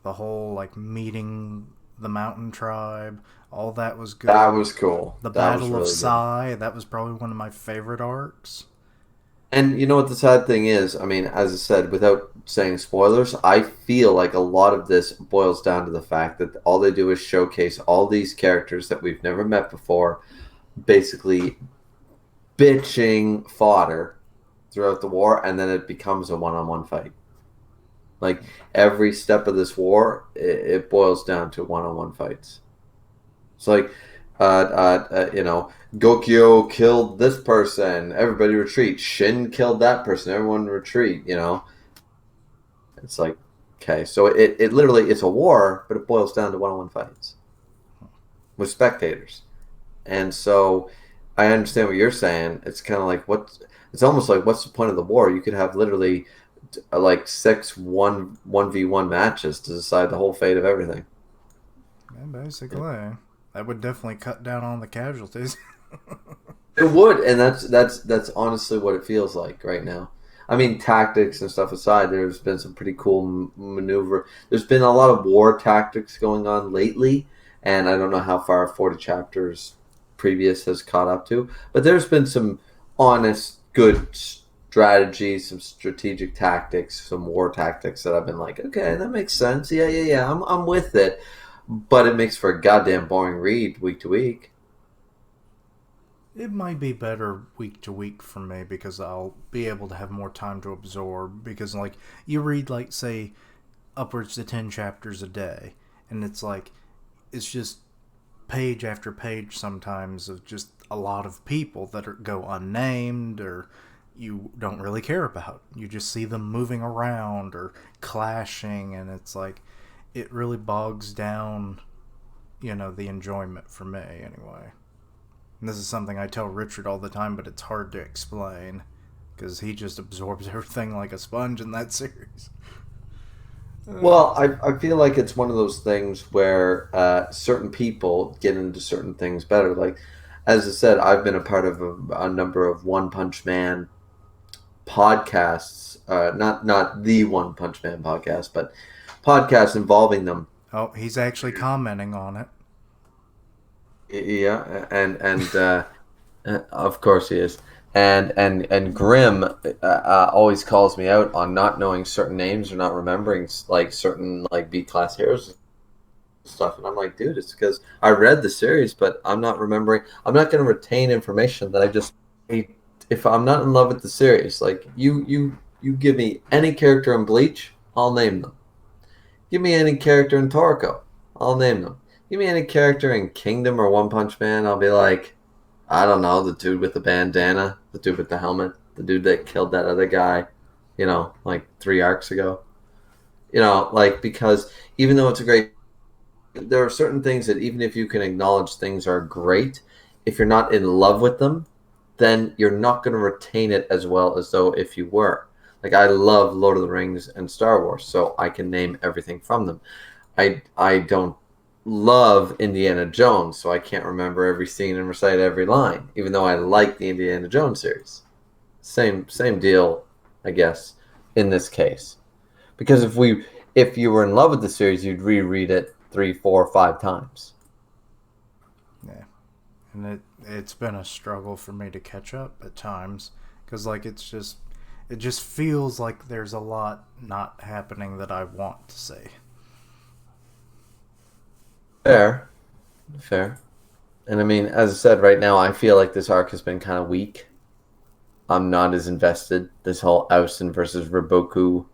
The whole, like, meeting the mountain tribe, all that was that good. was cool. The That was Battle of really good. Sai, that was probably one of my favorite arcs. And you know what the sad thing is? I mean, as I said, without saying spoilers, I feel like a lot of this boils down to the fact that all they do is showcase all these characters that we've never met before, basically bitching fodder throughout the war, and then it becomes a one-on-one fight. Like, every step of this war, it boils down to one-on-one fights. It's like, Gokyo killed this person. Everybody retreat. Shin killed that person. Everyone retreat. It's like, okay, so it literally, it's a war, but it boils down to one-on-one fights with spectators. And so I understand what you're saying. It's kind of like, it's almost like, what's the point of the war? You could have literally like six 1v1 matches to decide the whole fate of everything. And basically, that would definitely cut down on the casualties. It would, and that's honestly what it feels like right now. I mean, tactics and stuff aside, there's been some pretty cool maneuver. There's been a lot of war tactics going on lately, and I don't know how far 40 chapters previous has caught up to, but there's been some honest, good strategy, some strategic tactics, some war tactics that I've been like, okay, that makes sense. Yeah, yeah, yeah, I'm with it. But it makes for a goddamn boring read week to week. It might be better week to week for me because I'll be able to have more time to absorb. Because, like, you read, like, say, upwards to 10 chapters a day, and it's like, it's just page after page sometimes of just a lot of people that go unnamed or you don't really care about. You just see them moving around or clashing, and it's like, it really bogs down, the enjoyment for me anyway. And this is something I tell Richard all the time, but it's hard to explain because he just absorbs everything like a sponge in that series. Well, I feel like it's one of those things where certain people get into certain things better. Like, as I said, I've been a part of a number of One Punch Man podcasts. Not the One Punch Man podcast, but podcasts involving them. Oh, he's actually commenting on it. Yeah, and of course he is. And Grim always calls me out on not knowing certain names or not remembering like certain like B class heroes and stuff. And I'm like, dude, it's because I read the series, but I'm not remembering. I'm not going to retain information that I just if I'm not in love with the series. Like you give me any character in Bleach, I'll name them. Give me any character in Toriko, I'll name them. Give me any character in Kingdom or One Punch Man, I'll be like, I don't know, the dude with the bandana, the dude with the helmet, the dude that killed that other guy, like 3 arcs ago. Like, because even though it's a great, there are certain things that even if you can acknowledge things are great, if you're not in love with them, then you're not going to retain it as well as though if you were. Like, I love Lord of the Rings and Star Wars, so I can name everything from them. I don't love Indiana Jones, so I can't remember every scene and recite every line, even though I like the Indiana Jones series. Same deal, I guess, in this case. Because if you were in love with the series, you'd reread it 3, 4, 5 times. Yeah, and it's been a struggle for me to catch up at times because like it just feels like there's a lot not happening that I want to see. Fair, fair. And I mean, as I said, right now I feel like this arc has been kind of weak. I'm not as invested. This whole Austin versus Riboko,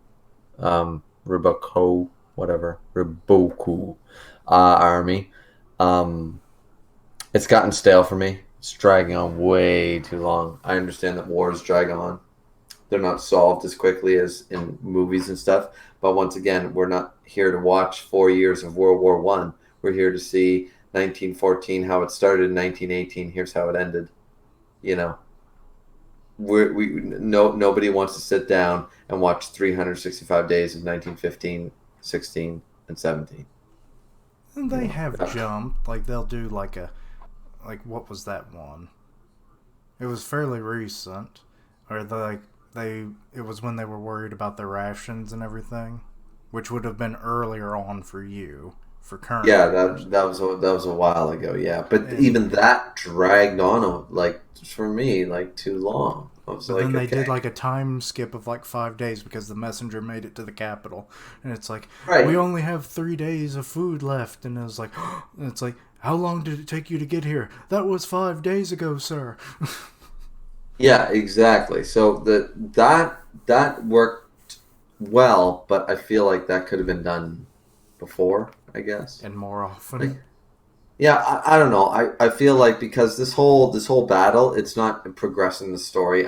whatever, Riboku army. Um, it's gotten stale for me. It's dragging on way too long. I understand that wars drag on. They're not solved as quickly as in movies and stuff. But once again, we're not here to watch 4 years of World War One. We're here to see 1914, how it started in 1918. Here's how it ended. You know, nobody wants to sit down and watch 365 days of 1915, 16, and 17. And You they know, have jumped. Like they'll do like what was that one? It was fairly recent, or it was when they were worried about their rations and everything, which would have been earlier on for you for current yeah, readers. that was a while ago. Yeah, but And even that dragged on like for me like too long. I was but then like, they did okay, like a time skip of like 5 days because the messenger made it to the capital, and it's like we right. only have 3 days of food left, and it was like, and it's like how long did it take you to get here? That was 5 days ago, sir. Yeah, exactly. So that worked well, but I feel like that could have been done before, I guess. And more often. Like, yeah, I don't know. I feel like because this whole battle, it's not progressing the story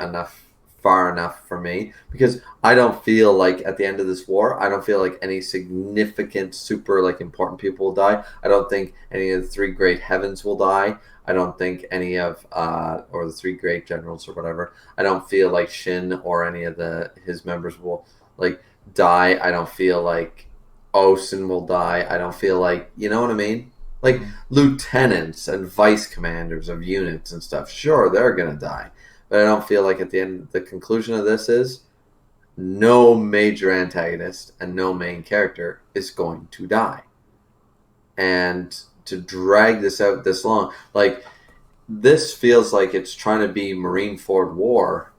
far enough for me. Because I don't feel like at the end of this war, I don't feel like any significant, super like important people will die. I don't think any of the three great heavens will die. I don't think any of or the three great generals or whatever. I don't feel like Shin or any of his members will like die. I don't feel like Osen will die. I don't feel like, you know what I mean? Like Mm. lieutenants and vice commanders of units and stuff. Sure, they're gonna die, but I don't feel like at the end the conclusion of this is no major antagonist and no main character is going to die. And to drag this out this long, like this feels like it's trying to be Marineford War,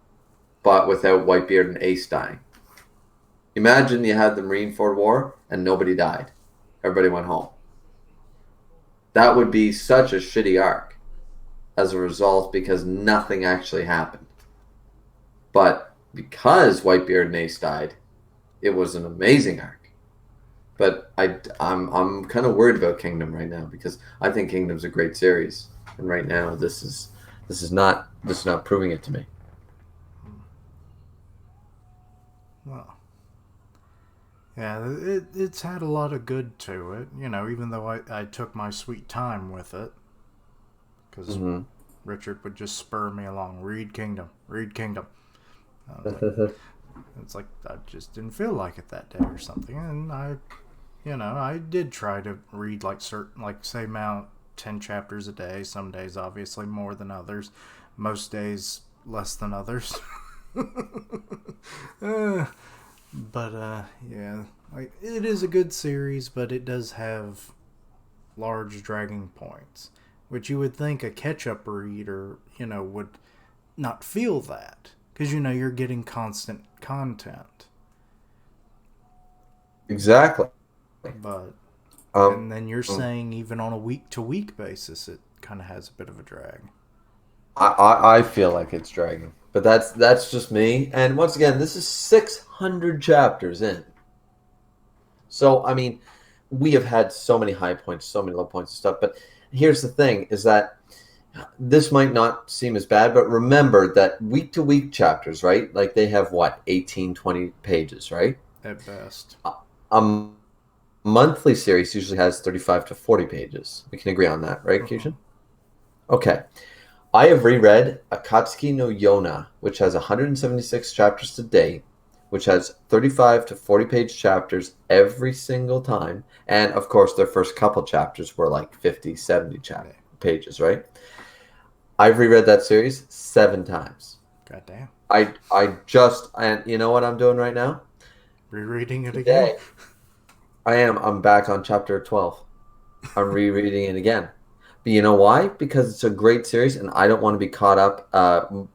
but without Whitebeard and Ace dying. Imagine you had the Marineford War and nobody died. Everybody went home. That would be such a shitty arc as a result because nothing actually happened. But because Whitebeard and Ace died, it was an amazing arc. But I'm kind of worried about Kingdom right now because I think Kingdom's a great series, and right now this is not proving it to me. Well, yeah, it's had a lot of good to it, you know, even though I took my sweet time with it. Because Mm-hmm. Richard would just spur me along. Read Kingdom. Read Kingdom. I was like, it's like I just didn't feel like it that day or something. And I did try to read like certain, like say, amount 10 chapters a day. Some days, obviously, more than others. Most days, less than others. Yeah, like it is a good series, but it does have large dragging points, which you would think a catch-up reader, would not feel that because you're getting constant content. Exactly. But Um, and then you're saying even on a week-to-week basis, it kind of has a bit of a drag. I feel like it's dragging, but that's just me. And once again, this is 600 chapters in. So I mean, we have had so many high points, so many low points and stuff. But here's the thing: is that this might not seem as bad, but remember that week to week chapters, right? Like they have what 18, 20 pages, right? At best. A monthly series usually has 35 to 40 pages. We can agree on that, right, Uh-huh. Keishan? Okay. I have reread Akatsuki no Yona, which has 176 chapters to date, which has 35 to 40 page chapters every single time. And of course, their first couple chapters were like 50, 70 Yeah. pages, right? I've reread that series 7 times. Goddamn. And you know what I'm doing right now? Rereading it again? Today, I'm back on chapter 12. I'm rereading it again. But you know why? Because it's a great series, and I don't want to be caught up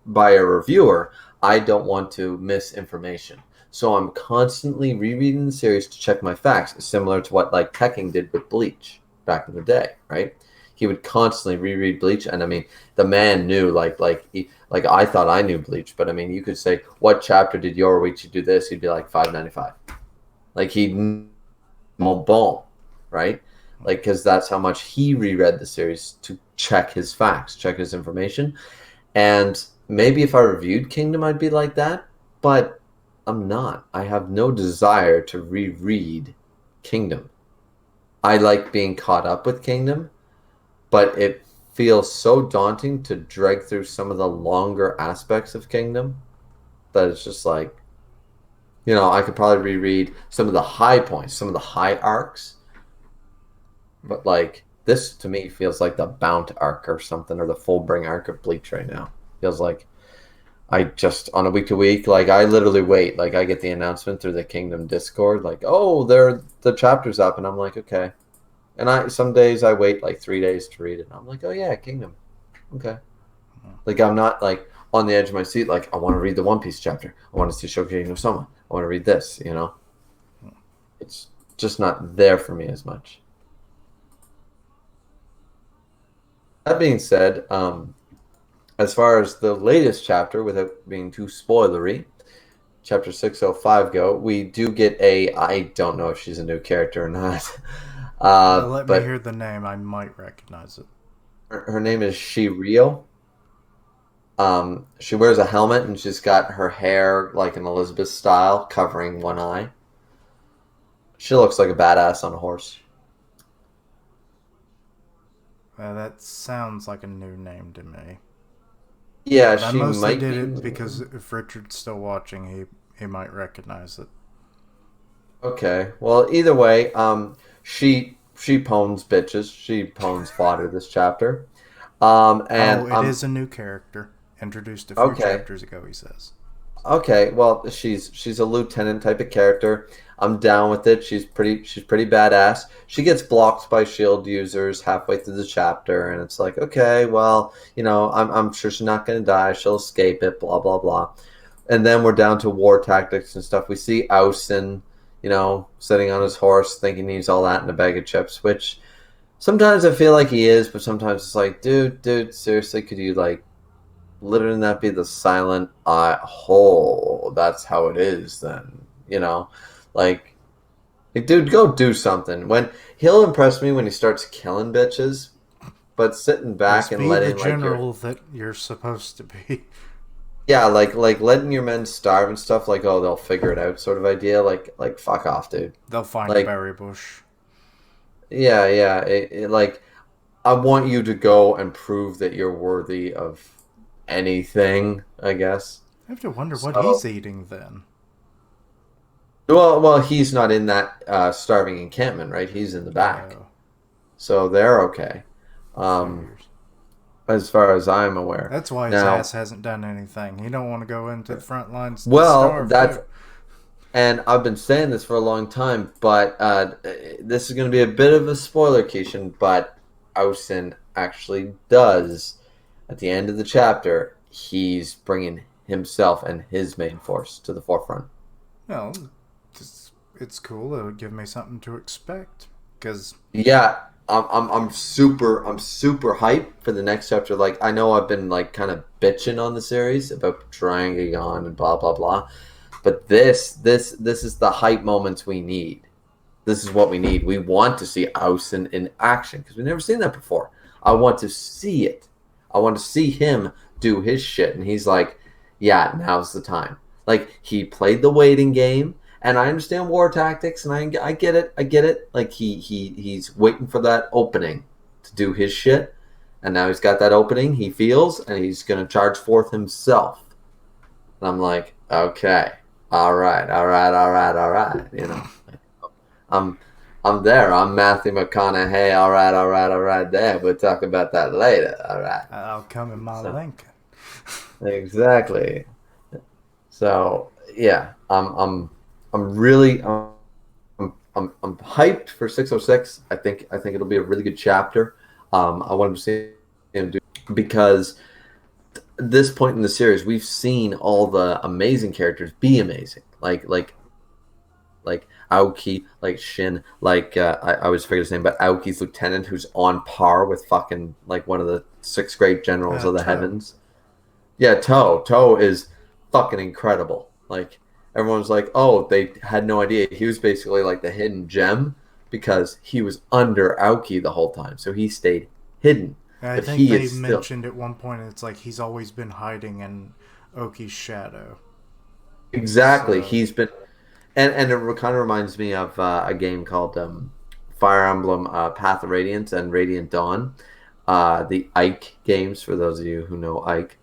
by a reviewer. I don't want to miss information. So I'm constantly rereading the series to check my facts, similar to what like Tekking did with Bleach back in the day, right? He would constantly reread Bleach, and I mean, the man knew like I thought I knew Bleach, but I mean, you could say, "What chapter did Yoruichi do this?" He'd be like 595. Like he'd boom, right? Like because that's how much he reread the series to check his facts, check his information. And maybe if I reviewed Kingdom, I'd be like that, but I'm not. I have no desire to reread Kingdom. I like being caught up with Kingdom, but it feels so daunting to drag through some of the longer aspects of Kingdom that it's just like, I could probably reread some of the high points, some of the high arcs, but like this to me feels like the Bount arc or something, or the Fullbring arc of Bleach right now. Feels like I just on a week to week, like I literally wait, like I get the announcement through the Kingdom Discord, like oh, the chapter's up, and I'm like okay, and I some days I wait like 3 days to read it, and I'm like oh yeah, Kingdom, okay, like I'm not like on the edge of my seat, like I want to read the One Piece chapter, I want to see Shokugeki no Soma, I want to read this. It's just not there for me as much. That being said, as far as the latest chapter, without being too spoilery, chapter 605 go, we do get I don't know if she's a new character or not, Let me but hear the name. I might recognize it. her name is Shirio. She wears a helmet and she's got her hair like an Elizabeth style, covering one eye. She looks like a badass on a horse. That sounds like a new name to me. Yeah, But I she mostly might did be it because new. if Richard's still watching, he might recognize it. Okay. Well, either way, she pwns bitches. She pwns fodder this chapter. And Oh, it is a new character introduced a few okay. chapters ago. He says. Okay, well, she's a lieutenant type of character. I'm down with it. She's pretty badass. She gets blocked by shield users halfway through the chapter, and it's like, okay, well, I'm sure she's not gonna die. She'll escape it. Blah blah blah. And then we're down to war tactics and stuff. We see Austen, sitting on his horse, thinking he's all that in a bag of chips. Which sometimes I feel like he is, but sometimes it's like, dude, seriously, could you like literally not be the silent eye hole? That's how it is then, like, dude, go do something. When he'll impress me when he starts killing bitches, but sitting back Just and be the letting like your general that you're supposed to be. yeah, like letting your men starve and stuff, like, oh, they'll figure it out sort of idea, like fuck off, dude. They'll find a Like, berry bush. yeah, like, I want you to go and prove that you're worthy of anything, I guess. I have to wonder what So, he's eating then. well, he's not in that starving encampment, right? He's in the back, Oh, so they're okay, um, figures. as far as I'm aware. That's why his Now, ass hasn't done anything. He don't want to go into the front lines to well, starve that's too. and I've been saying this for a long time, but this is going to be a bit of a spoiler, Keishan. But Austen actually does, at the end of the chapter, he's bringing himself and his main force to the forefront. Well, it's cool. It would give me something to expect. Because, Yeah, I'm super hyped for the next chapter. Like, I know I've been like kind of bitching on the series about dragging on and blah blah blah, but this is the hype moments we need. This is what we need. We want to see Austen in action because we've never seen that before. I want to see it. I want to see him do his shit, and he's like, "Yeah, now's the time." Like, he played the waiting game, and I understand war tactics, and I get it. I get it. Like, he's waiting for that opening to do his shit, and now he's got that opening. He feels, and he's gonna charge forth himself. And I'm like, okay, all right, all right, all right, all right. I'm I'm there. I'm Matthew McConaughey. All right, all right, all right. There. We'll talk about that later. All right. I'll come in my So Lincoln. exactly. So yeah, I'm really I'm hyped for 606. I think it'll be a really good chapter. I want to see him do because this point in the series, we've seen all the amazing characters be amazing. Like Aoki, like Shin, like I always forget his name, but Aoki's lieutenant, who's on par with fucking like one of the six great generals of the Toe. heavens. Yeah, Toe is fucking incredible. Like, everyone's like, oh, they had no idea he was basically like the hidden gem because he was under Aoki the whole time, so he stayed hidden, I but think he they is still mentioned at one point it's like he's always been hiding in Oki's shadow. exactly So, he's been. And it kind of reminds me of a game called Fire Emblem Path of Radiance and Radiant Dawn. The Ike games, for those of you who know Ike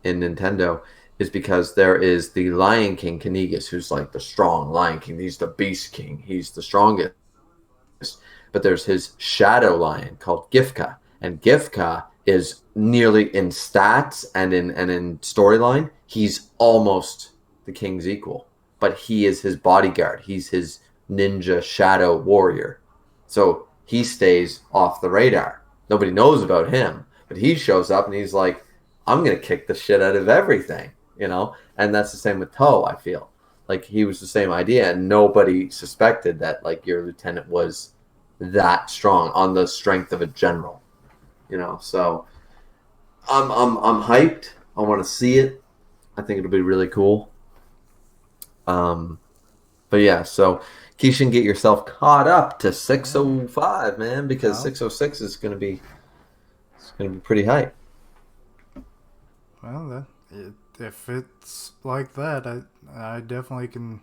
in Nintendo, is because there is the Lion King Kanigas, who's like the strong Lion King. He's the Beast King. He's the strongest. But there's his shadow lion called Gifka. And Gifka is nearly in stats and in storyline, he's almost the king's equal, but he is his bodyguard. He's his ninja shadow warrior. So he stays off the radar. Nobody knows about him, but he shows up and he's like, I'm going to kick the shit out of everything. And that's the same with Toe, I feel. Like, he was the same idea, and nobody suspected that, like, your lieutenant was that strong on the strength of a general. So I'm hyped. I want to see it. I think it'll be really cool. Um, But yeah, so Keishan, get yourself caught up to yeah. 605, man, because Well, 606 is gonna be pretty hype. well, if it's like that, I definitely can.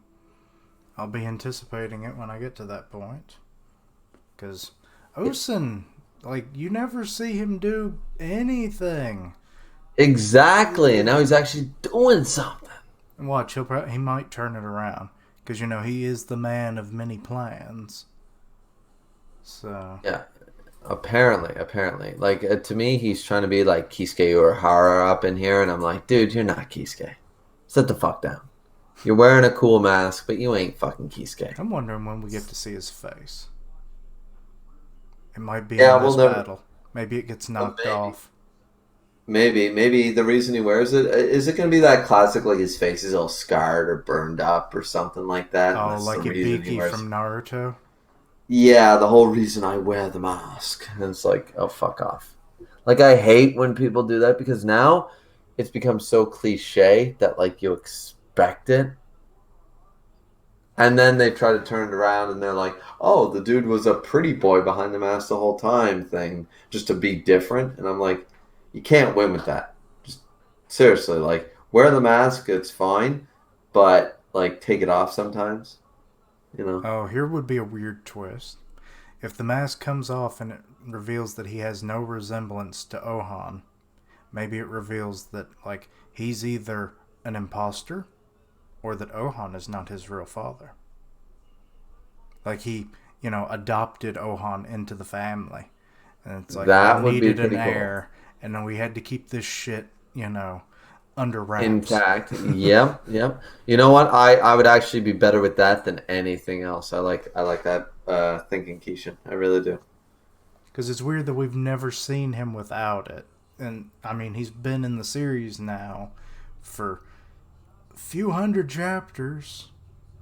I'll be anticipating it when I get to that point. Because Osen, like, you never see him do anything. Exactly, and now he's actually doing something. And watch, he might turn it around. Because, he is the man of many plans. So, Yeah, apparently, like, to me, he's trying to be like Kisuke Urahara up in here, and I'm like, dude, you're not Kisuke. Sit the fuck down. You're wearing a cool mask, but you ain't fucking Kisuke. I'm wondering when we get to see his face. It might be Yeah, in we'll this never. battle. Maybe it gets Well, knocked maybe. off. Maybe the reason he wears it is it going to be that classic, like his face is all scarred or burned up or something like that, and Oh, that's the like reason he Ibiki wears. from Naruto. Yeah, the whole reason I wear the mask, and it's like, oh fuck off. Like I hate when people do that because now it's become so cliche that like you expect it, and then they try to turn it around and they're like, oh, the dude was a pretty boy behind the mask the whole time thing, just to be different, and I'm like, you can't win with that. Seriously, like wear the mask, it's fine, but like take it off sometimes, you know. Oh, here would be a weird twist. If the mask comes off and it reveals that he has no resemblance to Ohan, maybe it reveals that, like, he's either an imposter or that Ohan is not his real father. Like, he, adopted Ohan into the family. And it's like, we That would be needed an pretty cool. heir, and then we had to keep this shit, under wraps. Intact. Yep, yep. You know what? I would actually be better with that than anything else. I like that thinking, Keishan. I really do. Because it's weird that we've never seen him without it. And, I mean, he's been in the series now for a few hundred chapters.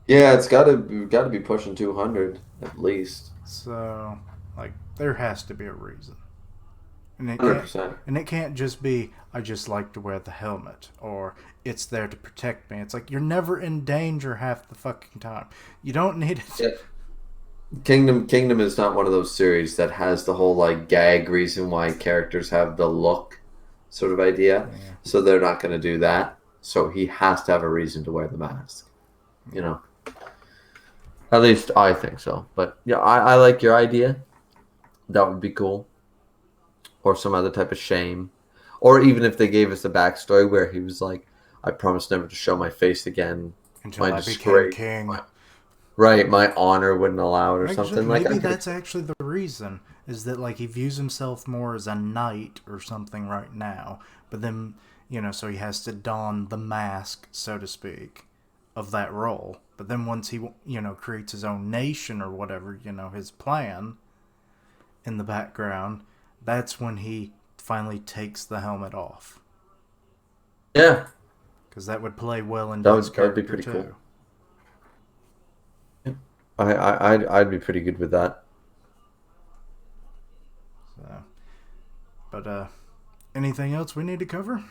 Yeah, it's got to be pushing 200 at least. So, like, there has to be a reason. And it can't 100%. and it can't just be I just like to wear the helmet or it's there to protect me. It's like you're never in danger half the fucking time. You don't need it. Yeah. Kingdom is not one of those series that has the whole like gag reason why characters have the look sort of idea. Yeah. So they're not going to do that. So he has to have a reason to wear the mask. You know. At least I think so. But yeah, I like your idea. That would be cool. Or some other type of shame. Or even if they gave us a backstory where he was like, I promise never to show my face again. Until My I became disgrace. king. Right, my honor wouldn't allow it or Actually, something. Like I maybe could. that's actually the reason is that like he views himself more as a knight or something right now, but then so he has to don the mask, so to speak, of that role. But then once he creates his own nation or whatever, his plan in the background, that's when he finally takes the helmet off Yeah, because that would play well into that his would be character pretty cool. too. I'd be pretty good with that. So, but anything else we need to cover?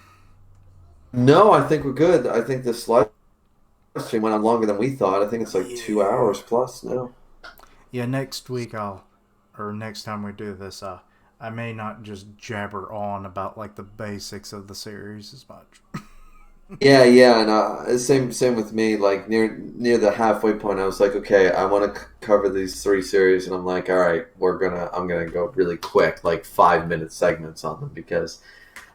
No, I think we're good. I think this live stream went on longer than we thought. I think it's like 2 hours plus now. Yeah, next week or next time we do this, I may not just jabber on about like the basics of the series as much. Yeah, yeah, and same with me. Like near the halfway point, I was like, okay, I want to cover these three series, and I'm like, all right, I'm gonna go really quick, like 5 minute segments on them because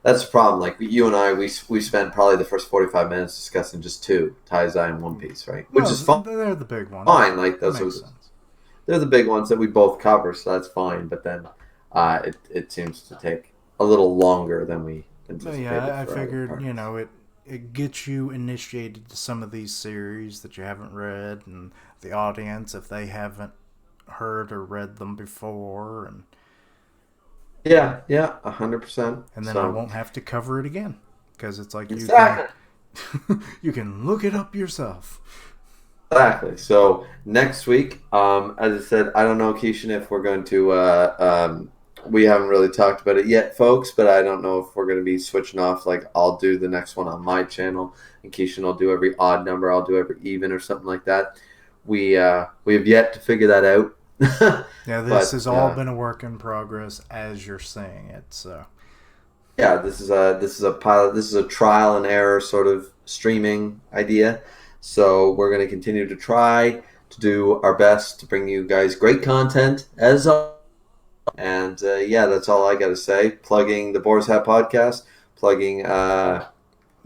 that's the problem. Like you and I, we spent probably the first 45 minutes discussing just two, Taizai and One Piece, right? Which Well, is fine. they're the big ones. Like That those are makes sense. they're the big ones that we both cover, so that's fine. But then it seems to take a little longer than we But anticipated yeah, I for other figured parts. it gets you initiated to some of these series that you haven't read, and the audience if they haven't heard or read them before, Yeah, yeah, 100%. and then I So won't have to cover it again because it's like you can exactly, you can look it up yourself. exactly. So next week, as I said, I don't know, Keishan, if we're going to. We haven't really talked about it yet, folks, but I don't know if we're going to be switching off. Like, I'll do the next one on my channel, and Keishan will do every odd number. I'll do every even or something like that. We have yet to figure that out. Yeah, this But has all been a work in progress as you're saying it. So yeah, this is a pilot. This is a trial and error sort of streaming idea. So we're going to continue to try to do our best to bring you guys great content as always. And yeah, that's all I got to say. Plugging the Boar's Hat podcast, plugging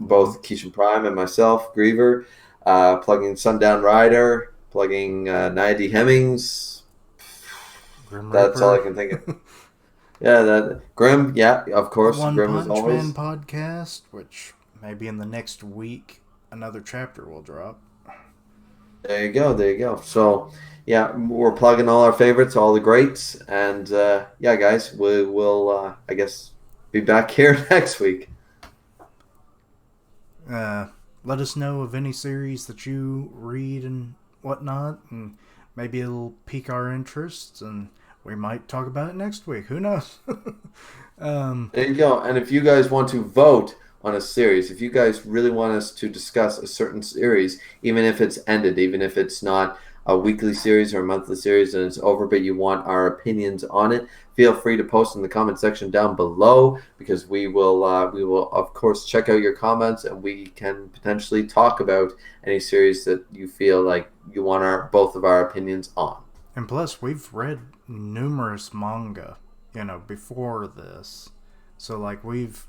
both Keishan Prime and myself, Griever, plugging Sundown Rider, plugging Nia D. Hemmings. Grim That's all I Reaper, can think of. Yeah, that Grim. Yeah, of the course, One Grim as Punch Man always. podcast, which maybe in the next week another chapter will drop. There you go. There you go. So, yeah, we're plugging all our favorites, all the greats, and yeah, guys, we will, I guess, be back here next week. Uh, Let us know of any series that you read and whatnot, and maybe it'll pique our interests, and we might talk about it next week. Who knows? um, There you go. And if you guys want to vote on a series, if you guys really want us to discuss a certain series, even if it's ended, even if it's not a weekly series or a monthly series and it's over, but you want our opinions on it, feel free to post in the comment section down below because we will of course check out your comments and we can potentially talk about any series that you feel like you want our both of our opinions on. and plus, we've read numerous manga, before this. So, like, we've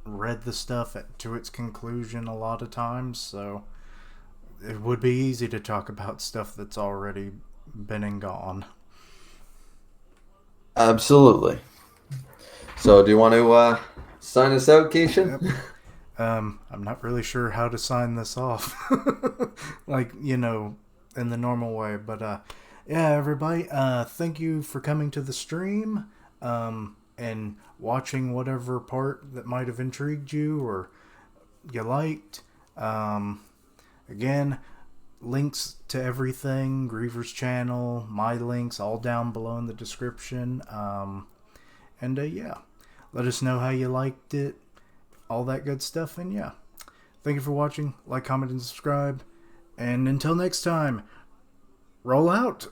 read the stuff to its conclusion a lot of times, so it would be easy to talk about stuff that's already been and gone. Absolutely. So, do you want to sign us out, Keishan? Yep. I'm not really sure how to sign this off. Like, in the normal way. But, yeah, everybody, thank you for coming to the stream and watching whatever part that might have intrigued you or you liked. Again, links to everything, Griever's channel, my links, all down below in the description. And yeah, let us know how you liked it, all that good stuff. And yeah, thank you for watching. Like, comment, and subscribe. And until next time, roll out.